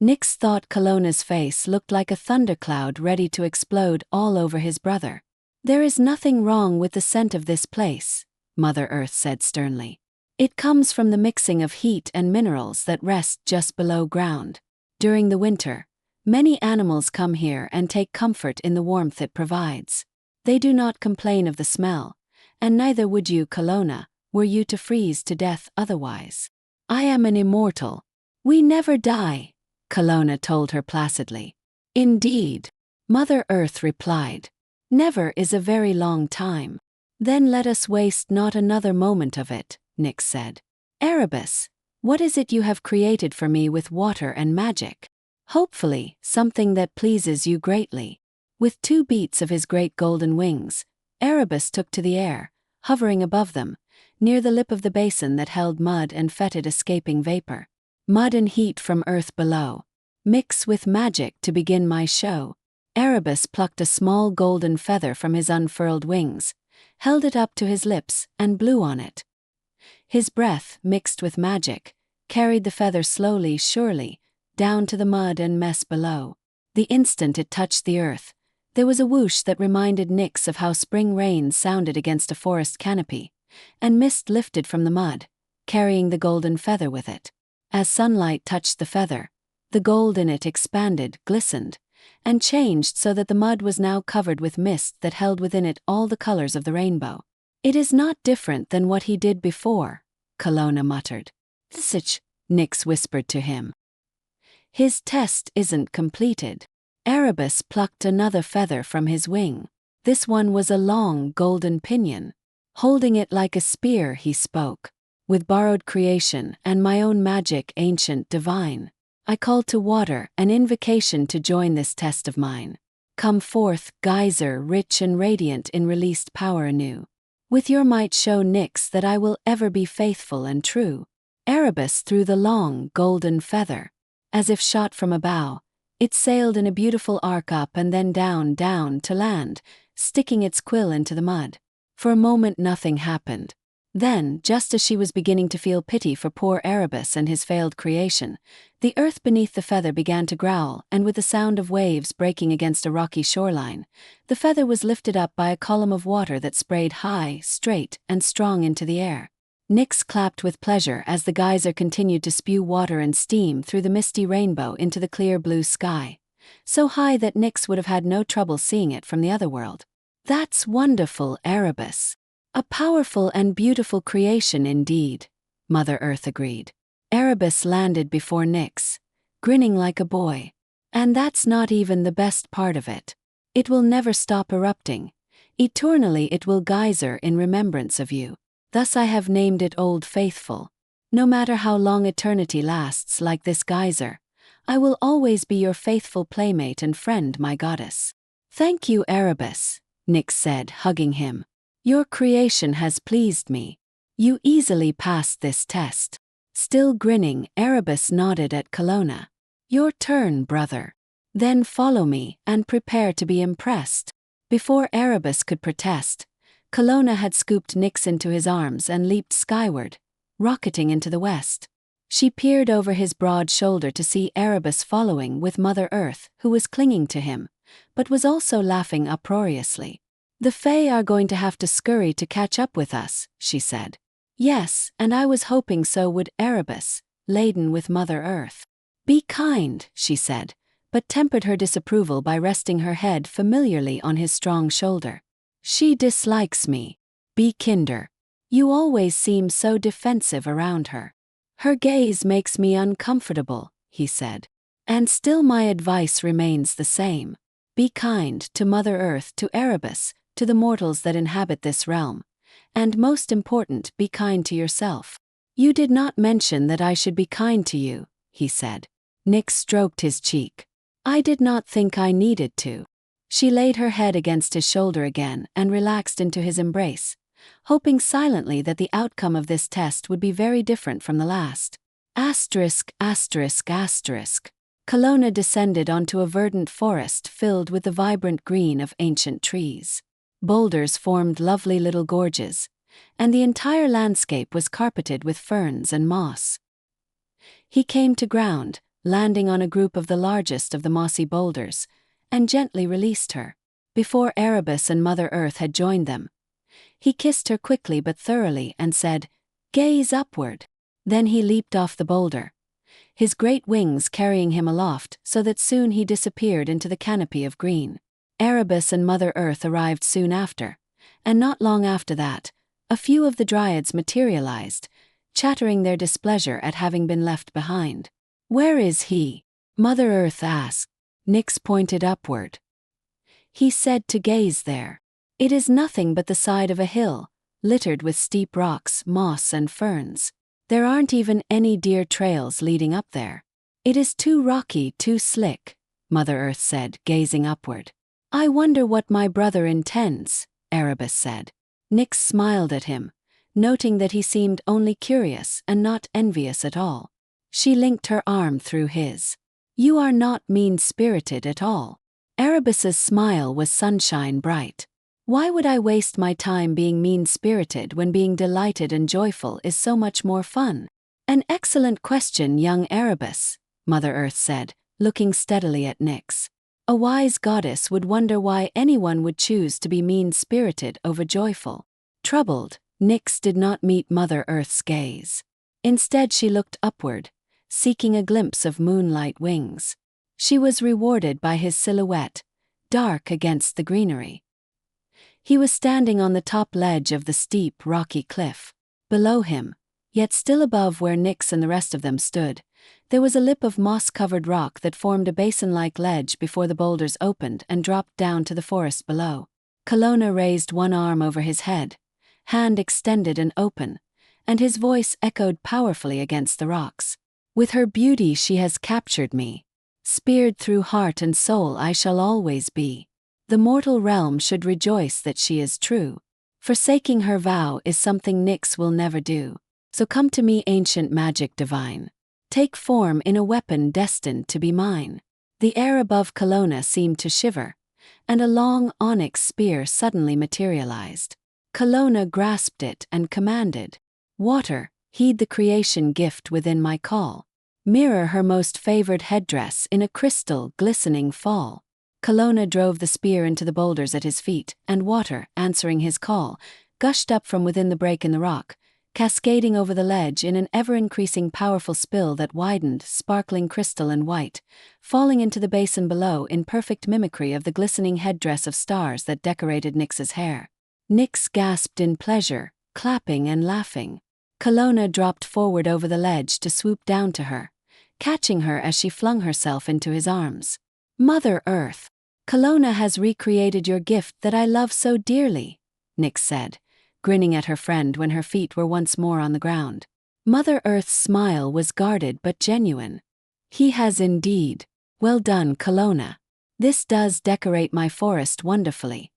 Nyx thought Kalona's face looked like a thundercloud ready to explode all over his brother. There is nothing wrong with the scent of this place, Mother Earth said sternly. It comes from the mixing of heat and minerals that rest just below ground. During the winter, many animals come here and take comfort in the warmth it provides. They do not complain of the smell, and neither would you, Kalona, were you to freeze to death otherwise. I am an immortal. We never die, Kalona told her placidly. Indeed, Mother Earth replied. Never is a very long time. Then let us waste not another moment of it, Nyx said. Erebus, what is it you have created for me with water and magic? Hopefully, something that pleases you greatly. With 2 beats of his great golden wings, Erebus took to the air, hovering above them, near the lip of the basin that held mud and fetid escaping vapor. Mud and heat from earth below. Mix with magic to begin my show. Erebus plucked a small golden feather from his unfurled wings, held it up to his lips, and blew on it. His breath, mixed with magic, carried the feather slowly, surely, down to the mud and mess below. The instant it touched the earth, there was a whoosh that reminded Nyx of how spring rain sounded against a forest canopy, and mist lifted from the mud, carrying the golden feather with it. As sunlight touched the feather, the gold in it expanded, glistened, and changed so that the mud was now covered with mist that held within it all the colors of the rainbow. It is not different than what he did before, Kalona muttered. Sitch, Nyx whispered to him. His test isn't completed. Erebus plucked another feather from his wing. This one was a long golden pinion. Holding it like a spear, he spoke. With borrowed creation and my own magic ancient divine, I call to water an invocation to join this test of mine. Come forth, geyser rich and radiant in released power anew. With your might show Nyx that I will ever be faithful and true. Erebus threw the long, golden feather. As if shot from a bow, it sailed in a beautiful arc up and then down, down to land, sticking its quill into the mud. For a moment nothing happened. Then, just as she was beginning to feel pity for poor Erebus and his failed creation, the earth beneath the feather began to growl, and with the sound of waves breaking against a rocky shoreline, the feather was lifted up by a column of water that sprayed high, straight, and strong into the air. Nyx clapped with pleasure as the geyser continued to spew water and steam through the misty rainbow into the clear blue sky, so high that Nyx would have had no trouble seeing it from the other world. That's wonderful, Erebus. A powerful and beautiful creation indeed, Mother Earth agreed. Erebus landed before Nyx, grinning like a boy. And that's not even the best part of it. It will never stop erupting. Eternally it will geyser in remembrance of you. Thus I have named it Old Faithful. No matter how long eternity lasts like this geyser, I will always be your faithful playmate and friend, my goddess. Thank you, Erebus, Nyx said, hugging him. Your creation has pleased me. You easily passed this test. Still grinning, Erebus nodded at Kalona. Your turn, brother. Then follow me and prepare to be impressed. Before Erebus could protest, Kalona had scooped Nyx into his arms and leaped skyward, rocketing into the west. She peered over his broad shoulder to see Erebus following with Mother Earth, who was clinging to him, but was also laughing uproariously. The Fae are going to have to scurry to catch up with us, she said. Yes, and I was hoping so would Erebus, laden with Mother Earth. Be kind, she said, but tempered her disapproval by resting her head familiarly on his strong shoulder. She dislikes me. Be kinder. You always seem so defensive around her. Her gaze makes me uncomfortable, he said. And still my advice remains the same. Be kind to Mother Earth, to Erebus, to the mortals that inhabit this realm. And most important, be kind to yourself. You did not mention that I should be kind to you, he said. Nyx stroked his cheek. I did not think I needed to. She laid her head against his shoulder again and relaxed into his embrace, hoping silently that the outcome of this test would be very different from the last. Asterisk, asterisk, asterisk. Kalona descended onto a verdant forest filled with the vibrant green of ancient trees. Boulders formed lovely little gorges, and the entire landscape was carpeted with ferns and moss. He came to ground, landing on a group of the largest of the mossy boulders, and gently released her. Before Erebus and Mother Earth had joined them, he kissed her quickly but thoroughly and said, "Gaze upward." Then he leaped off the boulder, his great wings carrying him aloft so that soon he disappeared into the canopy of green. Erebus and Mother Earth arrived soon after, and not long after that, a few of the dryads materialized, chattering their displeasure at having been left behind. "Where is he?" Mother Earth asked. Nyx pointed upward. "He said to gaze there. It is nothing but the side of a hill, littered with steep rocks, moss and ferns. There aren't even any deer trails leading up there. It is too rocky, too slick," Mother Earth said, gazing upward. "I wonder what my brother intends," Erebus said. Nyx smiled at him, noting that he seemed only curious and not envious at all. She linked her arm through his. "You are not mean-spirited at all." Erebus's smile was sunshine bright. "Why would I waste my time being mean-spirited when being delighted and joyful is so much more fun?" "An excellent question, young Erebus," Mother Earth said, looking steadily at Nyx. "A wise goddess would wonder why anyone would choose to be mean-spirited over joyful." Troubled, Nyx did not meet Mother Earth's gaze. Instead she looked upward, seeking a glimpse of moonlight wings. She was rewarded by his silhouette, dark against the greenery. He was standing on the top ledge of the steep, rocky cliff. Below him, yet still above where Nyx and the rest of them stood, there was a lip of moss-covered rock that formed a basin-like ledge before the boulders opened and dropped down to the forest below. Kalona raised one arm over his head, hand extended and open, and his voice echoed powerfully against the rocks. "With her beauty she has captured me. Speared through heart and soul I shall always be. The mortal realm should rejoice that she is true. Forsaking her vow is something Nyx will never do. So come to me, ancient magic divine. Take form in a weapon destined to be mine." The air above Kalona seemed to shiver, and a long onyx spear suddenly materialized. Kalona grasped it and commanded, "Water, heed the creation gift within my call. Mirror her most favored headdress in a crystal, glistening fall." Kalona drove the spear into the boulders at his feet, and water, answering his call, gushed up from within the break in the rock, cascading over the ledge in an ever-increasing powerful spill that widened, sparkling crystal and white, falling into the basin below in perfect mimicry of the glistening headdress of stars that decorated Nyx's hair. Nyx gasped in pleasure, clapping and laughing. Kalona dropped forward over the ledge to swoop down to her, catching her as she flung herself into his arms. "Mother Earth, Kalona has recreated your gift that I love so dearly," Nyx said, grinning at her friend when her feet were once more on the ground. Mother Earth's smile was guarded but genuine. "He has indeed. Well done, Kalona. This does decorate my forest wonderfully,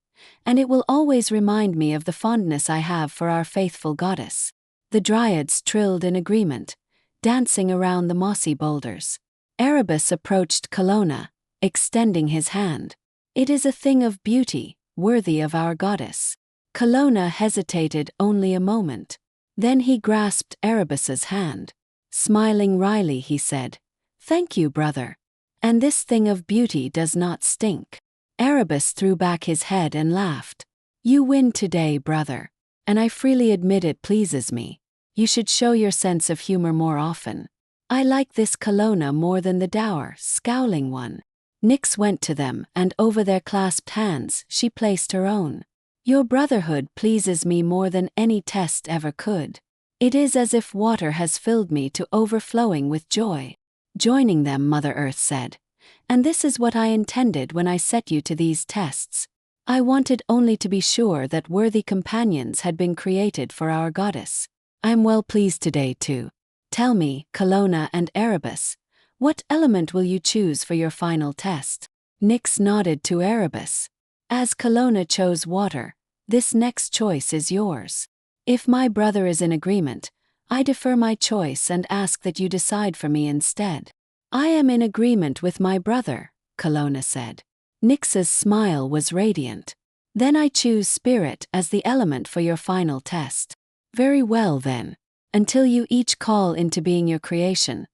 and it will always remind me of the fondness I have for our faithful goddess." The dryads trilled in agreement, dancing around the mossy boulders. Erebus approached Kalona, extending his hand. "It is a thing of beauty, worthy of our goddess." Kalona hesitated only a moment. Then he grasped Erebus's hand. Smiling wryly he said, "Thank you, brother. And this thing of beauty does not stink." Erebus threw back his head and laughed. "You win today, brother. And I freely admit it pleases me. You should show your sense of humor more often. I like this Kalona more than the dour, scowling one." Nyx went to them, and over their clasped hands she placed her own. "Your brotherhood pleases me more than any test ever could. It is as if water has filled me to overflowing with joy." Joining them, Mother Earth said, "And this is what I intended when I set you to these tests. I wanted only to be sure that worthy companions had been created for our goddess. I am well pleased today too. Tell me, Kalona and Erebus, what element will you choose for your final test?" Nyx nodded to Erebus. As Kalona chose water, this next choice is yours. If my brother is in agreement, I defer my choice and ask that you decide for me instead. I am in agreement with my brother, Kalona said. Nyx's smile was radiant. Then I choose spirit as the element for your final test. Very well then. Until you each call into being your creation,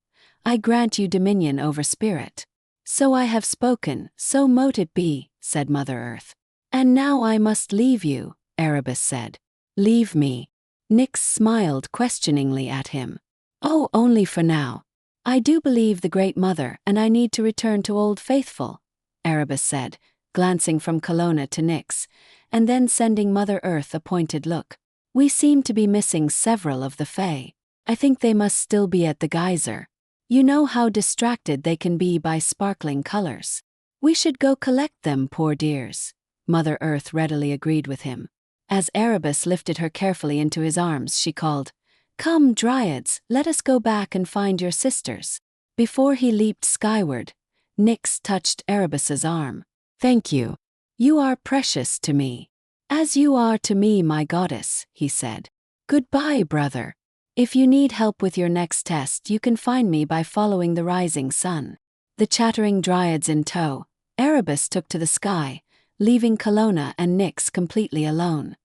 I grant you dominion over spirit. So I have spoken, so mote it be, said Mother Earth. And now I must leave you, Erebus said. Leave me. Nyx smiled questioningly at him. Oh, only for now. I do believe the Great Mother and I need to return to Old Faithful, Erebus said, glancing from Kalona to Nyx, and then sending Mother Earth a pointed look. We seem to be missing several of the Fae. I think they must still be at the geyser. You know how distracted they can be by sparkling colors. We should go collect them, poor dears. Mother Earth readily agreed with him. As Erebus lifted her carefully into his arms, she called, Come, Dryads, let us go back and find your sisters. Before he leaped skyward, Nyx touched Erebus's arm. Thank you. You are precious to me. As you are to me, my goddess, he said. Goodbye, brother. If you need help with your next test, you can find me by following the rising sun. The chattering Dryads in tow, Erebus took to the sky, leaving Kalona and Nyx completely alone.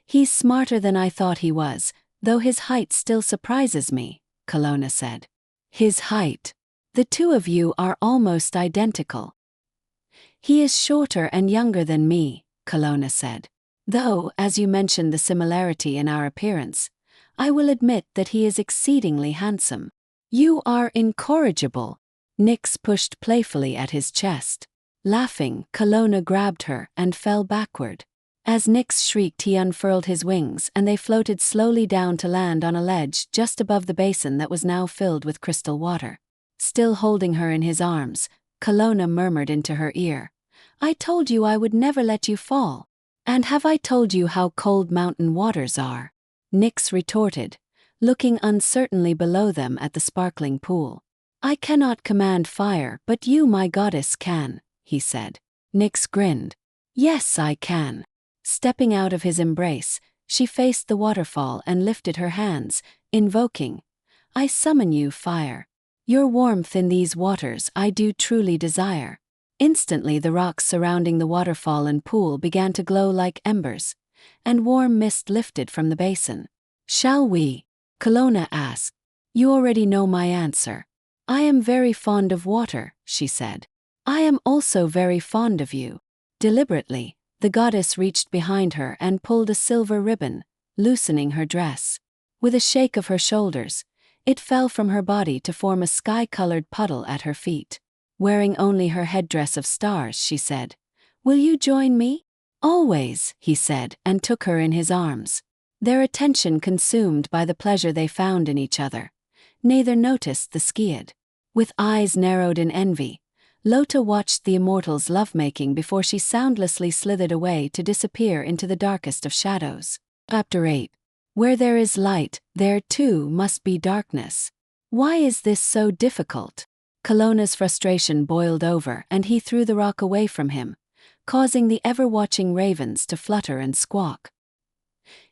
He's smarter than I thought he was, though his height still surprises me, Kalona said. His height. The two of you are almost identical. He is shorter and younger than me, Kalona said. Though, as you mentioned the similarity in our appearance, I will admit that he is exceedingly handsome. You are incorrigible. Nyx pushed playfully at his chest. Laughing, Kalona grabbed her and fell backward. As Nyx shrieked, he unfurled his wings and they floated slowly down to land on a ledge just above the basin that was now filled with crystal water. Still holding her in his arms, Kalona murmured into her ear, I told you I would never let you fall. And have I told you how cold mountain waters are? Nyx retorted, looking uncertainly below them at the sparkling pool. I cannot command fire, but you, my goddess, can, he said. Nyx grinned. Yes, I can. Stepping out of his embrace, she faced the waterfall and lifted her hands, invoking, I summon you, fire. Your warmth in these waters I do truly desire. Instantly the rocks surrounding the waterfall and pool began to glow like embers, and warm mist lifted from the basin. Shall we? Kalona asked. You already know my answer. I am very fond of water, she said. I am also very fond of you. Deliberately, the goddess reached behind her and pulled a silver ribbon, loosening her dress. With a shake of her shoulders, it fell from her body to form a sky-colored puddle at her feet. Wearing only her headdress of stars, she said, Will you join me? Always, he said, and took her in his arms. Their attention consumed by the pleasure they found in each other, neither noticed the Skiad. With eyes narrowed in envy, Lota watched the immortals' lovemaking before she soundlessly slithered away to disappear into the darkest of shadows. Chapter 8. Where there is light, there too must be darkness. Why is this so difficult? Kalona's frustration boiled over and he threw the rock away from him, causing the ever-watching ravens to flutter and squawk.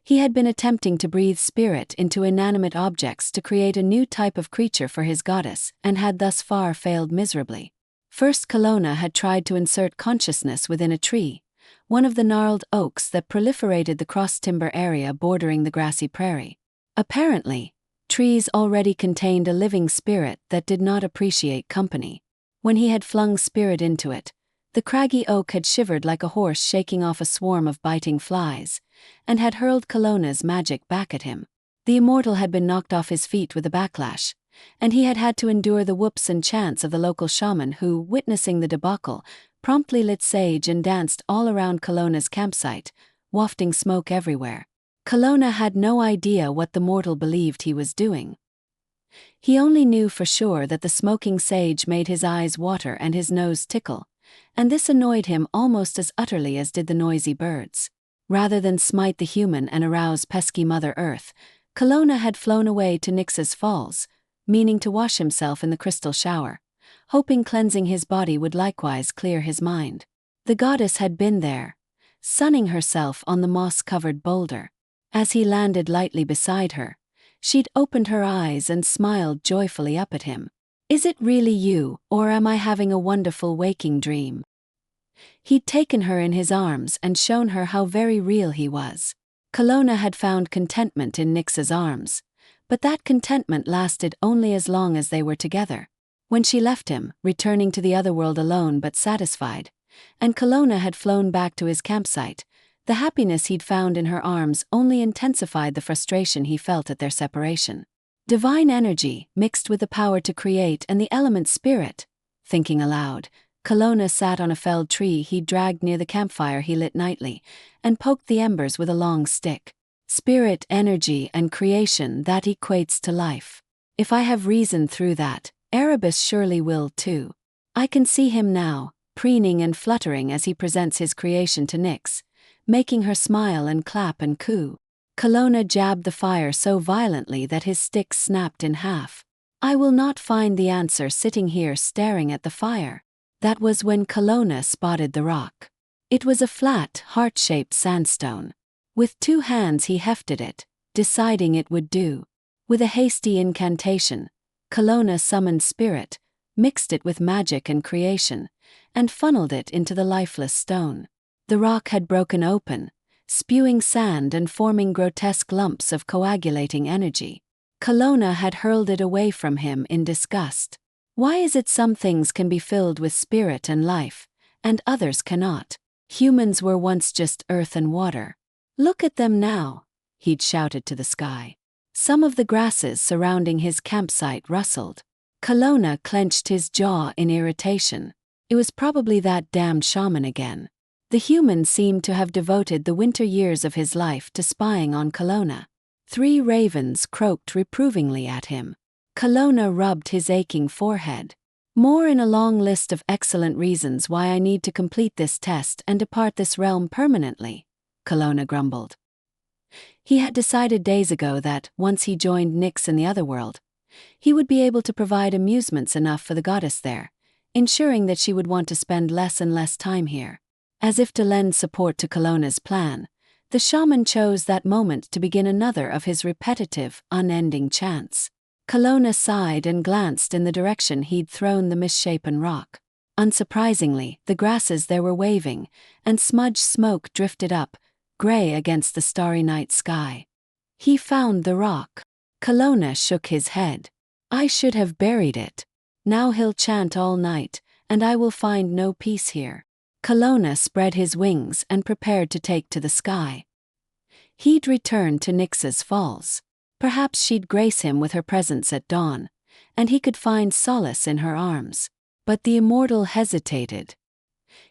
He had been attempting to breathe spirit into inanimate objects to create a new type of creature for his goddess and had thus far failed miserably. First, Kalona had tried to insert consciousness within a tree, one of the gnarled oaks that proliferated the cross-timber area bordering the grassy prairie. Apparently, trees already contained a living spirit that did not appreciate company. When he had flung spirit into it, the craggy oak had shivered like a horse shaking off a swarm of biting flies, and had hurled Kalona's magic back at him. The immortal had been knocked off his feet with a backlash, and he had had to endure the whoops and chants of the local shaman who, witnessing the debacle, promptly lit sage and danced all around Kalona's campsite, wafting smoke everywhere. Kalona had no idea what the mortal believed he was doing. He only knew for sure that the smoking sage made his eyes water and his nose tickle, and this annoyed him almost as utterly as did the noisy birds. Rather than smite the human and arouse pesky Mother Earth, Kalona had flown away to Nyx's Falls, meaning to wash himself in the crystal shower, hoping cleansing his body would likewise clear his mind. The goddess had been there, sunning herself on the moss-covered boulder. As he landed lightly beside her, she'd opened her eyes and smiled joyfully up at him. "Is it really you, or am I having a wonderful waking dream?" He'd taken her in his arms and shown her how very real he was. Kalona had found contentment in Nyx's arms, but that contentment lasted only as long as they were together. When she left him, returning to the other world alone but satisfied, and Kalona had flown back to his campsite, the happiness he'd found in her arms only intensified the frustration he felt at their separation. Divine energy, mixed with the power to create and the element spirit. Thinking aloud, Kalona sat on a felled tree he'd dragged near the campfire he lit nightly, and poked the embers with a long stick. Spirit, energy, and creation, that equates to life. If I have reasoned through that, Erebus surely will too. I can see him now, preening and fluttering as he presents his creation to Nyx, making her smile and clap and coo. Kalona jabbed the fire so violently that his stick snapped in half. I will not find the answer sitting here staring at the fire. That was when Kalona spotted the rock. It was a flat, heart-shaped sandstone. With 2 hands he hefted it, deciding it would do. With a hasty incantation, Kalona summoned spirit, mixed it with magic and creation, and funneled it into the lifeless stone. The rock had broken open, spewing sand and forming grotesque lumps of coagulating energy. Kalona had hurled it away from him in disgust. Why is it some things can be filled with spirit and life, and others cannot? Humans were once just earth and water. Look at them now, he'd shouted to the sky. Some of the grasses surrounding his campsite rustled. Kalona clenched his jaw in irritation. It was probably that damned shaman again. The human seemed to have devoted the winter years of his life to spying on Kalona. 3 ravens croaked reprovingly at him. Kalona rubbed his aching forehead. More in a long list of excellent reasons why I need to complete this test and depart this realm permanently, Kalona grumbled. He had decided days ago that, once he joined Nyx in the other world, he would be able to provide amusements enough for the goddess there, ensuring that she would want to spend less and less time here. As if to lend support to Kalona's plan, the shaman chose that moment to begin another of his repetitive, unending chants. Kalona sighed and glanced in the direction he'd thrown the misshapen rock. Unsurprisingly, the grasses there were waving, and smudged smoke drifted up, gray against the starry night sky. He found the rock. Kalona shook his head. I should have buried it. Now he'll chant all night, and I will find no peace here. Kalona spread his wings and prepared to take to the sky. He'd return to Nyx's Falls. Perhaps she'd grace him with her presence at dawn, and he could find solace in her arms. But the immortal hesitated.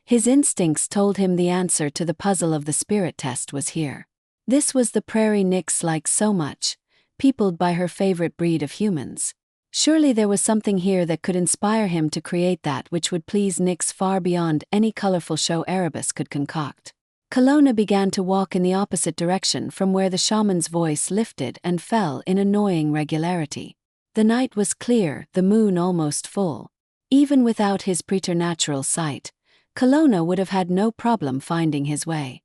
His instincts told him the answer to the puzzle of the spirit test was here. This was the prairie Nyx liked so much, peopled by her favorite breed of humans. Surely there was something here that could inspire him to create that which would please Nyx far beyond any colorful show Erebus could concoct. Kalona began to walk in the opposite direction from where the shaman's voice lifted and fell in annoying regularity. The night was clear, the moon almost full. Even without his preternatural sight, Kalona would have had no problem finding his way.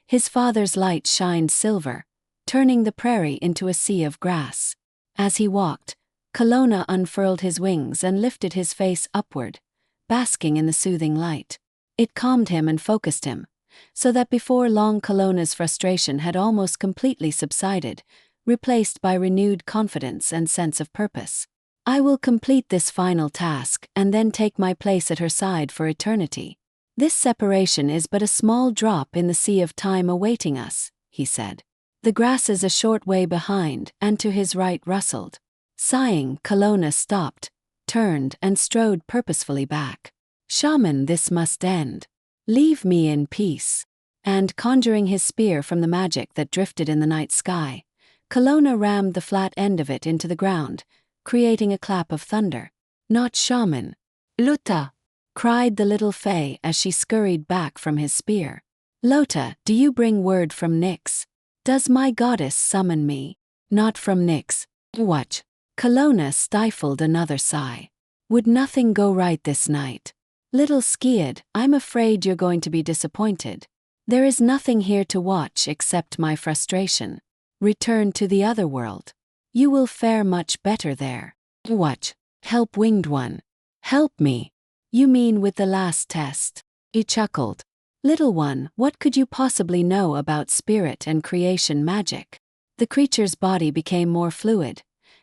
His father's light shined silver, turning the prairie into a sea of grass. As he walked, Kalona unfurled his wings and lifted his face upward, basking in the soothing light. It calmed him and focused him, so that before long Kalona's frustration had almost completely subsided, replaced by renewed confidence and sense of purpose. I will complete this final task and then take my place at her side for eternity. This separation is but a small drop in the sea of time awaiting us, he said. The grasses a short way behind and to his right rustled. Sighing, Kalona stopped, turned and strode purposefully back. Shaman, this must end. Leave me in peace. And conjuring his spear from the magic that drifted in the night sky, Kalona rammed the flat end of it into the ground, creating a clap of thunder. Not shaman. Luta! Cried the little fae as she scurried back from his spear. Lota, do you bring word from Nyx? Does my goddess summon me? Not from Nyx. What? Kalona stifled another sigh. Would nothing go right this night? Little Skiad, I'm afraid you're going to be disappointed. There is nothing here to watch except my frustration. Return to the other world. You will fare much better there. What? Help, Winged One. Help me. You mean with the last test? He chuckled. Little one, what could you possibly know about spirit and creation magic? The creature's body became more fluid,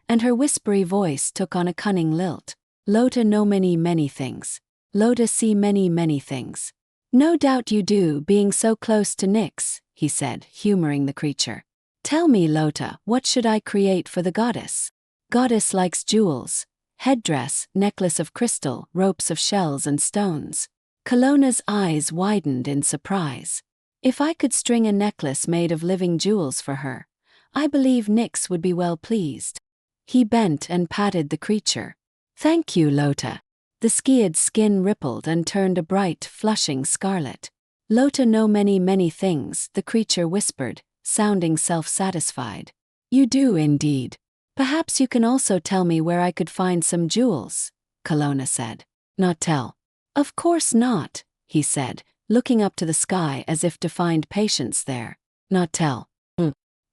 and her whispery voice took on a cunning lilt. Lota know many things. Lota see many things. No doubt you do, being so close to Nyx, he said, humoring the creature. Tell me, Lota, what should I create for the goddess? Goddess likes jewels, headdress, necklace of crystal, ropes of shells and stones. Kalona's eyes widened in surprise. If I could string a necklace made of living jewels for her, I believe Nyx would be well pleased. He bent and patted the creature. Thank you, Lota. The Skiad's skin rippled and turned a bright, flushing scarlet. Lota know many things, the creature whispered, sounding self-satisfied. You do indeed. Perhaps you can also tell me where I could find some jewels, Kalona said. Not tell. Of course not, he said, looking up to the sky as if to find patience there. Not tell.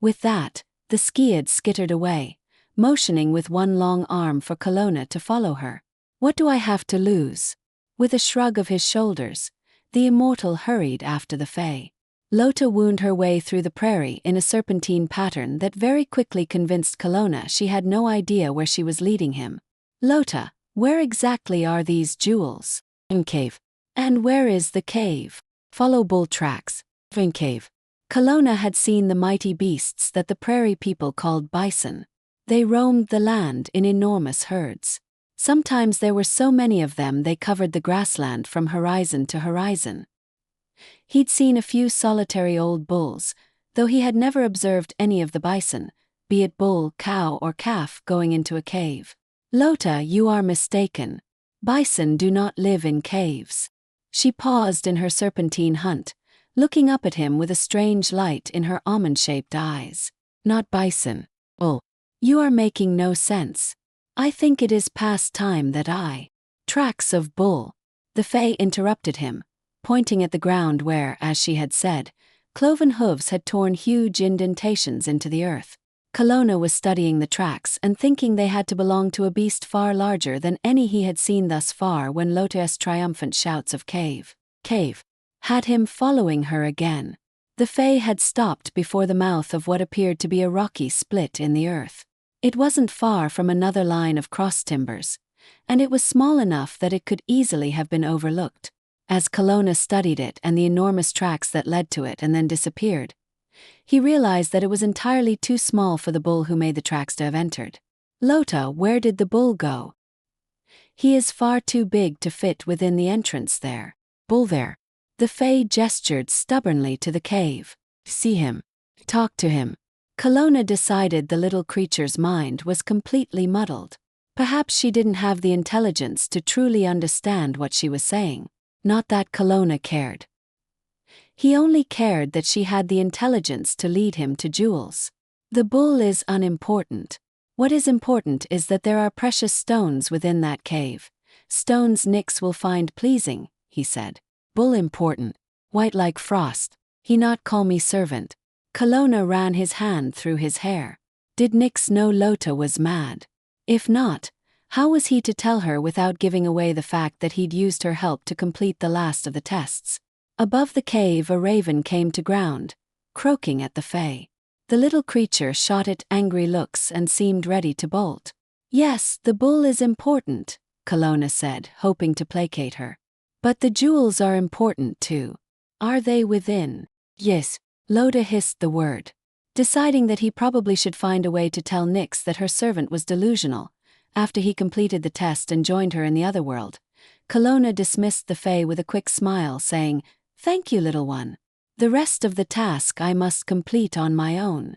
With that, the Skiad skittered away, motioning with one long arm for Kalona to follow her. What do I have to lose? With a shrug of his shoulders, the immortal hurried after the Fae. Lota wound her way through the prairie in a serpentine pattern that very quickly convinced Kalona she had no idea where she was leading him. Lota, where exactly are these jewels? In cave. And where is the cave? Follow bull tracks. In cave. Kalona had seen the mighty beasts that the prairie people called bison. They roamed the land in enormous herds. Sometimes there were so many of them they covered the grassland from horizon to horizon. He'd seen a few solitary old bulls, though he had never observed any of the bison, be it bull, cow or calf, going into a cave. Lota, you are mistaken. Bison do not live in caves. She paused in her serpentine hunt, looking up at him with a strange light in her almond-shaped eyes. Not bison. Bull. You are making no sense. I think it is past time that I. Tracks of bull. The Fae interrupted him, pointing at the ground where, as she had said, cloven hooves had torn huge indentations into the earth. Kalona was studying the tracks and thinking they had to belong to a beast far larger than any he had seen thus far when Lota's triumphant shouts of cave had him following her again. The Fae had stopped before the mouth of what appeared to be a rocky split in the earth. It wasn't far from another line of cross timbers, and it was small enough that it could easily have been overlooked. As Kalona studied it and the enormous tracks that led to it and then disappeared, he realized that it was entirely too small for the bull who made the tracks to have entered. Lota, where did the bull go? He is far too big to fit within the entrance there. Bull there. The Fae gestured stubbornly to the cave. See him. Talk to him. Kalona decided the little creature's mind was completely muddled. Perhaps she didn't have the intelligence to truly understand what she was saying. Not that Kalona cared. He only cared that she had the intelligence to lead him to jewels. The bull is unimportant. What is important is that there are precious stones within that cave. Stones Nyx will find pleasing, he said. Bull important. White like frost. He not call me servant. Kalona ran his hand through his hair. Did Nyx know Lota was mad? If not, how was he to tell her without giving away the fact that he'd used her help to complete the last of the tests? Above the cave a raven came to ground, croaking at the Fae. The little creature shot it angry looks and seemed ready to bolt. Yes, the bull is important, Kalona said, hoping to placate her. But the jewels are important too. Are they within? Yes. Lota hissed the word. Deciding that he probably should find a way to tell Nyx that her servant was delusional, after he completed the test and joined her in the other world, Kalona dismissed the Fae with a quick smile, saying, "Thank you, little one. The rest of the task I must complete on my own."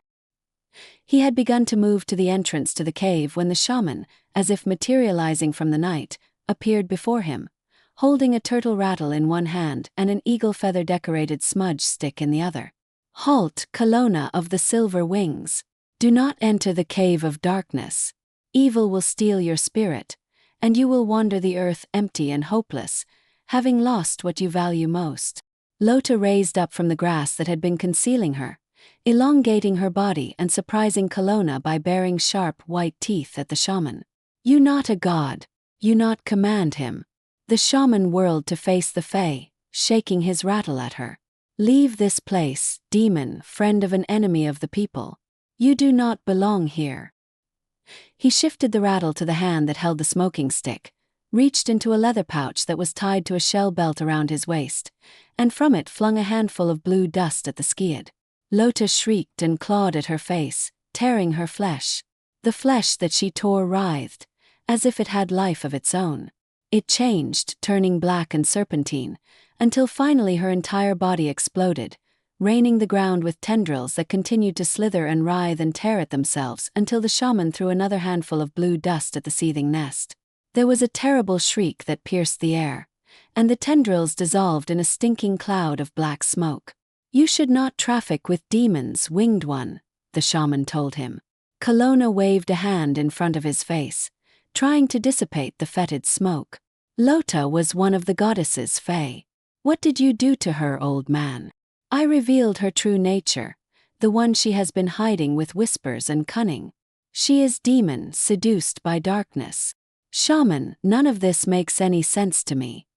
He had begun to move to the entrance to the cave when the shaman, as if materializing from the night, appeared before him, holding a turtle rattle in one hand and an eagle feather-decorated smudge stick in the other. "Halt, Kalona of the silver wings. Do not enter the cave of darkness. Evil will steal your spirit, and you will wander the earth empty and hopeless, having lost what you value most. Lota raised up from the grass that had been concealing her, elongating her body and surprising Kalona by baring sharp white teeth at the shaman. You not a god, you not command him. The shaman whirled to face the fae, shaking his rattle at her. Leave this place, demon, friend of an enemy of the people. You do not belong here. He shifted the rattle to the hand that held the smoking stick, reached into a leather pouch that was tied to a shell belt around his waist, and from it flung a handful of blue dust at the Skiad. Lota shrieked and clawed at her face, tearing her flesh. The flesh that she tore writhed, as if it had life of its own. It changed, turning black and serpentine, until finally her entire body exploded, raining the ground with tendrils that continued to slither and writhe and tear at themselves until the shaman threw another handful of blue dust at the seething nest. There was a terrible shriek that pierced the air, and the tendrils dissolved in a stinking cloud of black smoke. You should not traffic with demons, winged one, the shaman told him. Kalona waved a hand in front of his face, trying to dissipate the fetid smoke. Lota was one of the goddess's fae. What did you do to her, old man? I revealed her true nature, the one she has been hiding with whispers and cunning. She is demon, seduced by darkness. Shaman, none of this makes any sense to me.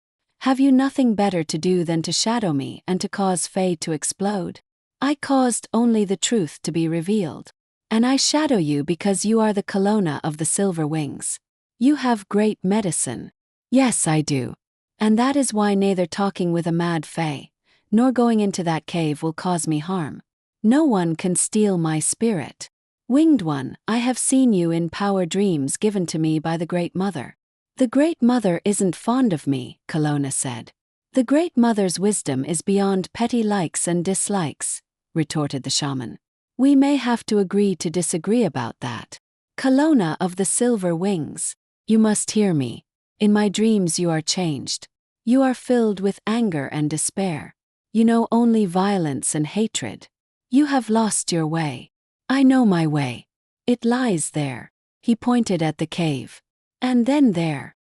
Have you nothing better to do than to shadow me and to cause fae to explode? I caused only the truth to be revealed. And I shadow you because you are the Kalona of the silver wings. You have great medicine. Yes, I do. And that is why neither talking with a mad fae, nor going into that cave will cause me harm. No one can steal my spirit. Winged one, I have seen you in power dreams given to me by the Great Mother. The Great Mother isn't fond of me, Kalona said. The Great Mother's wisdom is beyond petty likes and dislikes, retorted the shaman. We may have to agree to disagree about that. Kalona of the silver wings, you must hear me. In my dreams you are changed. You are filled with anger and despair. You know only violence and hatred. You have lost your way. I know my way. It lies there. He pointed at the cave. And then there.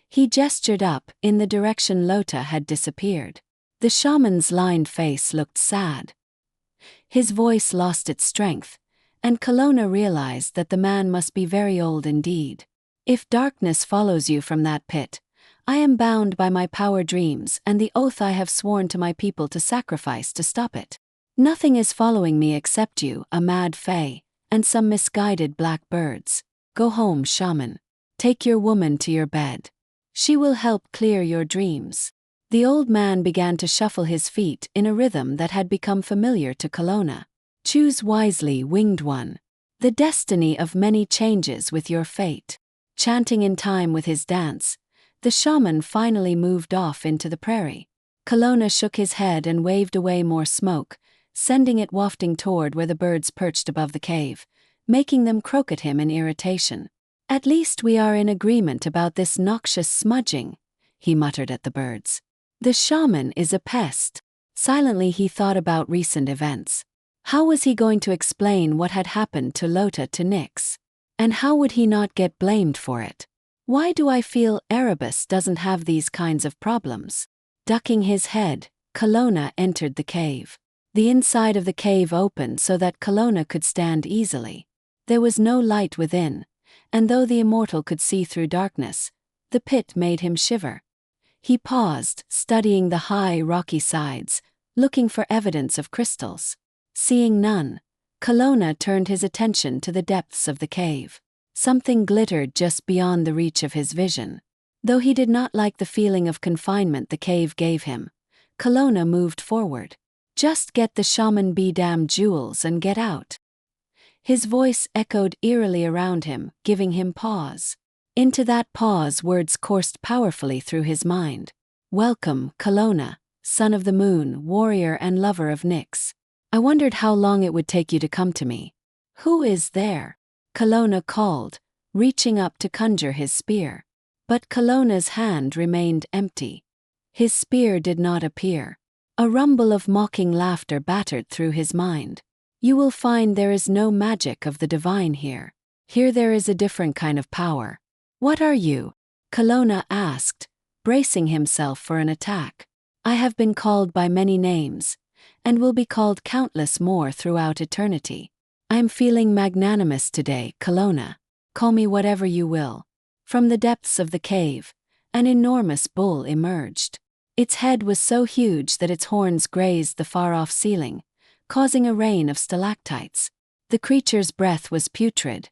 He gestured up, in the direction Lota had disappeared. The shaman's lined face looked sad. His voice lost its strength, and Kalona realized that the man must be very old indeed. If darkness follows you from that pit, I am bound by my power dreams and the oath I have sworn to my people to sacrifice to stop it. Nothing is following me except you, a mad fae, and some misguided black birds. Go home, shaman. Take your woman to your bed. She will help clear your dreams. The old man began to shuffle his feet in a rhythm that had become familiar to Kalona. Choose wisely, winged one. The destiny of many changes with your fate. Chanting in time with his dance, the shaman finally moved off into the prairie. Kalona shook his head and waved away more smoke, sending it wafting toward where the birds perched above the cave, making them croak at him in irritation. At least we are in agreement about this noxious smudging, he muttered at the birds. The shaman is a pest. Silently he thought about recent events. How was he going to explain what had happened to Lota to Nyx? And how would he not get blamed for it? Why do I feel Erebus doesn't have these kinds of problems? Ducking his head, Kalona entered the cave. The inside of the cave opened so that Kalona could stand easily. There was no light within, and though the immortal could see through darkness, the pit made him shiver. He paused, studying the high, rocky sides, looking for evidence of crystals. Seeing none, Kalona turned his attention to the depths of the cave. Something glittered just beyond the reach of his vision. Though he did not like the feeling of confinement the cave gave him, Kalona moved forward. Just get the shaman be-damned jewels and get out. His voice echoed eerily around him, giving him pause. Into that pause words coursed powerfully through his mind. Welcome, Kalona, son of the moon, warrior and lover of Nyx. I wondered how long it would take you to come to me. Who is there? Kalona called, reaching up to conjure his spear. But Kalona's hand remained empty. His spear did not appear. A rumble of mocking laughter battered through his mind. You will find there is no magic of the divine here. Here there is a different kind of power. What are you? Kalona asked, bracing himself for an attack. I have been called by many names, and will be called countless more throughout eternity. I am feeling magnanimous today, Kalona. Call me whatever you will. From the depths of the cave, an enormous bull emerged. Its head was so huge that its horns grazed the far-off ceiling, causing a rain of stalactites. The creature's breath was putrid.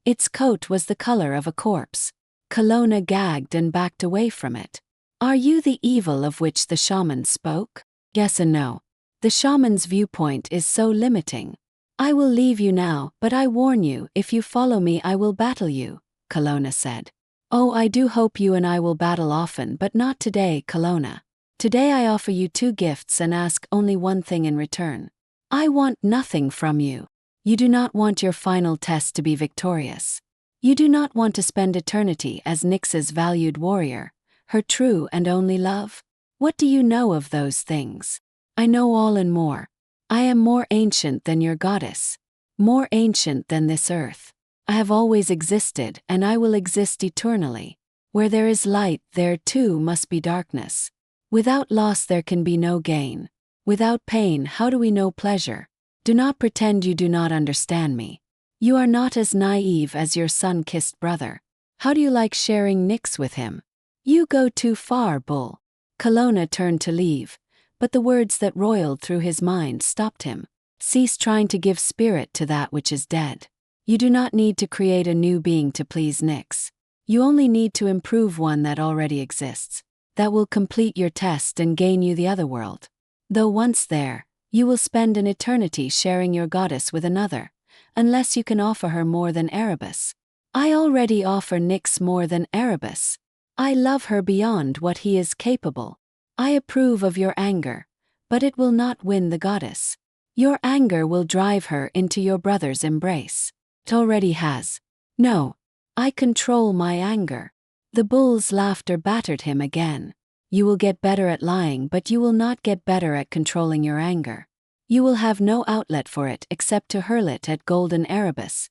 Its coat was the color of a corpse. Kalona gagged and backed away from it. Are you the evil of which the shaman spoke? Yes and no. The shaman's viewpoint is so limiting. I will leave you now, but I warn you, if you follow me I will battle you, Kalona said. Oh, I do hope you and I will battle often, but not today, Kalona. Today I offer you 2 gifts and ask only one thing in return. I want nothing from you. You do not want your final test to be victorious. You do not want to spend eternity as Nyx's valued warrior, her true and only love. What do you know of those things? I know all and more. I am more ancient than your goddess, more ancient than this earth. I have always existed and I will exist eternally. Where there is light, there too must be darkness. Without loss there can be no gain. Without pain, how do we know pleasure? Do not pretend you do not understand me. You are not as naive as your sun-kissed brother. How do you like sharing Nyx with him? You go too far, bull. Kalona turned to leave, but the words that roiled through his mind stopped him. Cease trying to give spirit to that which is dead. You do not need to create a new being to please Nyx. You only need to improve one that already exists. That will complete your test and gain you the other world. Though once there, you will spend an eternity sharing your goddess with another, unless you can offer her more than Erebus. I already offer Nyx more than Erebus. I love her beyond what he is capable. I approve of your anger, but it will not win the goddess. Your anger will drive her into your brother's embrace. It already has. No, I control my anger. The bull's laughter battered him again. You will get better at lying, but you will not get better at controlling your anger. You will have no outlet for it except to hurl it at golden Erebus,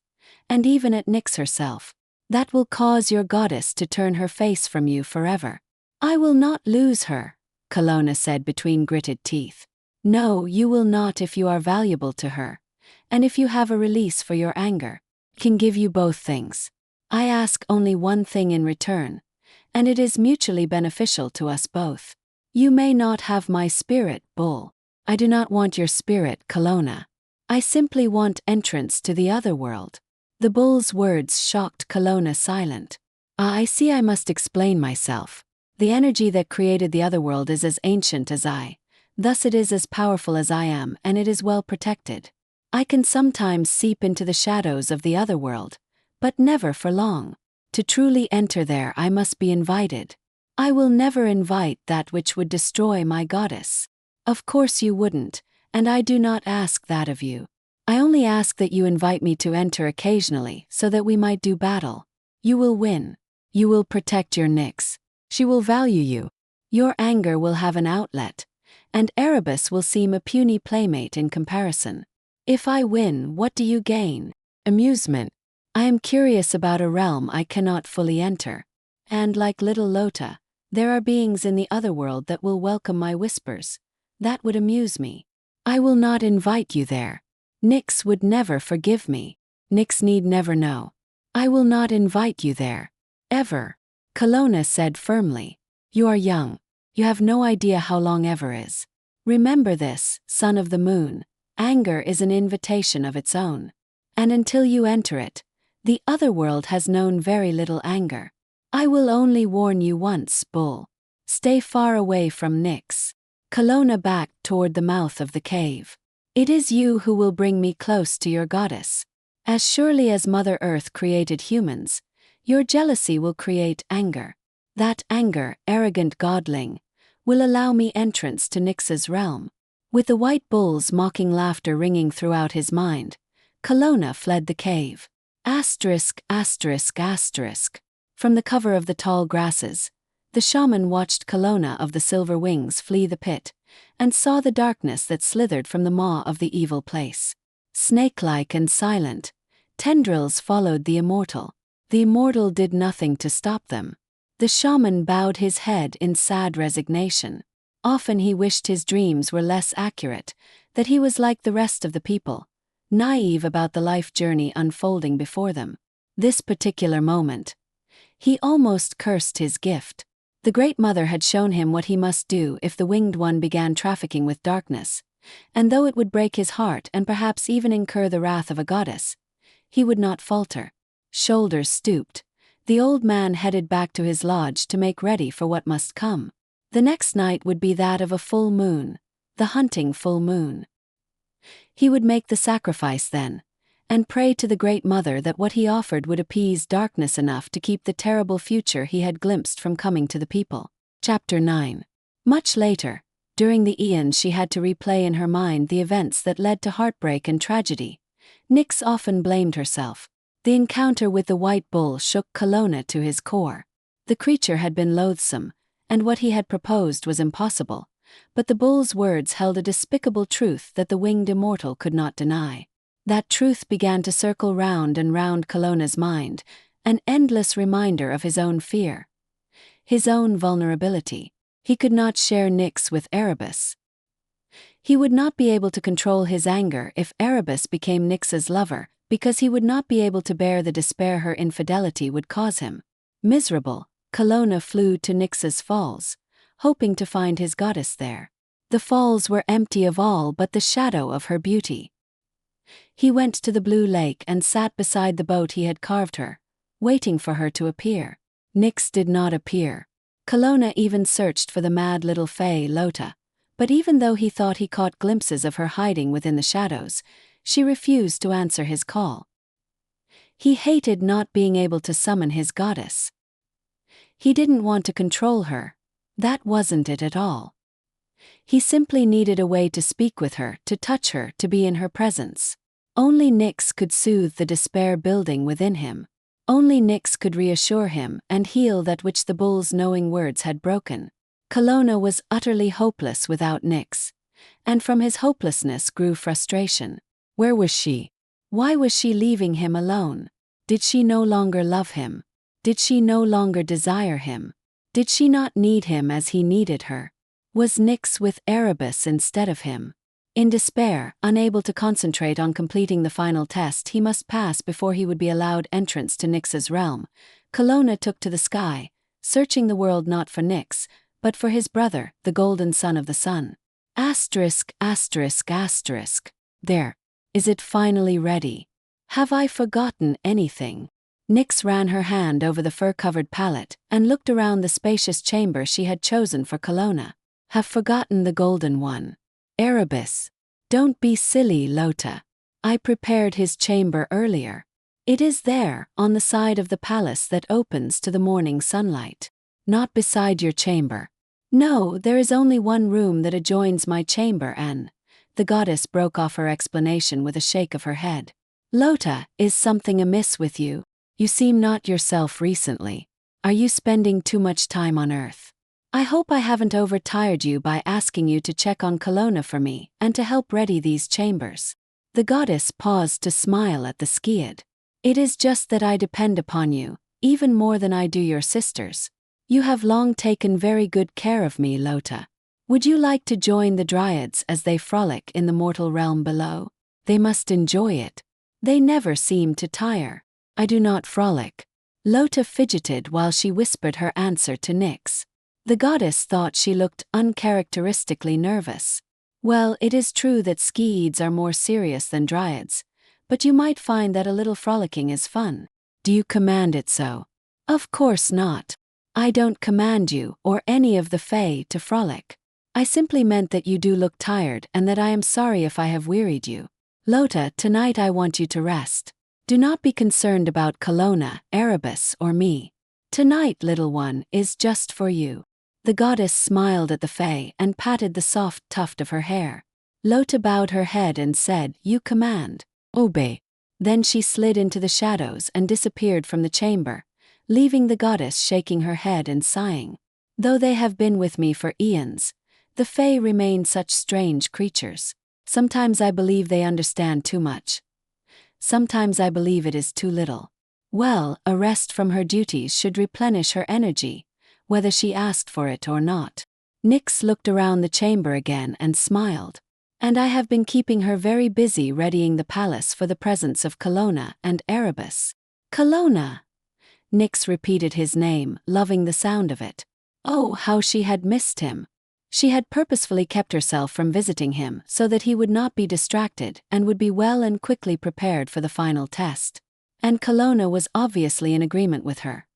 and even at Nyx herself. That will cause your goddess to turn her face from you forever. I will not lose her, Kalona said between gritted teeth. No, you will not if you are valuable to her, and if you have a release for your anger. I can give you both things. I ask only one thing in return, and it is mutually beneficial to us both. You may not have my spirit, bull. I do not want your spirit, Kalona. I simply want entrance to the other world. The bull's words shocked Kalona silent. I see I must explain myself. The energy that created the other world is as ancient as I. Thus it is as powerful as I am, and it is well protected. I can sometimes seep into the shadows of the other world, but never for long. To truly enter there I must be invited. I will never invite that which would destroy my goddess. Of course you wouldn't, and I do not ask that of you. I only ask that you invite me to enter occasionally so that we might do battle. You will win. You will protect your Nyx. She will value you. Your anger will have an outlet, and Erebus will seem a puny playmate in comparison. If I win, what do you gain? Amusement. I am curious about a realm I cannot fully enter, and like little Lota, there are beings in the other world that will welcome my whispers. That would amuse me. I will not invite you there. Nyx would never forgive me. Nyx need never know. I will not invite you there. Ever. Kalona said firmly. You are young. You have no idea how long ever is. Remember this, son of the moon. Anger is an invitation of its own. And until you enter it, the other world has known very little anger. I will only warn you once, bull. Stay far away from Nyx. Kalona backed toward the mouth of the cave. It is you who will bring me close to your goddess. As surely as Mother Earth created humans, your jealousy will create anger. That anger, arrogant godling, will allow me entrance to Nyx's realm. With the white bull's mocking laughter ringing throughout his mind, Kalona fled the cave. Asterisk, asterisk, asterisk. From the cover of the tall grasses, the shaman watched Kalona of the silver wings flee the pit, and saw the darkness that slithered from the maw of the evil place. Snake-like and silent, tendrils followed the immortal. The immortal did nothing to stop them. The shaman bowed his head in sad resignation. Often he wished his dreams were less accurate, that he was like the rest of the people, naive about the life journey unfolding before them. This particular moment, he almost cursed his gift. The Great Mother had shown him what he must do if the Winged One began trafficking with darkness, and though it would break his heart and perhaps even incur the wrath of a goddess, he would not falter. Shoulders stooped, the old man headed back to his lodge to make ready for what must come. The next night would be that of a full moon, the hunting full moon. He would make the sacrifice then, and pray to the Great Mother that what he offered would appease darkness enough to keep the terrible future he had glimpsed from coming to the people. Chapter 9. Much later, during the eons she had to replay in her mind the events that led to heartbreak and tragedy. Nyx often blamed herself. The encounter with the white bull shook Kalona to his core. The creature had been loathsome, and what he had proposed was impossible, but the bull's words held a despicable truth that the winged immortal could not deny. That truth began to circle round and round Kalona's mind, an endless reminder of his own fear, his own vulnerability. He could not share Nyx with Erebus. He would not be able to control his anger if Erebus became Nyx's lover, because he would not be able to bear the despair her infidelity would cause him. Miserable, Kalona flew to Nyx's falls, hoping to find his goddess there. The falls were empty of all but the shadow of her beauty. He went to the blue lake and sat beside the boat he had carved her, waiting for her to appear. Nyx did not appear. Kalona even searched for the mad little fay Lota, but even though he thought he caught glimpses of her hiding within the shadows, she refused to answer his call. He hated not being able to summon his goddess. He didn't want to control her. That wasn't it at all. He simply needed a way to speak with her, to touch her, to be in her presence. Only Nyx could soothe the despair building within him. Only Nyx could reassure him and heal that which the bull's knowing words had broken. Kalona was utterly hopeless without Nyx, and from his hopelessness grew frustration. Where was she? Why was she leaving him alone? Did she no longer love him? Did she no longer desire him? Did she not need him as he needed her? Was Nyx with Erebus instead of him? In despair, unable to concentrate on completing the final test he must pass before he would be allowed entrance to Nyx's realm, Kalona took to the sky, searching the world not for Nyx, but for his brother, the golden son of the sun. Asterisk, asterisk, asterisk. There. Is it finally ready? Have I forgotten anything? Nyx ran her hand over the fur-covered pallet and looked around the spacious chamber she had chosen for Kalona. Have forgotten the golden one. Erebus. Don't be silly, Lota. I prepared his chamber earlier. It is there, on the side of the palace that opens to the morning sunlight. Not beside your chamber. No, there is only one room that adjoins my chamber and... The goddess broke off her explanation with a shake of her head. Lota, is something amiss with you? You seem not yourself recently. Are you spending too much time on Earth? I hope I haven't overtired you by asking you to check on Kalona for me and to help ready these chambers. The goddess paused to smile at the Skiad. It is just that I depend upon you, even more than I do your sisters. You have long taken very good care of me, Lota. Would you like to join the Dryads as they frolic in the mortal realm below? They must enjoy it. They never seem to tire. I do not frolic. Lota fidgeted while she whispered her answer to Nyx. The goddess thought she looked uncharacteristically nervous. Well, it is true that Skiads are more serious than Dryads, but you might find that a little frolicking is fun. Do you command it so? Of course not. I don't command you or any of the Fae to frolic. I simply meant that you do look tired and that I am sorry if I have wearied you. Lota, tonight I want you to rest. Do not be concerned about Kalona, Erebus, or me. Tonight, little one, is just for you. The goddess smiled at the Fae and patted the soft tuft of her hair. Lota bowed her head and said, "You command. Obey." Then she slid into the shadows and disappeared from the chamber, leaving the goddess shaking her head and sighing. Though they have been with me for eons, the Fae remain such strange creatures. Sometimes I believe they understand too much. Sometimes I believe it is too little. Well, a rest from her duties should replenish her energy, whether she asked for it or not. Nyx looked around the chamber again and smiled. And I have been keeping her very busy readying the palace for the presence of Kalona and Erebus. Kalona! Nyx repeated his name, loving the sound of it. Oh, how she had missed him! She had purposefully kept herself from visiting him so that he would not be distracted and would be well and quickly prepared for the final test. And Kalona was obviously in agreement with her.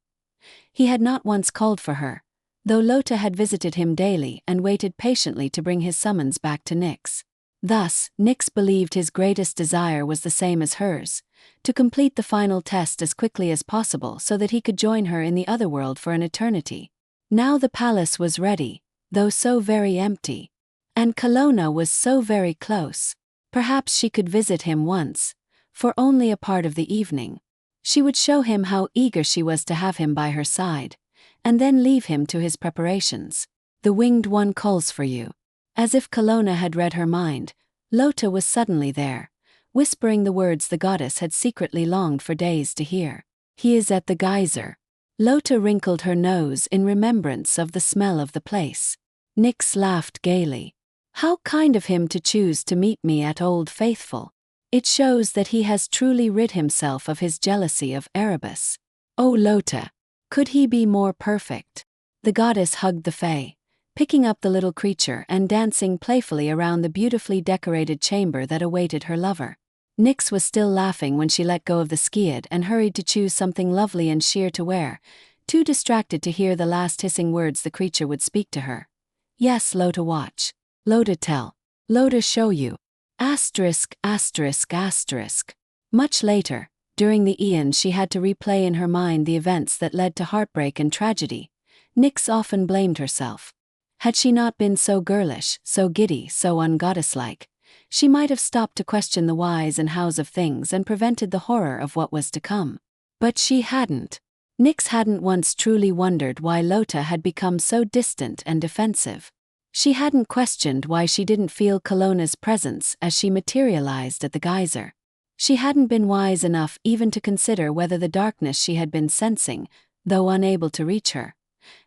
He had not once called for her, though Lota had visited him daily and waited patiently to bring his summons back to Nyx. Thus, Nyx believed his greatest desire was the same as hers, to complete the final test as quickly as possible so that he could join her in the other world for an eternity. Now the palace was ready, though so very empty. And Kalona was so very close. Perhaps she could visit him once, for only a part of the evening. She would show him how eager she was to have him by her side, and then leave him to his preparations. The winged one calls for you. As if Kalona had read her mind, Lota was suddenly there, whispering the words the goddess had secretly longed for days to hear. He is at the geyser. Lota wrinkled her nose in remembrance of the smell of the place. Nyx laughed gaily. How kind of him to choose to meet me at Old Faithful. It shows that he has truly rid himself of his jealousy of Erebus. Oh Lota! Could he be more perfect? The goddess hugged the fae, picking up the little creature and dancing playfully around the beautifully decorated chamber that awaited her lover. Nyx was still laughing when she let go of the skiad and hurried to choose something lovely and sheer to wear, too distracted to hear the last hissing words the creature would speak to her. Yes, Lota, watch. Lota, tell. Lota, show you. Asterisk, asterisk, asterisk. Much later, during the eons she had to replay in her mind the events that led to heartbreak and tragedy, Nyx often blamed herself. Had she not been so girlish, so giddy, so ungoddess-like, she might have stopped to question the whys and hows of things and prevented the horror of what was to come. But she hadn't. Nyx hadn't once truly wondered why Lota had become so distant and defensive. She hadn't questioned why she didn't feel Kalona's presence as she materialized at the geyser. She hadn't been wise enough even to consider whether the darkness she had been sensing, though unable to reach her,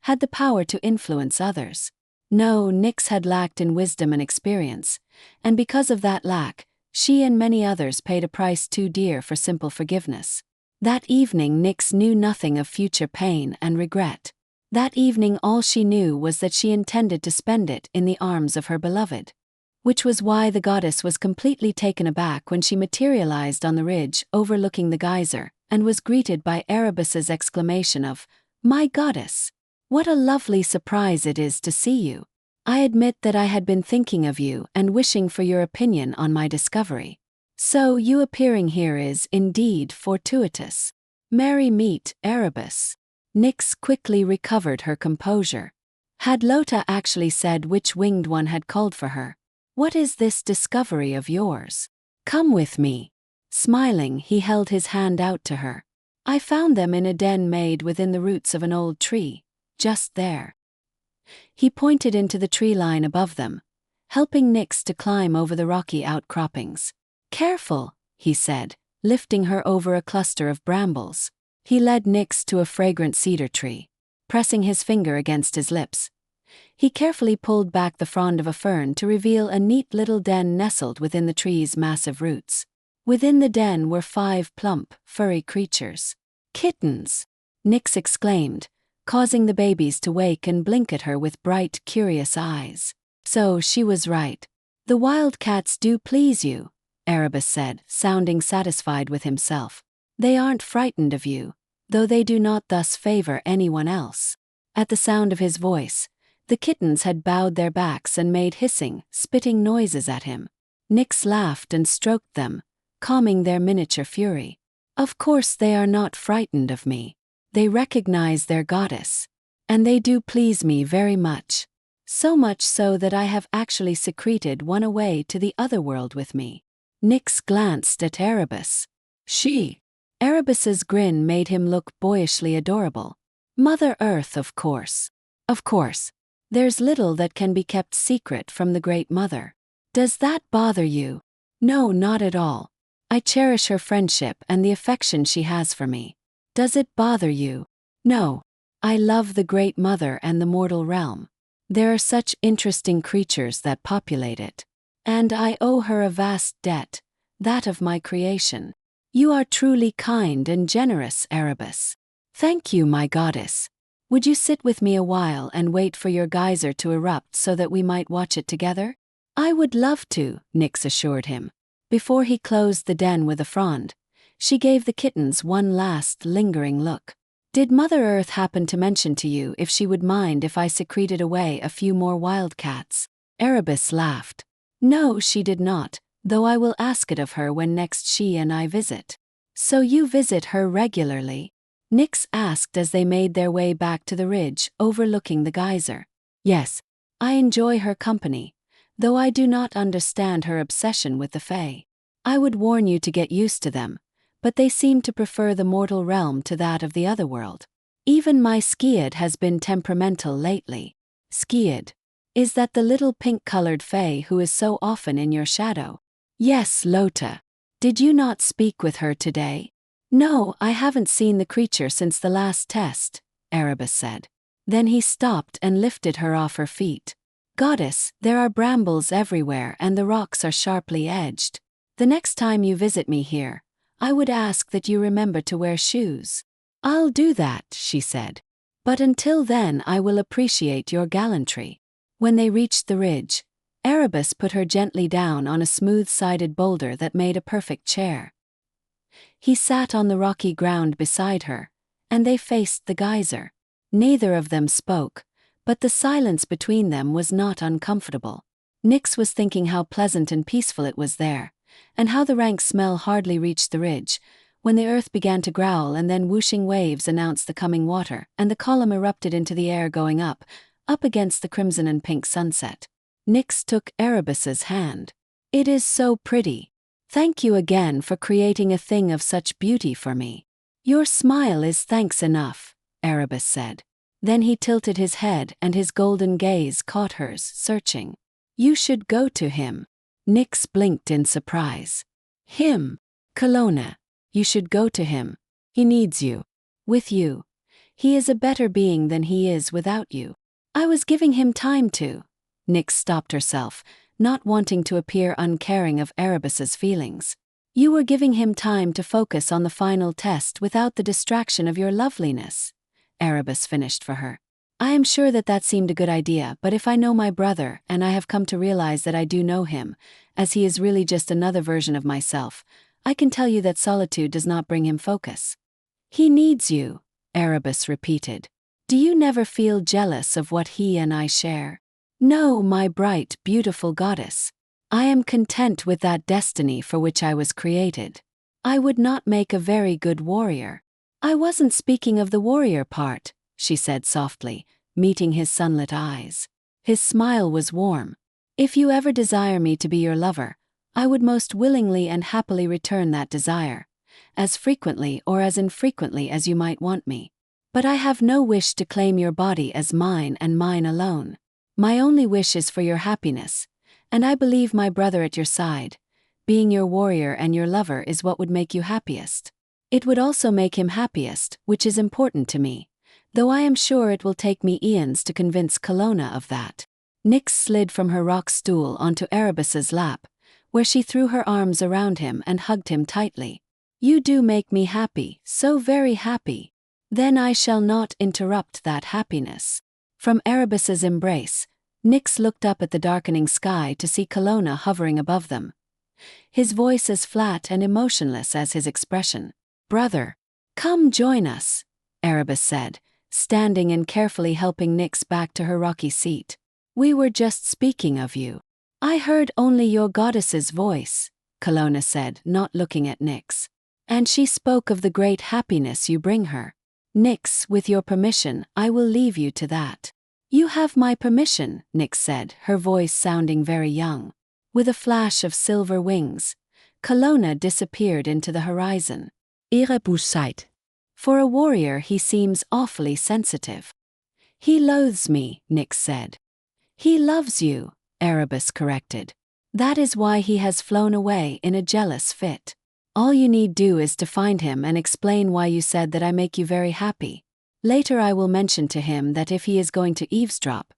had the power to influence others. No, Nyx had lacked in wisdom and experience, and because of that lack, she and many others paid a price too dear for simple forgiveness. That evening Nyx knew nothing of future pain and regret. That evening all she knew was that she intended to spend it in the arms of her beloved. Which was why the goddess was completely taken aback when she materialized on the ridge overlooking the geyser and was greeted by Erebus's exclamation of, "My goddess! What a lovely surprise it is to see you. I admit that I had been thinking of you and wishing for your opinion on my discovery. So you appearing here is indeed fortuitous. Merry meet, Erebus." Nyx quickly recovered her composure. Had Lota actually said which winged one had called for her? What is this discovery of yours? Come with me. Smiling, he held his hand out to her. I found them in a den made within the roots of an old tree. Just there. He pointed into the tree line above them, helping Nyx to climb over the rocky outcroppings. Careful, he said, lifting her over a cluster of brambles. He led Nyx to a fragrant cedar tree. Pressing his finger against his lips, he carefully pulled back the frond of a fern to reveal a neat little den nestled within the tree's massive roots. Within the den were 5 plump, furry creatures. Kittens! Nyx exclaimed, causing the babies to wake and blink at her with bright, curious eyes. So she was right. The wild cats do please you, Erebus said, sounding satisfied with himself. They aren't frightened of you, though they do not thus favor anyone else. At the sound of his voice, the kittens had bowed their backs and made hissing, spitting noises at him. Nyx laughed and stroked them, calming their miniature fury. Of course they are not frightened of me. They recognize their goddess. And they do please me very much. So much so that I have actually secreted one away to the other world with me. Nyx glanced at Erebus. Erebus's grin made him look boyishly adorable. Mother Earth, of course. Of course. There's little that can be kept secret from the Great Mother. Does that bother you? No, not at all. I cherish her friendship and the affection she has for me. Does it bother you? No. I love the Great Mother and the mortal realm. There are such interesting creatures that populate it. And I owe her a vast debt, that of my creation. You are truly kind and generous, Erebus. Thank you, my goddess. Would you sit with me a while and wait for your geyser to erupt so that we might watch it together? I would love to, Nyx assured him. Before he closed the den with a frond, she gave the kittens one last lingering look. Did Mother Earth happen to mention to you if she would mind if I secreted away a few more wildcats? Erebus laughed. No, she did not, though I will ask it of her when next she and I visit. So you visit her regularly? Nyx asked as they made their way back to the ridge overlooking the geyser. Yes, I enjoy her company, though I do not understand her obsession with the Fae. I would warn you to get used to them, but they seem to prefer the mortal realm to that of the other world. Even my Skiad has been temperamental lately. Skiad. Is that the little pink-colored Fae who is so often in your shadow? Yes, Lota. Did you not speak with her today? No, I haven't seen the creature since the last test, Erebus said. Then he stopped and lifted her off her feet. Goddess, there are brambles everywhere and the rocks are sharply edged. The next time you visit me here, I would ask that you remember to wear shoes. I'll do that, she said. But until then I will appreciate your gallantry. When they reached the ridge, Erebus put her gently down on a smooth-sided boulder that made a perfect chair. He sat on the rocky ground beside her, and they faced the geyser. Neither of them spoke, but the silence between them was not uncomfortable. Nyx was thinking how pleasant and peaceful it was there, and how the rank smell hardly reached the ridge, when the earth began to growl and then whooshing waves announced the coming water, and the column erupted into the air going up against the crimson and pink sunset. Nyx took Erebus's hand. It is so pretty. Thank you again for creating a thing of such beauty for me. Your smile is thanks enough, Erebus said. Then he tilted his head and his golden gaze caught hers, searching. You should go to him. Nyx blinked in surprise. Him? Kalona. You should go to him. He needs you. With you. He is a better being than he is without you. I was giving him time to. Nyx stopped herself, not wanting to appear uncaring of Erebus's feelings. You were giving him time to focus on the final test without the distraction of your loveliness. Erebus finished for her. I am sure that seemed a good idea, but if I know my brother, and I have come to realize that I do know him, as he is really just another version of myself, I can tell you that solitude does not bring him focus. He needs you, Erebus repeated. Do you never feel jealous of what he and I share? No, my bright, beautiful goddess. I am content with that destiny for which I was created. I would not make a very good warrior. I wasn't speaking of the warrior part, she said softly, meeting his sunlit eyes. His smile was warm. If you ever desire me to be your lover, I would most willingly and happily return that desire, as frequently or as infrequently as you might want me. But I have no wish to claim your body as mine and mine alone. My only wish is for your happiness, and I believe my brother at your side, being your warrior and your lover, is what would make you happiest. It would also make him happiest, which is important to me, though I am sure it will take me eons to convince Kalona of that. Nyx slid from her rock stool onto Erebus's lap, where she threw her arms around him and hugged him tightly. You do make me happy, so very happy. Then I shall not interrupt that happiness. From Erebus's embrace, Nyx looked up at the darkening sky to see Kalona hovering above them, his voice as flat and emotionless as his expression. Brother, come join us, Erebus said, standing and carefully helping Nyx back to her rocky seat. We were just speaking of you. I heard only your goddess's voice, Kalona said, not looking at Nyx. And she spoke of the great happiness you bring her. Nyx, with your permission, I will leave you to that. You have my permission, Nyx said, her voice sounding very young. With a flash of silver wings, Kalona disappeared into the horizon. Erebus sighed. For a warrior he seems awfully sensitive. He loathes me, Nyx said. He loves you, Erebus corrected. That is why he has flown away in a jealous fit. All you need do is to find him and explain why you said that I make you very happy. Later I will mention to him that if he is going to eavesdrop,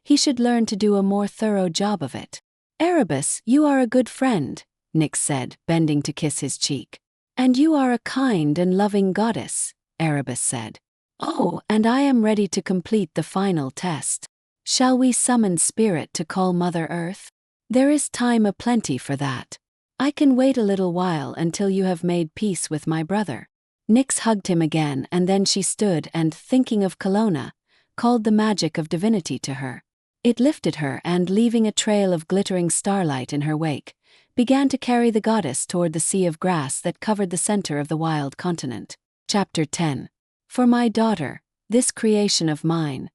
he should learn to do a more thorough job of it." "Erebus, you are a good friend," Nyx said, bending to kiss his cheek. "And you are a kind and loving goddess," Erebus said. "Oh, and I am ready to complete the final test. Shall we summon spirit to call Mother Earth? There is time aplenty for that. I can wait a little while until you have made peace with my brother." Nyx hugged him again, and then she stood and, thinking of Kalona, called the magic of divinity to her. It lifted her and, leaving a trail of glittering starlight in her wake, began to carry the goddess toward the sea of grass that covered the center of the wild continent. Chapter 10. For my daughter, this creation of mine,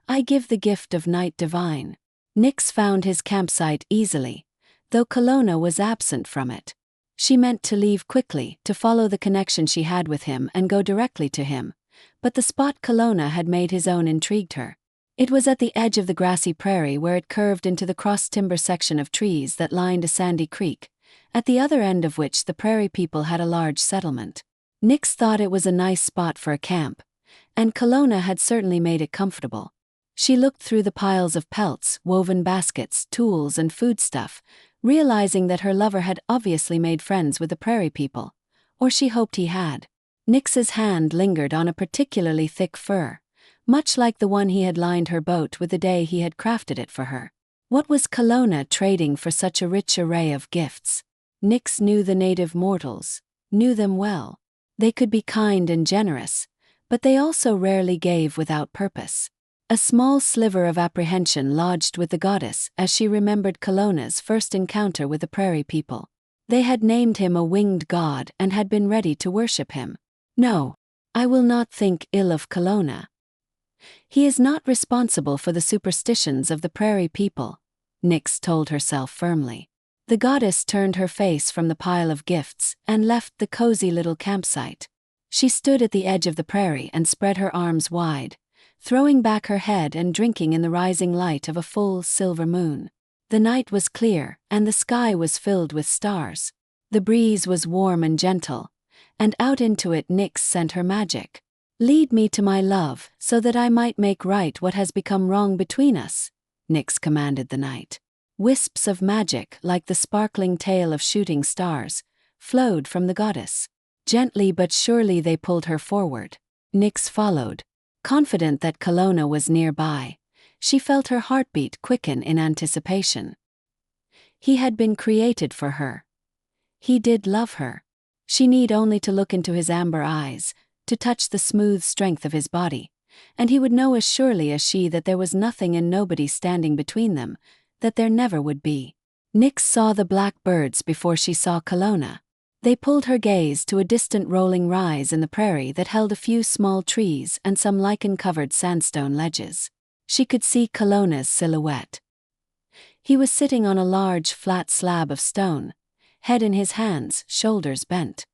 I give the gift of night divine. Nyx found his campsite easily, though Kalona was absent from it. She meant to leave quickly, to follow the connection she had with him and go directly to him, but the spot Kalona had made his own intrigued her. It was at the edge of the grassy prairie where it curved into the cross-timber section of trees that lined a sandy creek, at the other end of which the prairie people had a large settlement. Nyx thought it was a nice spot for a camp, and Kalona had certainly made it comfortable. She looked through the piles of pelts, woven baskets, tools, and foodstuff, realizing that her lover had obviously made friends with the prairie people, or she hoped he had. Nyx's hand lingered on a particularly thick fur, much like the one he had lined her boat with the day he had crafted it for her. What was Kalona trading for such a rich array of gifts? Nyx knew the native mortals, knew them well. They could be kind and generous, but they also rarely gave without purpose. A small sliver of apprehension lodged with the goddess as she remembered Kalona's first encounter with the prairie people. They had named him a winged god and had been ready to worship him. "No, I will not think ill of Kalona. He is not responsible for the superstitions of the prairie people," Nyx told herself firmly. The goddess turned her face from the pile of gifts and left the cozy little campsite. She stood at the edge of the prairie and spread her arms wide, throwing back her head and drinking in the rising light of a full silver moon. The night was clear, and the sky was filled with stars. The breeze was warm and gentle, and out into it Nyx sent her magic. "Lead me to my love, so that I might make right what has become wrong between us," Nyx commanded the night. Wisps of magic, like the sparkling tail of shooting stars, flowed from the goddess. Gently but surely they pulled her forward. Nyx followed. Confident that Kalona was nearby, she felt her heartbeat quicken in anticipation. He had been created for her. He did love her. She need only to look into his amber eyes, to touch the smooth strength of his body, and he would know as surely as she that there was nothing and nobody standing between them, that there never would be. Nyx saw the black birds before she saw Kalona. They pulled her gaze to a distant rolling rise in the prairie that held a few small trees and some lichen-covered sandstone ledges. She could see Kalona's silhouette. He was sitting on a large flat slab of stone, head in his hands, shoulders bent.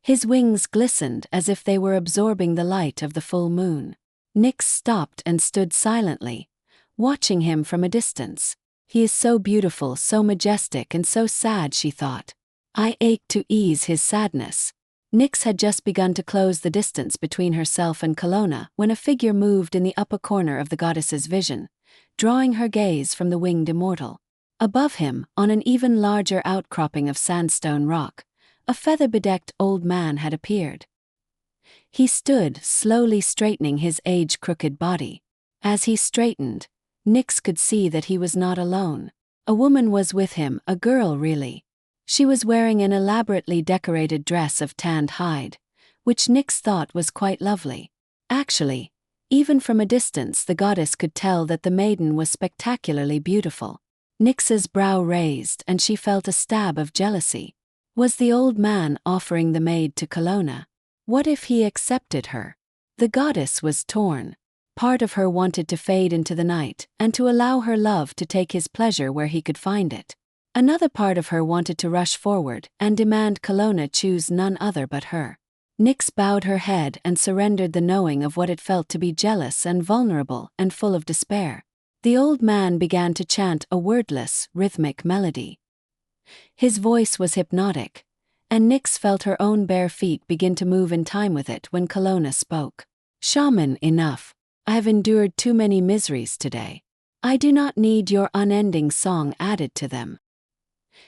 His wings glistened as if they were absorbing the light of the full moon. Nyx stopped and stood silently, watching him from a distance. He is so beautiful, so majestic, and so sad, she thought. I ached to ease his sadness. Nyx had just begun to close the distance between herself and Kalona when a figure moved in the upper corner of the goddess's vision, drawing her gaze from the winged immortal. Above him, on an even larger outcropping of sandstone rock, a feather-bedecked old man had appeared. He stood, slowly straightening his age-crooked body. As he straightened, Nyx could see that he was not alone. A woman was with him, a girl really. She was wearing an elaborately decorated dress of tanned hide, which Nyx thought was quite lovely. Actually, even from a distance the goddess could tell that the maiden was spectacularly beautiful. Nyx's brow raised and she felt a stab of jealousy. Was the old man offering the maid to Kalona? What if he accepted her? The goddess was torn. Part of her wanted to fade into the night and to allow her love to take his pleasure where he could find it. Another part of her wanted to rush forward and demand Kalona choose none other but her. Nyx bowed her head and surrendered the knowing of what it felt to be jealous and vulnerable and full of despair. The old man began to chant a wordless, rhythmic melody. His voice was hypnotic, and Nyx felt her own bare feet begin to move in time with it when Kalona spoke. "Shaman, enough. I have endured too many miseries today. I do not need your unending song added to them."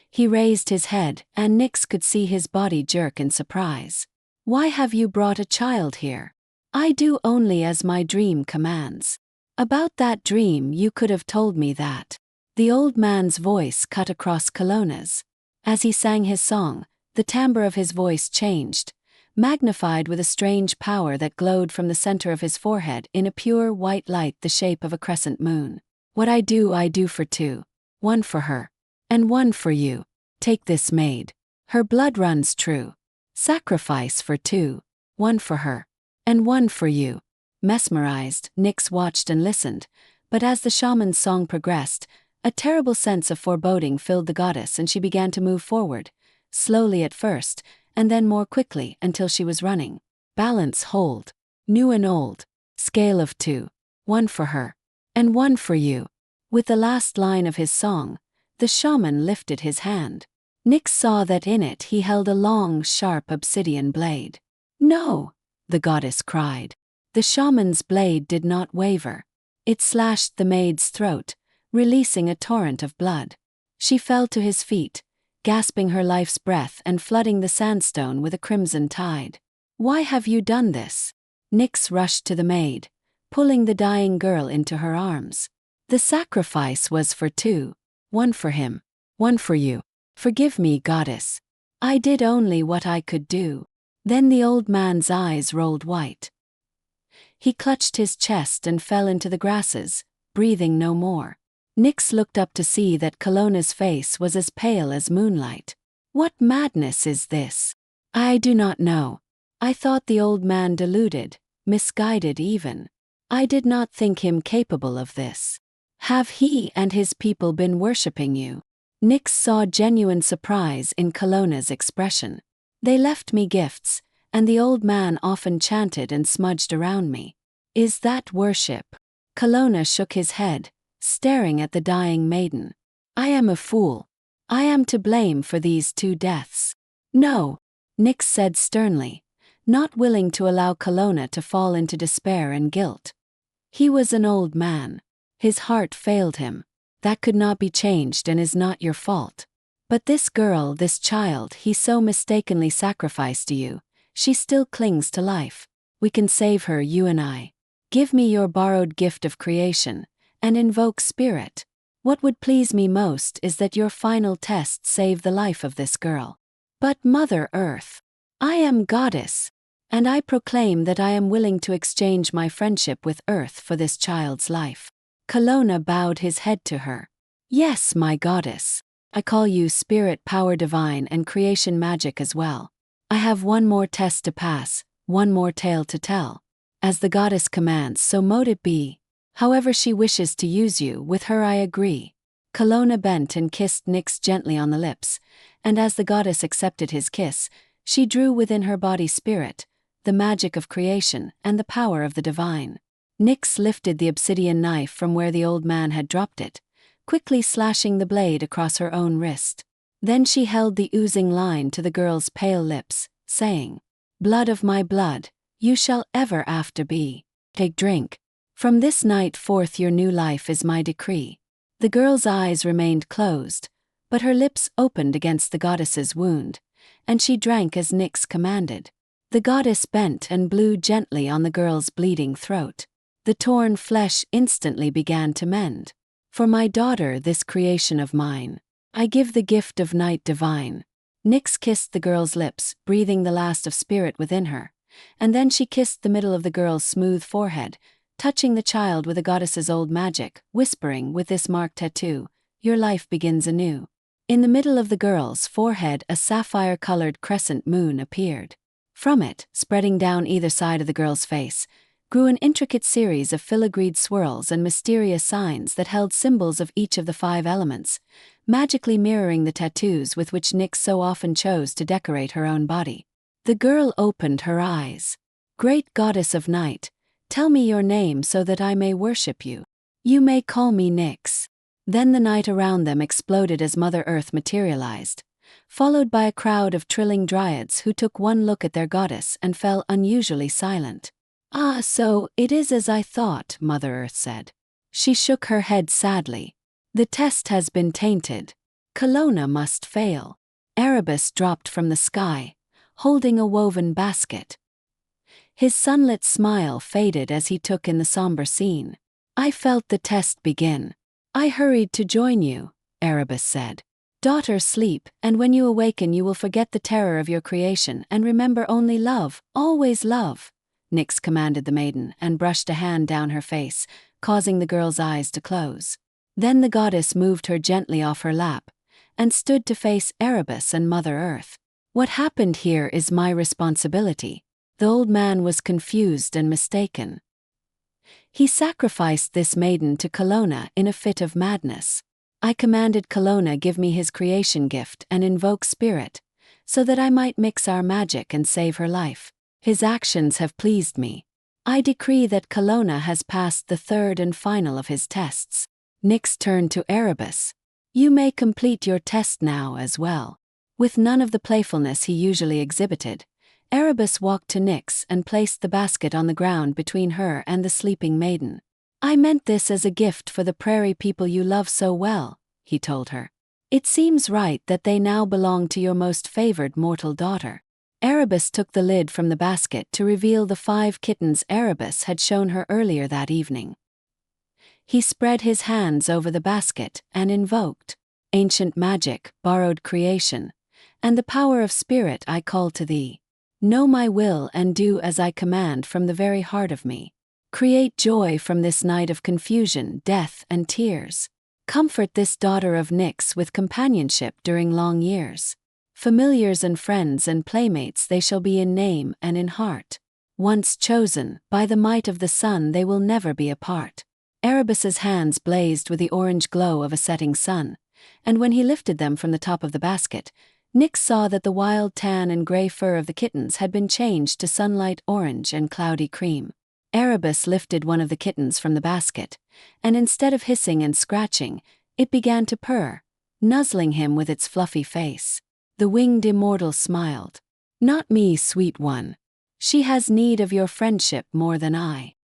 He raised his head, and Nyx could see his body jerk in surprise. "Why have you brought a child here?" "I do only as my dream commands." "About that dream you could have told me that." The old man's voice cut across Kalona's. As he sang his song, the timbre of his voice changed, magnified with a strange power that glowed from the center of his forehead in a pure white light the shape of a crescent moon. "What I do for two. One for her. And one for you. Take this maid. Her blood runs true. Sacrifice for two. One for her. And one for you." Mesmerized, Nyx watched and listened, but as the shaman's song progressed, a terrible sense of foreboding filled the goddess and she began to move forward, slowly at first, and then more quickly until she was running. "Balance, hold. New and old. Scale of two. One for her. And one for you." With the last line of his song, the shaman lifted his hand. Nyx saw that in it he held a long, sharp obsidian blade. "No!" the goddess cried. The shaman's blade did not waver. It slashed the maid's throat, releasing a torrent of blood. She fell to his feet, gasping her life's breath and flooding the sandstone with a crimson tide. "Why have you done this?" Nyx rushed to the maid, pulling the dying girl into her arms. "The sacrifice was for two. One for him. One for you. Forgive me, goddess. I did only what I could do." Then the old man's eyes rolled white. He clutched his chest and fell into the grasses, breathing no more. Nyx looked up to see that Kalona's face was as pale as moonlight. "What madness is this?" "I do not know. I thought the old man deluded, misguided even. I did not think him capable of this." "Have he and his people been worshipping you?" Nyx saw genuine surprise in Kalona's expression. "They left me gifts, and the old man often chanted and smudged around me." "Is that worship?" Kalona shook his head, staring at the dying maiden. "I am a fool. I am to blame for these two deaths." "No," Nyx said sternly, not willing to allow Kalona to fall into despair and guilt. "He was an old man. His heart failed him. That could not be changed and is not your fault. But this girl, this child he so mistakenly sacrificed to you, she still clings to life. We can save her, you and I. Give me your borrowed gift of creation, and invoke spirit. What would please me most is that your final test save the life of this girl." "But Mother Earth, I am goddess, and I proclaim that I am willing to exchange my friendship with Earth for this child's life." Kalona bowed his head to her. "Yes, my goddess. I call you spirit power divine and creation magic as well. I have one more test to pass, one more tale to tell. As the goddess commands, so mote it be. However she wishes to use you, with her I agree." Kalona bent and kissed Nyx gently on the lips, and as the goddess accepted his kiss, she drew within her body spirit, the magic of creation and the power of the divine. Nyx lifted the obsidian knife from where the old man had dropped it, quickly slashing the blade across her own wrist. Then she held the oozing line to the girl's pale lips, saying, "Blood of my blood, you shall ever after be. Take drink. From this night forth your new life is my decree." The girl's eyes remained closed, but her lips opened against the goddess's wound, and she drank as Nyx commanded. The goddess bent and blew gently on the girl's bleeding throat. The torn flesh instantly began to mend. "For my daughter, this creation of mine, I give the gift of night divine." Nyx kissed the girl's lips, breathing the last of spirit within her, and then she kissed the middle of the girl's smooth forehead, touching the child with the goddess's old magic, whispering, "With this mark tattoo, your life begins anew." In the middle of the girl's forehead a sapphire-colored crescent moon appeared. From it, spreading down either side of the girl's face, grew an intricate series of filigreed swirls and mysterious signs that held symbols of each of the 5 elements, magically mirroring the tattoos with which Nyx so often chose to decorate her own body. The girl opened her eyes. "Great goddess of night, tell me your name so that I may worship you." "You may call me Nyx." Then the night around them exploded as Mother Earth materialized, followed by a crowd of trilling dryads who took one look at their goddess and fell unusually silent. "Ah, so it is as I thought," Mother Earth said. She shook her head sadly. "The test has been tainted. Kalona must fail." Erebus dropped from the sky, holding a woven basket. His sunlit smile faded as he took in the somber scene. "I felt the test begin. I hurried to join you," Erebus said. "Daughter, sleep, and when you awaken you will forget the terror of your creation and remember only love, always love," Nyx commanded the maiden and brushed a hand down her face, causing the girl's eyes to close. Then the goddess moved her gently off her lap and stood to face Erebus and Mother Earth. "What happened here is my responsibility." The old man was confused and mistaken. "He sacrificed this maiden to Kalona in a fit of madness. I commanded Kalona give me his creation gift and invoke spirit, so that I might mix our magic and save her life. His actions have pleased me. I decree that Kalona has passed the third and final of his tests." Nyx turned to Erebus. "You may complete your test now as well." With none of the playfulness he usually exhibited, Erebus walked to Nyx and placed the basket on the ground between her and the sleeping maiden. "I meant this as a gift for the prairie people you love so well," he told her. "It seems right that they now belong to your most favored mortal daughter." Erebus took the lid from the basket to reveal the 5 kittens Erebus had shown her earlier that evening. He spread his hands over the basket and invoked, "Ancient magic, borrowed creation, and the power of spirit I call to thee. Know my will and do as I command from the very heart of me. Create joy from this night of confusion, death, and tears. Comfort this daughter of Nyx with companionship during long years. Familiars and friends and playmates they shall be in name and in heart. Once chosen, by the might of the sun they will never be apart." Erebus's hands blazed with the orange glow of a setting sun, and when he lifted them from the top of the basket, Nyx saw that the wild tan and gray fur of the kittens had been changed to sunlight orange and cloudy cream. Erebus lifted one of the kittens from the basket, and instead of hissing and scratching, it began to purr, nuzzling him with its fluffy face. The winged immortal smiled. "Not me, sweet one. She has need of your friendship more than I."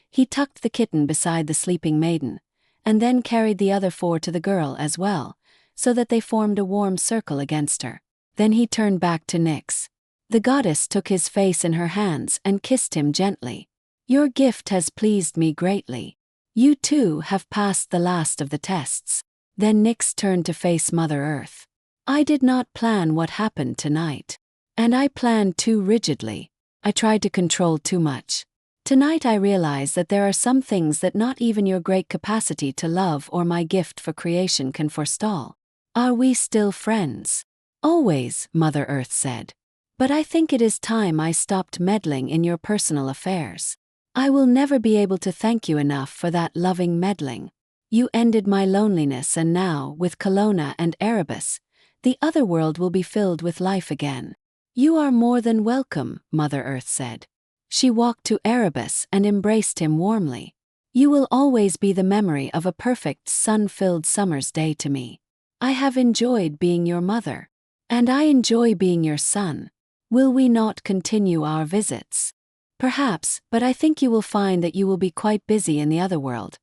He tucked the kitten beside the sleeping maiden, and then carried the other 4 to the girl as well, so that they formed a warm circle against her. Then he turned back to Nyx. The goddess took his face in her hands and kissed him gently. "Your gift has pleased me greatly. You too have passed the last of the tests." Then Nyx turned to face Mother Earth. "I did not plan what happened tonight. And I planned too rigidly. I tried to control too much. Tonight I realize that there are some things that not even your great capacity to love or my gift for creation can forestall. Are we still friends?" "Always," Mother Earth said. "But I think it is time I stopped meddling in your personal affairs. I will never be able to thank you enough for that loving meddling. You ended my loneliness, and now, with Kalona and Erebus, the other world will be filled with life again." "You are more than welcome," Mother Earth said. She walked to Erebus and embraced him warmly. "You will always be the memory of a perfect sun-filled summer's day to me. I have enjoyed being your mother. And I enjoy being your son. Will we not continue our visits?" "Perhaps, but I think you will find that you will be quite busy in the other world.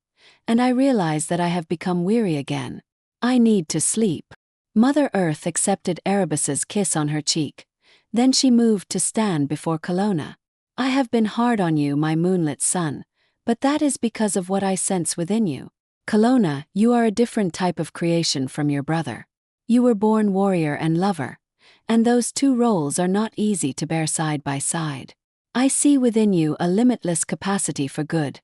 And I realize that I have become weary again. I need to sleep." Mother Earth accepted Erebus's kiss on her cheek. Then she moved to stand before Kalona. "I have been hard on you, my moonlit son, but that is because of what I sense within you. Kalona, you are a different type of creation from your brother. You were born warrior and lover, and those 2 roles are not easy to bear side by side. I see within you a limitless capacity for good,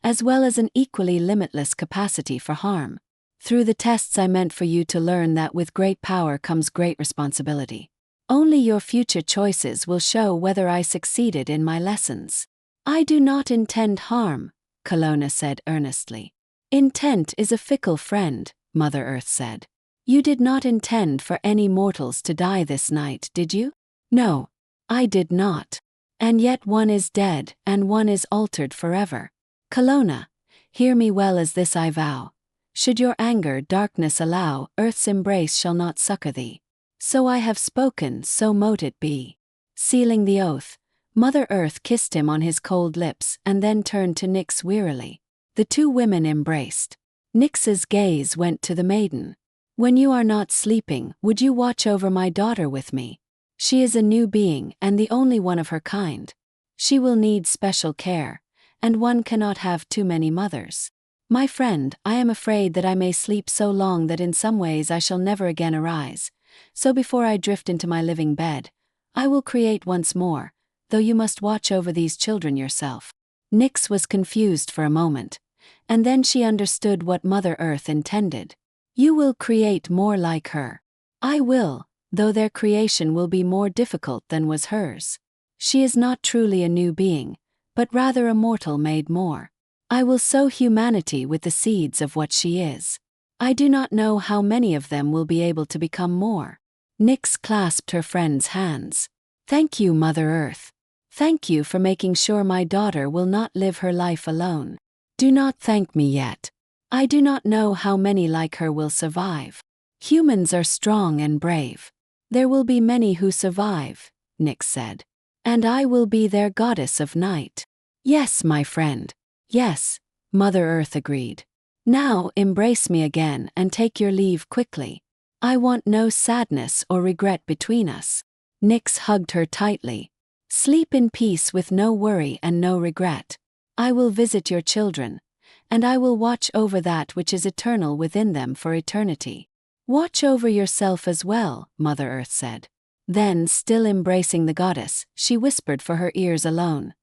as well as an equally limitless capacity for harm. Through the tests I meant for you to learn that with great power comes great responsibility. Only your future choices will show whether I succeeded in my lessons." "I do not intend harm," Kalona said earnestly. "Intent is a fickle friend," Mother Earth said. "You did not intend for any mortals to die this night, did you?" "No, I did not. And yet one is dead and one is altered forever. Kalona, hear me well as this I vow. Should your anger darkness allow, Earth's embrace shall not succor thee. So I have spoken, so mote it be. Sealing the oath, Mother Earth kissed him on his cold lips and then turned to Nyx wearily. The two women embraced. Nyx's gaze went to the maiden. When you are not sleeping, would you watch over my daughter with me? She is a new being and the only one of her kind. She will need special care, and one cannot have too many mothers. My friend, I am afraid that I may sleep so long that in some ways I shall never again arise. So before I drift into my living bed, I will create once more, though you must watch over these children yourself. Nyx was confused for a moment, and then she understood what Mother Earth intended. You will create more like her. I will, though their creation will be more difficult than was hers. She is not truly a new being, but rather a mortal made more. I will sow humanity with the seeds of what she is. I do not know how many of them will be able to become more. Nyx clasped her friend's hands. Thank you, Mother Earth. Thank you for making sure my daughter will not live her life alone. Do not thank me yet. I do not know how many like her will survive. Humans are strong and brave. There will be many who survive, Nyx said. And I will be their goddess of night. Yes, my friend. Yes, Mother Earth agreed. Now embrace me again and take your leave quickly. I want no sadness or regret between us. Nyx hugged her tightly. Sleep in peace with no worry and no regret. I will visit your children, and I will watch over that which is eternal within them for eternity. Watch over yourself as well, Mother Earth said. Then, still embracing the goddess, she whispered for her ears alone.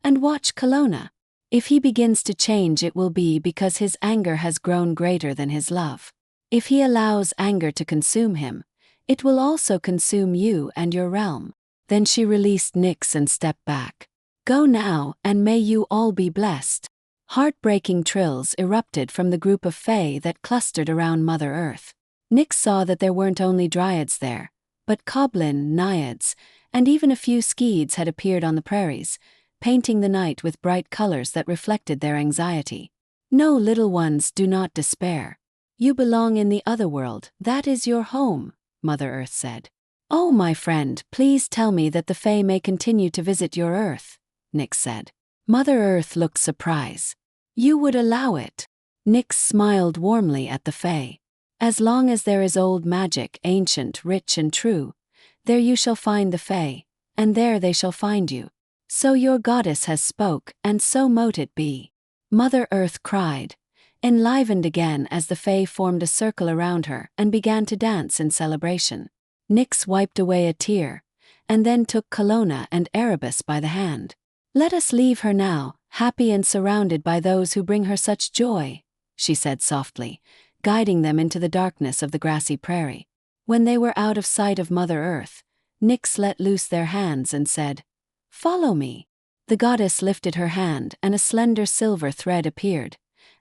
And watch Kalona. If he begins to change, it will be because his anger has grown greater than his love. If he allows anger to consume him, it will also consume you and your realm. Then she released Nyx and stepped back. Go now, and may you all be blessed. Heartbreaking trills erupted from the group of fae that clustered around Mother Earth. Nyx saw that there weren't only dryads there, but goblin, naiads, and even a few skeeds had appeared on the prairies, painting the night with bright colors that reflected their anxiety. No, little ones, do not despair. You belong in the other world, that is your home, Mother Earth said. Oh, my friend, please tell me that the fae may continue to visit your Earth, Nyx said. Mother Earth looked surprised. You would allow it? Nyx smiled warmly at the fae. As long as there is old magic, ancient, rich and true, there you shall find the fae, and there they shall find you. So your goddess has spoke, and so mote it be. Mother Earth cried, enlivened again as the fae formed a circle around her and began to dance in celebration. Nyx wiped away a tear, and then took Kalona and Erebus by the hand. Let us leave her now, happy and surrounded by those who bring her such joy, she said softly, guiding them into the darkness of the grassy prairie. When they were out of sight of Mother Earth, Nyx let loose their hands and said, Follow me. The goddess lifted her hand and a slender silver thread appeared,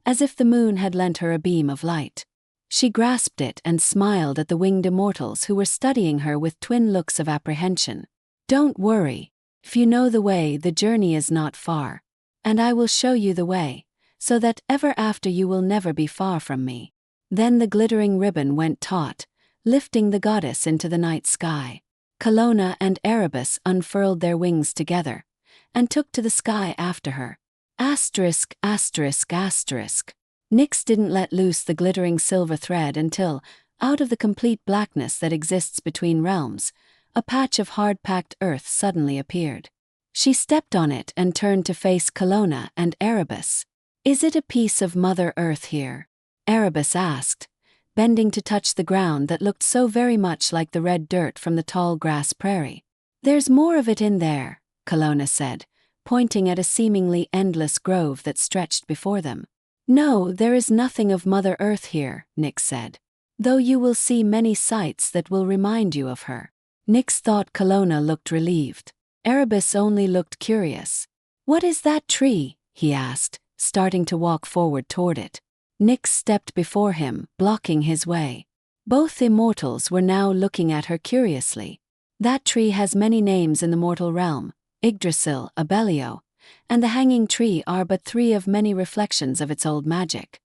as if the moon had lent her a beam of light. She grasped it and smiled at the winged immortals who were studying her with twin looks of apprehension. Don't worry. If you know the way, the journey is not far. And I will show you the way, so that ever after you will never be far from me. Then the glittering ribbon went taut, lifting the goddess into the night sky. Kalona and Erebus unfurled their wings together, and took to the sky after her. Asterisk, asterisk, asterisk. Nyx didn't let loose the glittering silver thread until, out of the complete blackness that exists between realms, a patch of hard-packed earth suddenly appeared. She stepped on it and turned to face Kalona and Erebus. Is it a piece of Mother Earth here? Erebus asked, bending to touch the ground that looked so very much like the red dirt from the tall grass prairie. There's more of it in there, Kalona said, pointing at a seemingly endless grove that stretched before them. No, there is nothing of Mother Earth here, Nyx said, though you will see many sights that will remind you of her. Nyx thought Kalona looked relieved. Erebus only looked curious. What is that tree? He asked, starting to walk forward toward it. Nyx stepped before him, blocking his way. Both immortals were now looking at her curiously. That tree has many names in the mortal realm, Yggdrasil, Abellio, and the hanging tree are but three of many reflections of its old magic.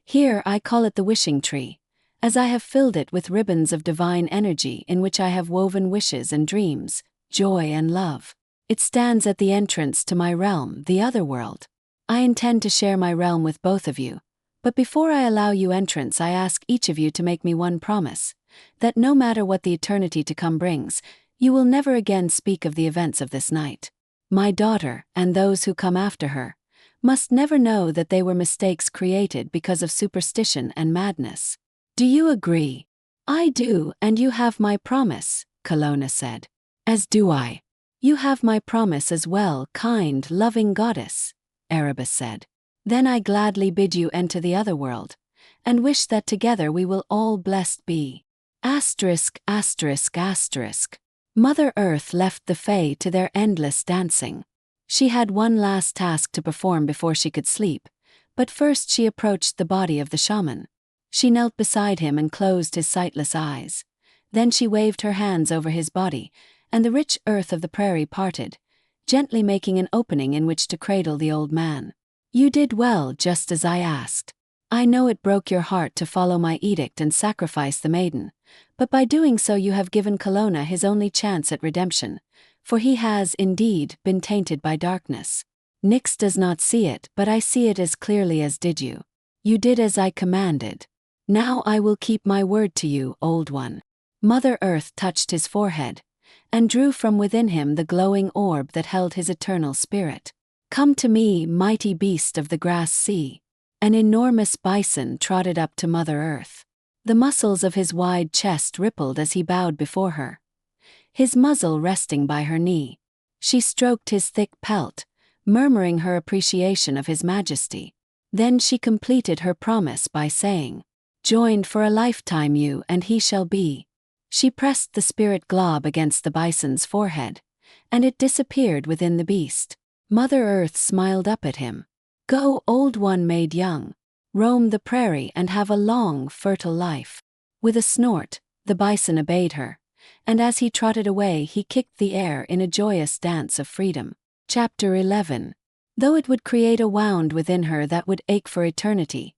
Here I call it the wishing tree, as I have filled it with ribbons of divine energy in which I have woven wishes and dreams, joy and love. It stands at the entrance to my realm, the other world. I intend to share my realm with both of you, but before I allow you entrance I ask each of you to make me one promise, that no matter what the eternity to come brings, you will never again speak of the events of this night. My daughter, and those who come after her, must never know that they were mistakes created because of superstition and madness. Do you agree? I do, and you have my promise, Kalona said. As do I. You have my promise as well, kind, loving goddess, Erebus said. Then I gladly bid you enter the other world, and wish that together we will all blessed be. Asterisk, asterisk, asterisk. Mother Earth left the Fae to their endless dancing. She had one last task to perform before she could sleep, but first she approached the body of the shaman. She knelt beside him and closed his sightless eyes. Then she waved her hands over his body, and the rich earth of the prairie parted, gently making an opening in which to cradle the old man. You did well, just as I asked. I know it broke your heart to follow my edict and sacrifice the maiden, but by doing so you have given Kalona his only chance at redemption, for he has, indeed, been tainted by darkness. Nyx does not see it, but I see it as clearly as did you. You did as I commanded. Now I will keep my word to you, old one. Mother Earth touched his forehead, and drew from within him the glowing orb that held his eternal spirit. Come to me, mighty beast of the grass sea. An enormous bison trotted up to Mother Earth. The muscles of his wide chest rippled as he bowed before her, his muzzle resting by her knee. She stroked his thick pelt, murmuring her appreciation of his majesty. Then she completed her promise by saying, "Joined for a lifetime you and he shall be." She pressed the spirit glob against the bison's forehead, and it disappeared within the beast. Mother Earth smiled up at him. Go, old one made young. Roam the prairie and have a long, fertile life. With a snort, the bison obeyed her, and as he trotted away he kicked the air in a joyous dance of freedom. Chapter 11. Though it would create a wound within her that would ache for eternity,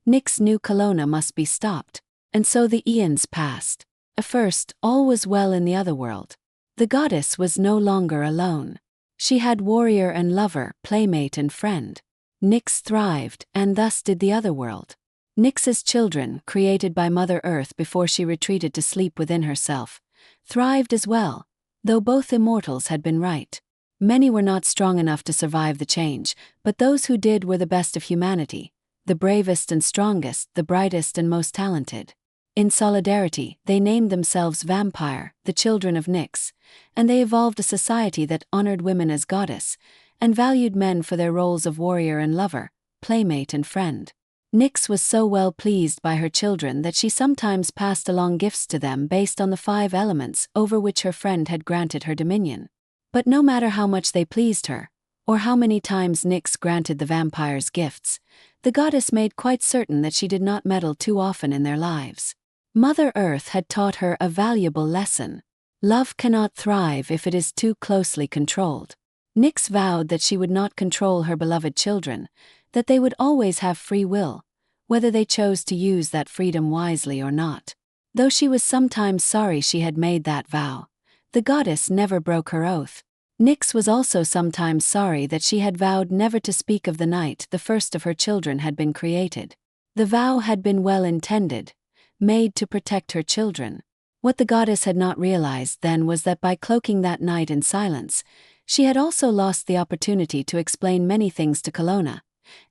Nyx knew Kalona must be stopped, and so the eons passed. At first, all was well in the other world. The goddess was no longer alone. She had warrior and lover, playmate and friend. Nyx thrived, and thus did the other world. Nyx's children, created by Mother Earth before she retreated to sleep within herself, thrived as well, though both immortals had been right. Many were not strong enough to survive the change, but those who did were the best of humanity, the bravest and strongest, the brightest and most talented. In solidarity, they named themselves Vampire, the children of Nyx, and they evolved a society that honored women as goddess, and valued men for their roles of warrior and lover, playmate and friend. Nyx was so well pleased by her children that she sometimes passed along gifts to them based on the 5 elements over which her friend had granted her dominion. But no matter how much they pleased her, or how many times Nyx granted the vampires gifts, the goddess made quite certain that she did not meddle too often in their lives. Mother Earth had taught her a valuable lesson. Love cannot thrive if it is too closely controlled. Nyx vowed that she would not control her beloved children, that they would always have free will, whether they chose to use that freedom wisely or not. Though she was sometimes sorry she had made that vow, the goddess never broke her oath. Nyx was also sometimes sorry that she had vowed never to speak of the night the first of her children had been created. The vow had been well intended, made to protect her children. What the goddess had not realized then was that by cloaking that night in silence, she had also lost the opportunity to explain many things to Kalona,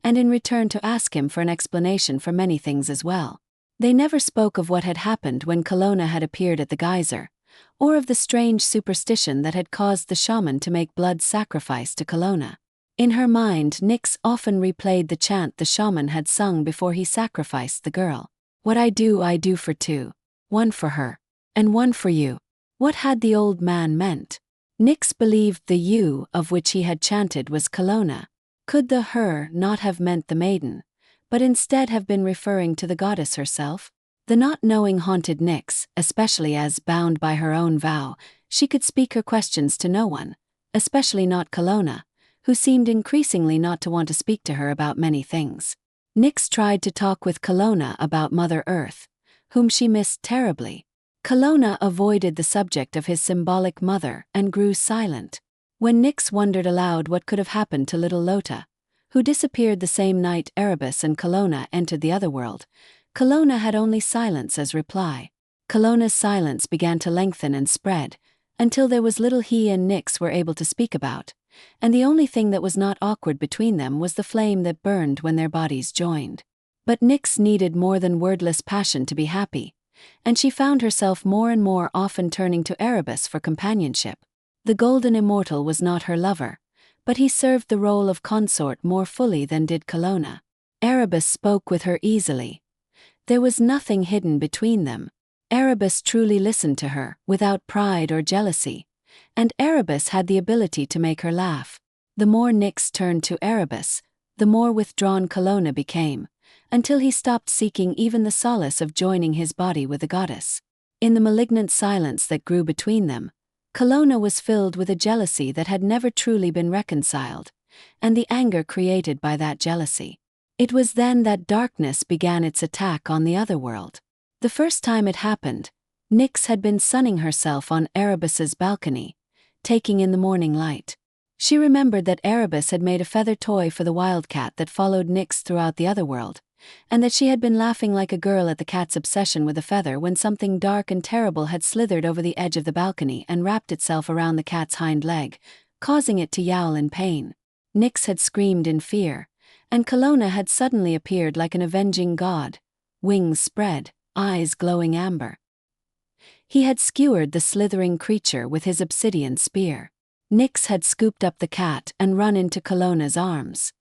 and in return to ask him for an explanation for many things as well. They never spoke of what had happened when Kalona had appeared at the geyser, or of the strange superstition that had caused the shaman to make blood sacrifice to Kalona. In her mind, Nyx often replayed the chant the shaman had sung before he sacrificed the girl. What I do for 2. 1 for her, and 1 for you. What had the old man meant? Nyx believed the you of which he had chanted was Kalona. Could the her not have meant the maiden, but instead have been referring to the goddess herself? The not knowing haunted Nyx, especially as, bound by her own vow, she could speak her questions to no one, especially not Kalona, who seemed increasingly not to want to speak to her about many things. Nyx tried to talk with Kalona about Mother Earth, whom she missed terribly. Kalona avoided the subject of his symbolic mother and grew silent. When Nyx wondered aloud what could have happened to little Lota, who disappeared the same night Erebus and Kalona entered the other world, Kalona had only silence as reply. Kalona's silence began to lengthen and spread, until there was little he and Nyx were able to speak about, and the only thing that was not awkward between them was the flame that burned when their bodies joined. But Nyx needed more than wordless passion to be happy, and she found herself more and more often turning to Erebus for companionship. The golden immortal was not her lover, but he served the role of consort more fully than did Kalona. Erebus spoke with her easily. There was nothing hidden between them. Erebus truly listened to her, without pride or jealousy, and Erebus had the ability to make her laugh. The more Nyx turned to Erebus, the more withdrawn Kalona became, until he stopped seeking even the solace of joining his body with the goddess. In the malignant silence that grew between them, Kalona was filled with a jealousy that had never truly been reconciled, and the anger created by that jealousy. It was then that darkness began its attack on the other world. The first time it happened, Nyx had been sunning herself on Erebus's balcony, taking in the morning light. She remembered that Erebus had made a feather toy for the wildcat that followed Nyx throughout the other world, and that she had been laughing like a girl at the cat's obsession with the feather when something dark and terrible had slithered over the edge of the balcony and wrapped itself around the cat's hind leg, causing it to yowl in pain. Nyx had screamed in fear, and Kalona had suddenly appeared like an avenging god, wings spread, eyes glowing amber. He had skewered the slithering creature with his obsidian spear. Nyx had scooped up the cat and run into Kalona's arms.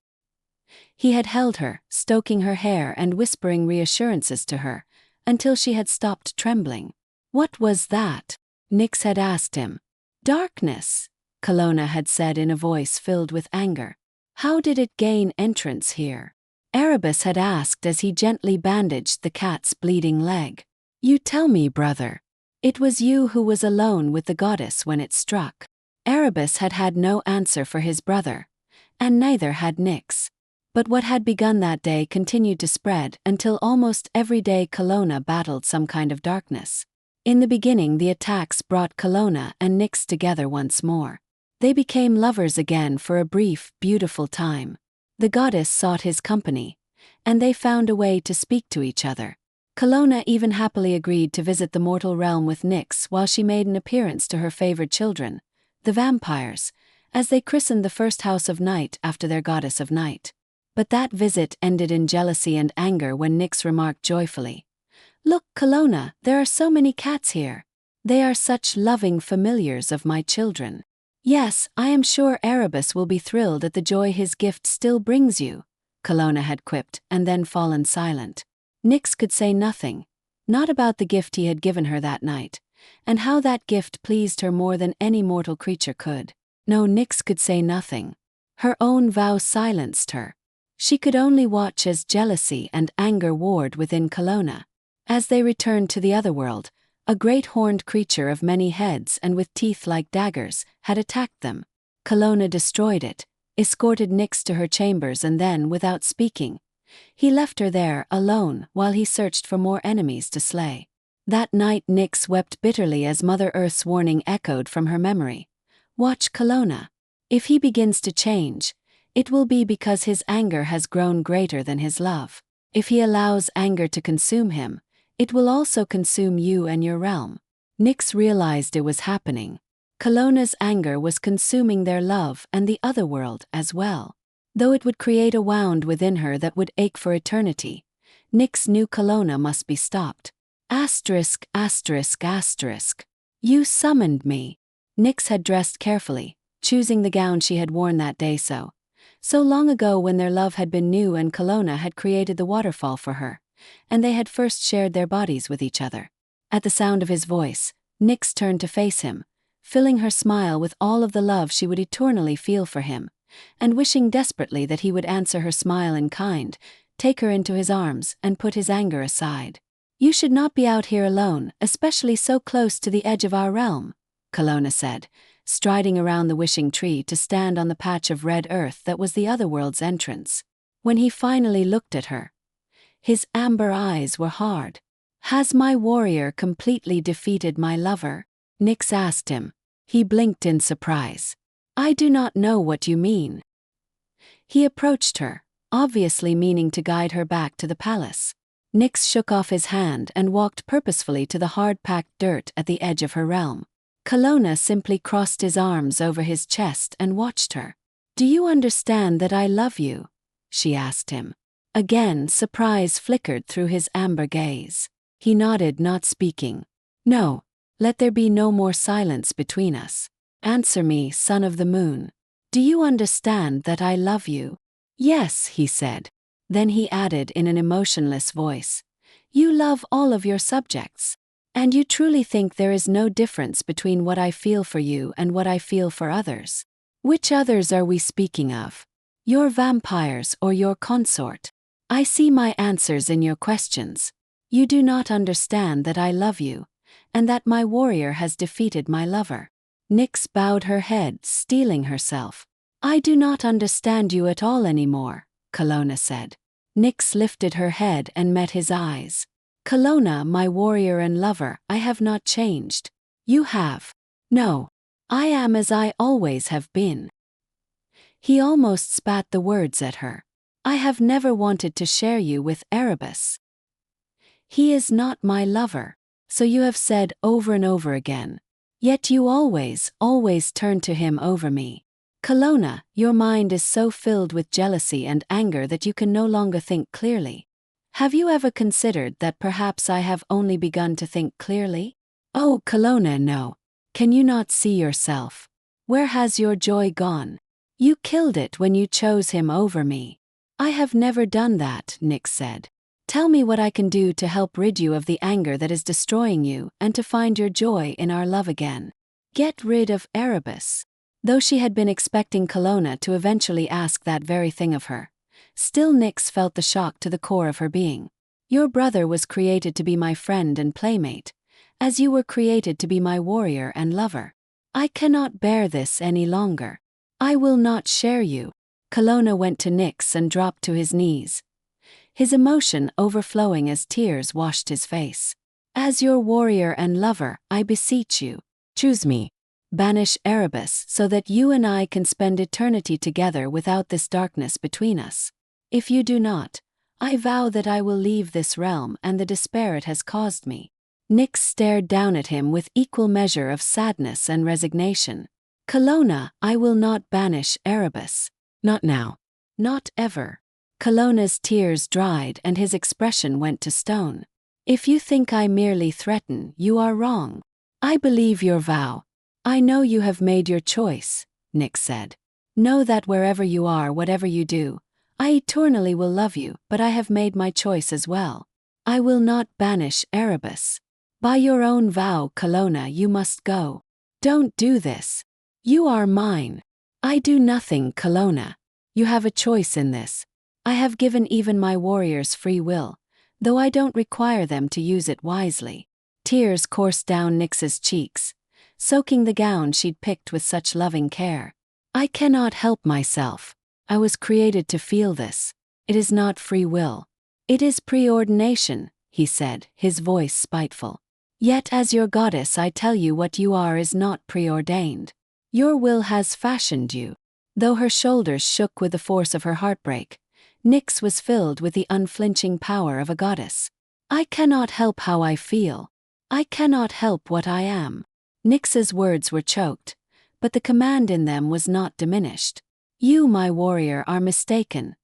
He had held her, stroking her hair and whispering reassurances to her, until she had stopped trembling. "What was that?" Nyx had asked him. "Darkness," Kalona had said in a voice filled with anger. "How did it gain entrance here?" Erebus had asked as he gently bandaged the cat's bleeding leg. "You tell me, brother. It was you who was alone with the goddess when it struck." Erebus had had no answer for his brother, and neither had Nyx. But what had begun that day continued to spread until almost every day Kalona battled some kind of darkness. In the beginning, the attacks brought Kalona and Nyx together once more. They became lovers again for a brief, beautiful time. The goddess sought his company, and they found a way to speak to each other. Kalona even happily agreed to visit the mortal realm with Nyx while she made an appearance to her favored children, the vampires, as they christened the first house of night after their goddess of night. But that visit ended in jealousy and anger when Nyx remarked joyfully, "Look, Kalona, there are so many cats here. They are such loving familiars of my children." "Yes, I am sure Erebus will be thrilled at the joy his gift still brings you," Kalona had quipped and then fallen silent. Nyx could say nothing, not about the gift he had given her that night, and how that gift pleased her more than any mortal creature could. No, Nyx could say nothing. Her own vow silenced her. She could only watch as jealousy and anger warred within Kalona. As they returned to the other world, a great horned creature of many heads and with teeth like daggers had attacked them. Kalona destroyed it, escorted Nyx to her chambers, and then, without speaking, he left her there alone while he searched for more enemies to slay. That night Nyx wept bitterly as Mother Earth's warning echoed from her memory. "Watch Kalona. If he begins to change, it will be because his anger has grown greater than his love. If he allows anger to consume him, it will also consume you and your realm." Nyx realized it was happening. Kalona's anger was consuming their love and the other world as well. Though it would create a wound within her that would ache for eternity, Nyx knew Kalona must be stopped. Asterisk, asterisk, asterisk. "You summoned me." Nyx had dressed carefully, choosing the gown she had worn that day so long ago when their love had been new and Kalona had created the waterfall for her, and they had first shared their bodies with each other. At the sound of his voice, Nyx turned to face him, filling her smile with all of the love she would eternally feel for him, and wishing desperately that he would answer her smile in kind, take her into his arms, and put his anger aside. "You should not be out here alone, especially so close to the edge of our realm," Kalona said, striding around the wishing tree to stand on the patch of red earth that was the other world's entrance. When he finally looked at her, his amber eyes were hard. Has my warrior completely defeated my lover? Nyx asked him. He blinked in surprise. I do not know what you mean. He approached her, obviously meaning to guide her back to the palace. Nyx shook off his hand and walked purposefully to the hard-packed dirt at the edge of her realm. Kalona simply crossed his arms over his chest and watched her. Do you understand that I love you? She asked him. Again, surprise flickered through his amber gaze. He nodded, not speaking. No, let there be no more silence between us. Answer me, son of the moon. Do you understand that I love you? Yes, he said. Then he added in an emotionless voice. You love all of your subjects. And you truly think there is no difference between what I feel for you and what I feel for others? Which others are we speaking of? Your vampires or your consort? I see my answers in your questions. You do not understand that I love you, and that my warrior has defeated my lover. Nyx bowed her head, steeling herself. I do not understand you at all anymore, Kalona said. Nyx lifted her head and met his eyes. Kalona, my warrior and lover, I have not changed. You have. No. I am as I always have been. He almost spat the words at her. I have never wanted to share you with Erebus. He is not my lover, so you have said over and over again. Yet you always turn to him over me. Kalona, your mind is so filled with jealousy and anger that you can no longer think clearly. Have you ever considered that perhaps I have only begun to think clearly? Oh, Kalona, no. Can you not see yourself? Where has your joy gone? You killed it when you chose him over me. I have never done that, Nyx said. Tell me what I can do to help rid you of the anger that is destroying you and to find your joy in our love again. Get rid of Erebus. Though she had been expecting Kalona to eventually ask that very thing of her, still Nyx felt the shock to the core of her being. Your brother was created to be my friend and playmate, as you were created to be my warrior and lover. I cannot bear this any longer. I will not share you. Kalona went to Nyx and dropped to his knees, his emotion overflowing as tears washed his face. As your warrior and lover, I beseech you, choose me. Banish Erebus so that you and I can spend eternity together without this darkness between us. If you do not, I vow that I will leave this realm and the despair it has caused me. Nyx stared down at him with equal measure of sadness and resignation. Kalona, I will not banish Erebus. Not now. Not ever. Kalona's tears dried and his expression went to stone. If you think I merely threaten, you are wrong. I believe your vow. I know you have made your choice, Nyx said. Know that wherever you are, whatever you do, I eternally will love you, but I have made my choice as well. I will not banish Erebus. By your own vow, Kalona, you must go. Don't do this. You are mine. I do nothing, Kalona. You have a choice in this. I have given even my warriors free will, though I don't require them to use it wisely. Tears coursed down Nyx's cheeks, soaking the gown she'd picked with such loving care. I cannot help myself. I was created to feel this. It is not free will. It is preordination, he said, his voice spiteful. Yet as your goddess I tell you what you are is not preordained. Your will has fashioned you. Though her shoulders shook with the force of her heartbreak, Nyx was filled with the unflinching power of a goddess. I cannot help how I feel. I cannot help what I am. Nyx's words were choked, but the command in them was not diminished. You, my warrior, are mistaken.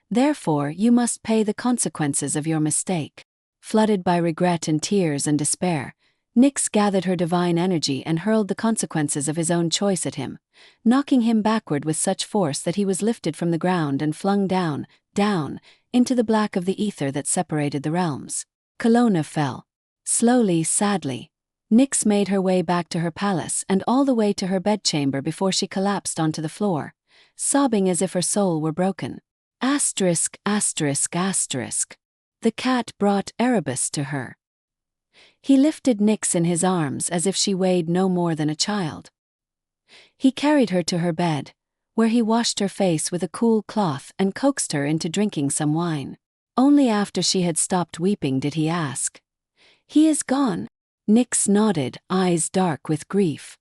Therefore, you must pay the consequences of your mistake. Flooded by regret and tears and despair, Nyx gathered her divine energy and hurled the consequences of his own choice at him, knocking him backward with such force that he was lifted from the ground and flung down, into the black of the ether that separated the realms. Kalona fell. Slowly, sadly, Nyx made her way back to her palace and all the way to her bedchamber before she collapsed onto the floor, sobbing as if her soul were broken. Asterisk, asterisk, asterisk. The cat brought Erebus to her. He lifted Nyx in his arms as if she weighed no more than a child. He carried her to her bed, where he washed her face with a cool cloth and coaxed her into drinking some wine. Only after she had stopped weeping did he ask, He is gone. Nyx nodded, eyes dark with grief.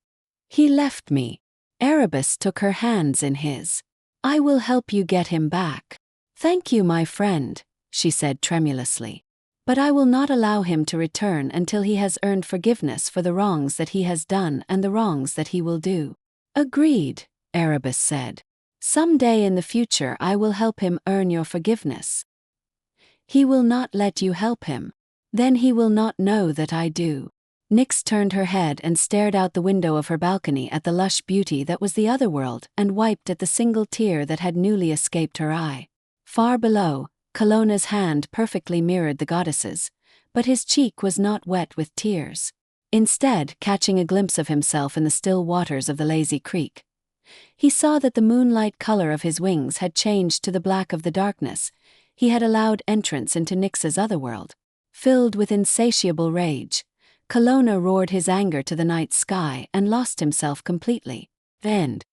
He left me. Erebus took her hands in his. I will help you get him back. Thank you, my friend, she said tremulously. But I will not allow him to return until he has earned forgiveness for the wrongs that he has done and the wrongs that he will do. Agreed, Erebus said. Some day in the future I will help him earn your forgiveness. He will not let you help him. Then he will not know that I do. Nyx turned her head and stared out the window of her balcony at the lush beauty that was the other world and wiped at the single tear that had newly escaped her eye. Far below, Kalona's hand perfectly mirrored the goddess's, but his cheek was not wet with tears. Instead, catching a glimpse of himself in the still waters of the lazy creek, he saw that the moonlight color of his wings had changed to the black of the darkness. He had allowed entrance into Nyx's otherworld. Filled with insatiable rage, Kalona roared his anger to the night sky and lost himself completely. End.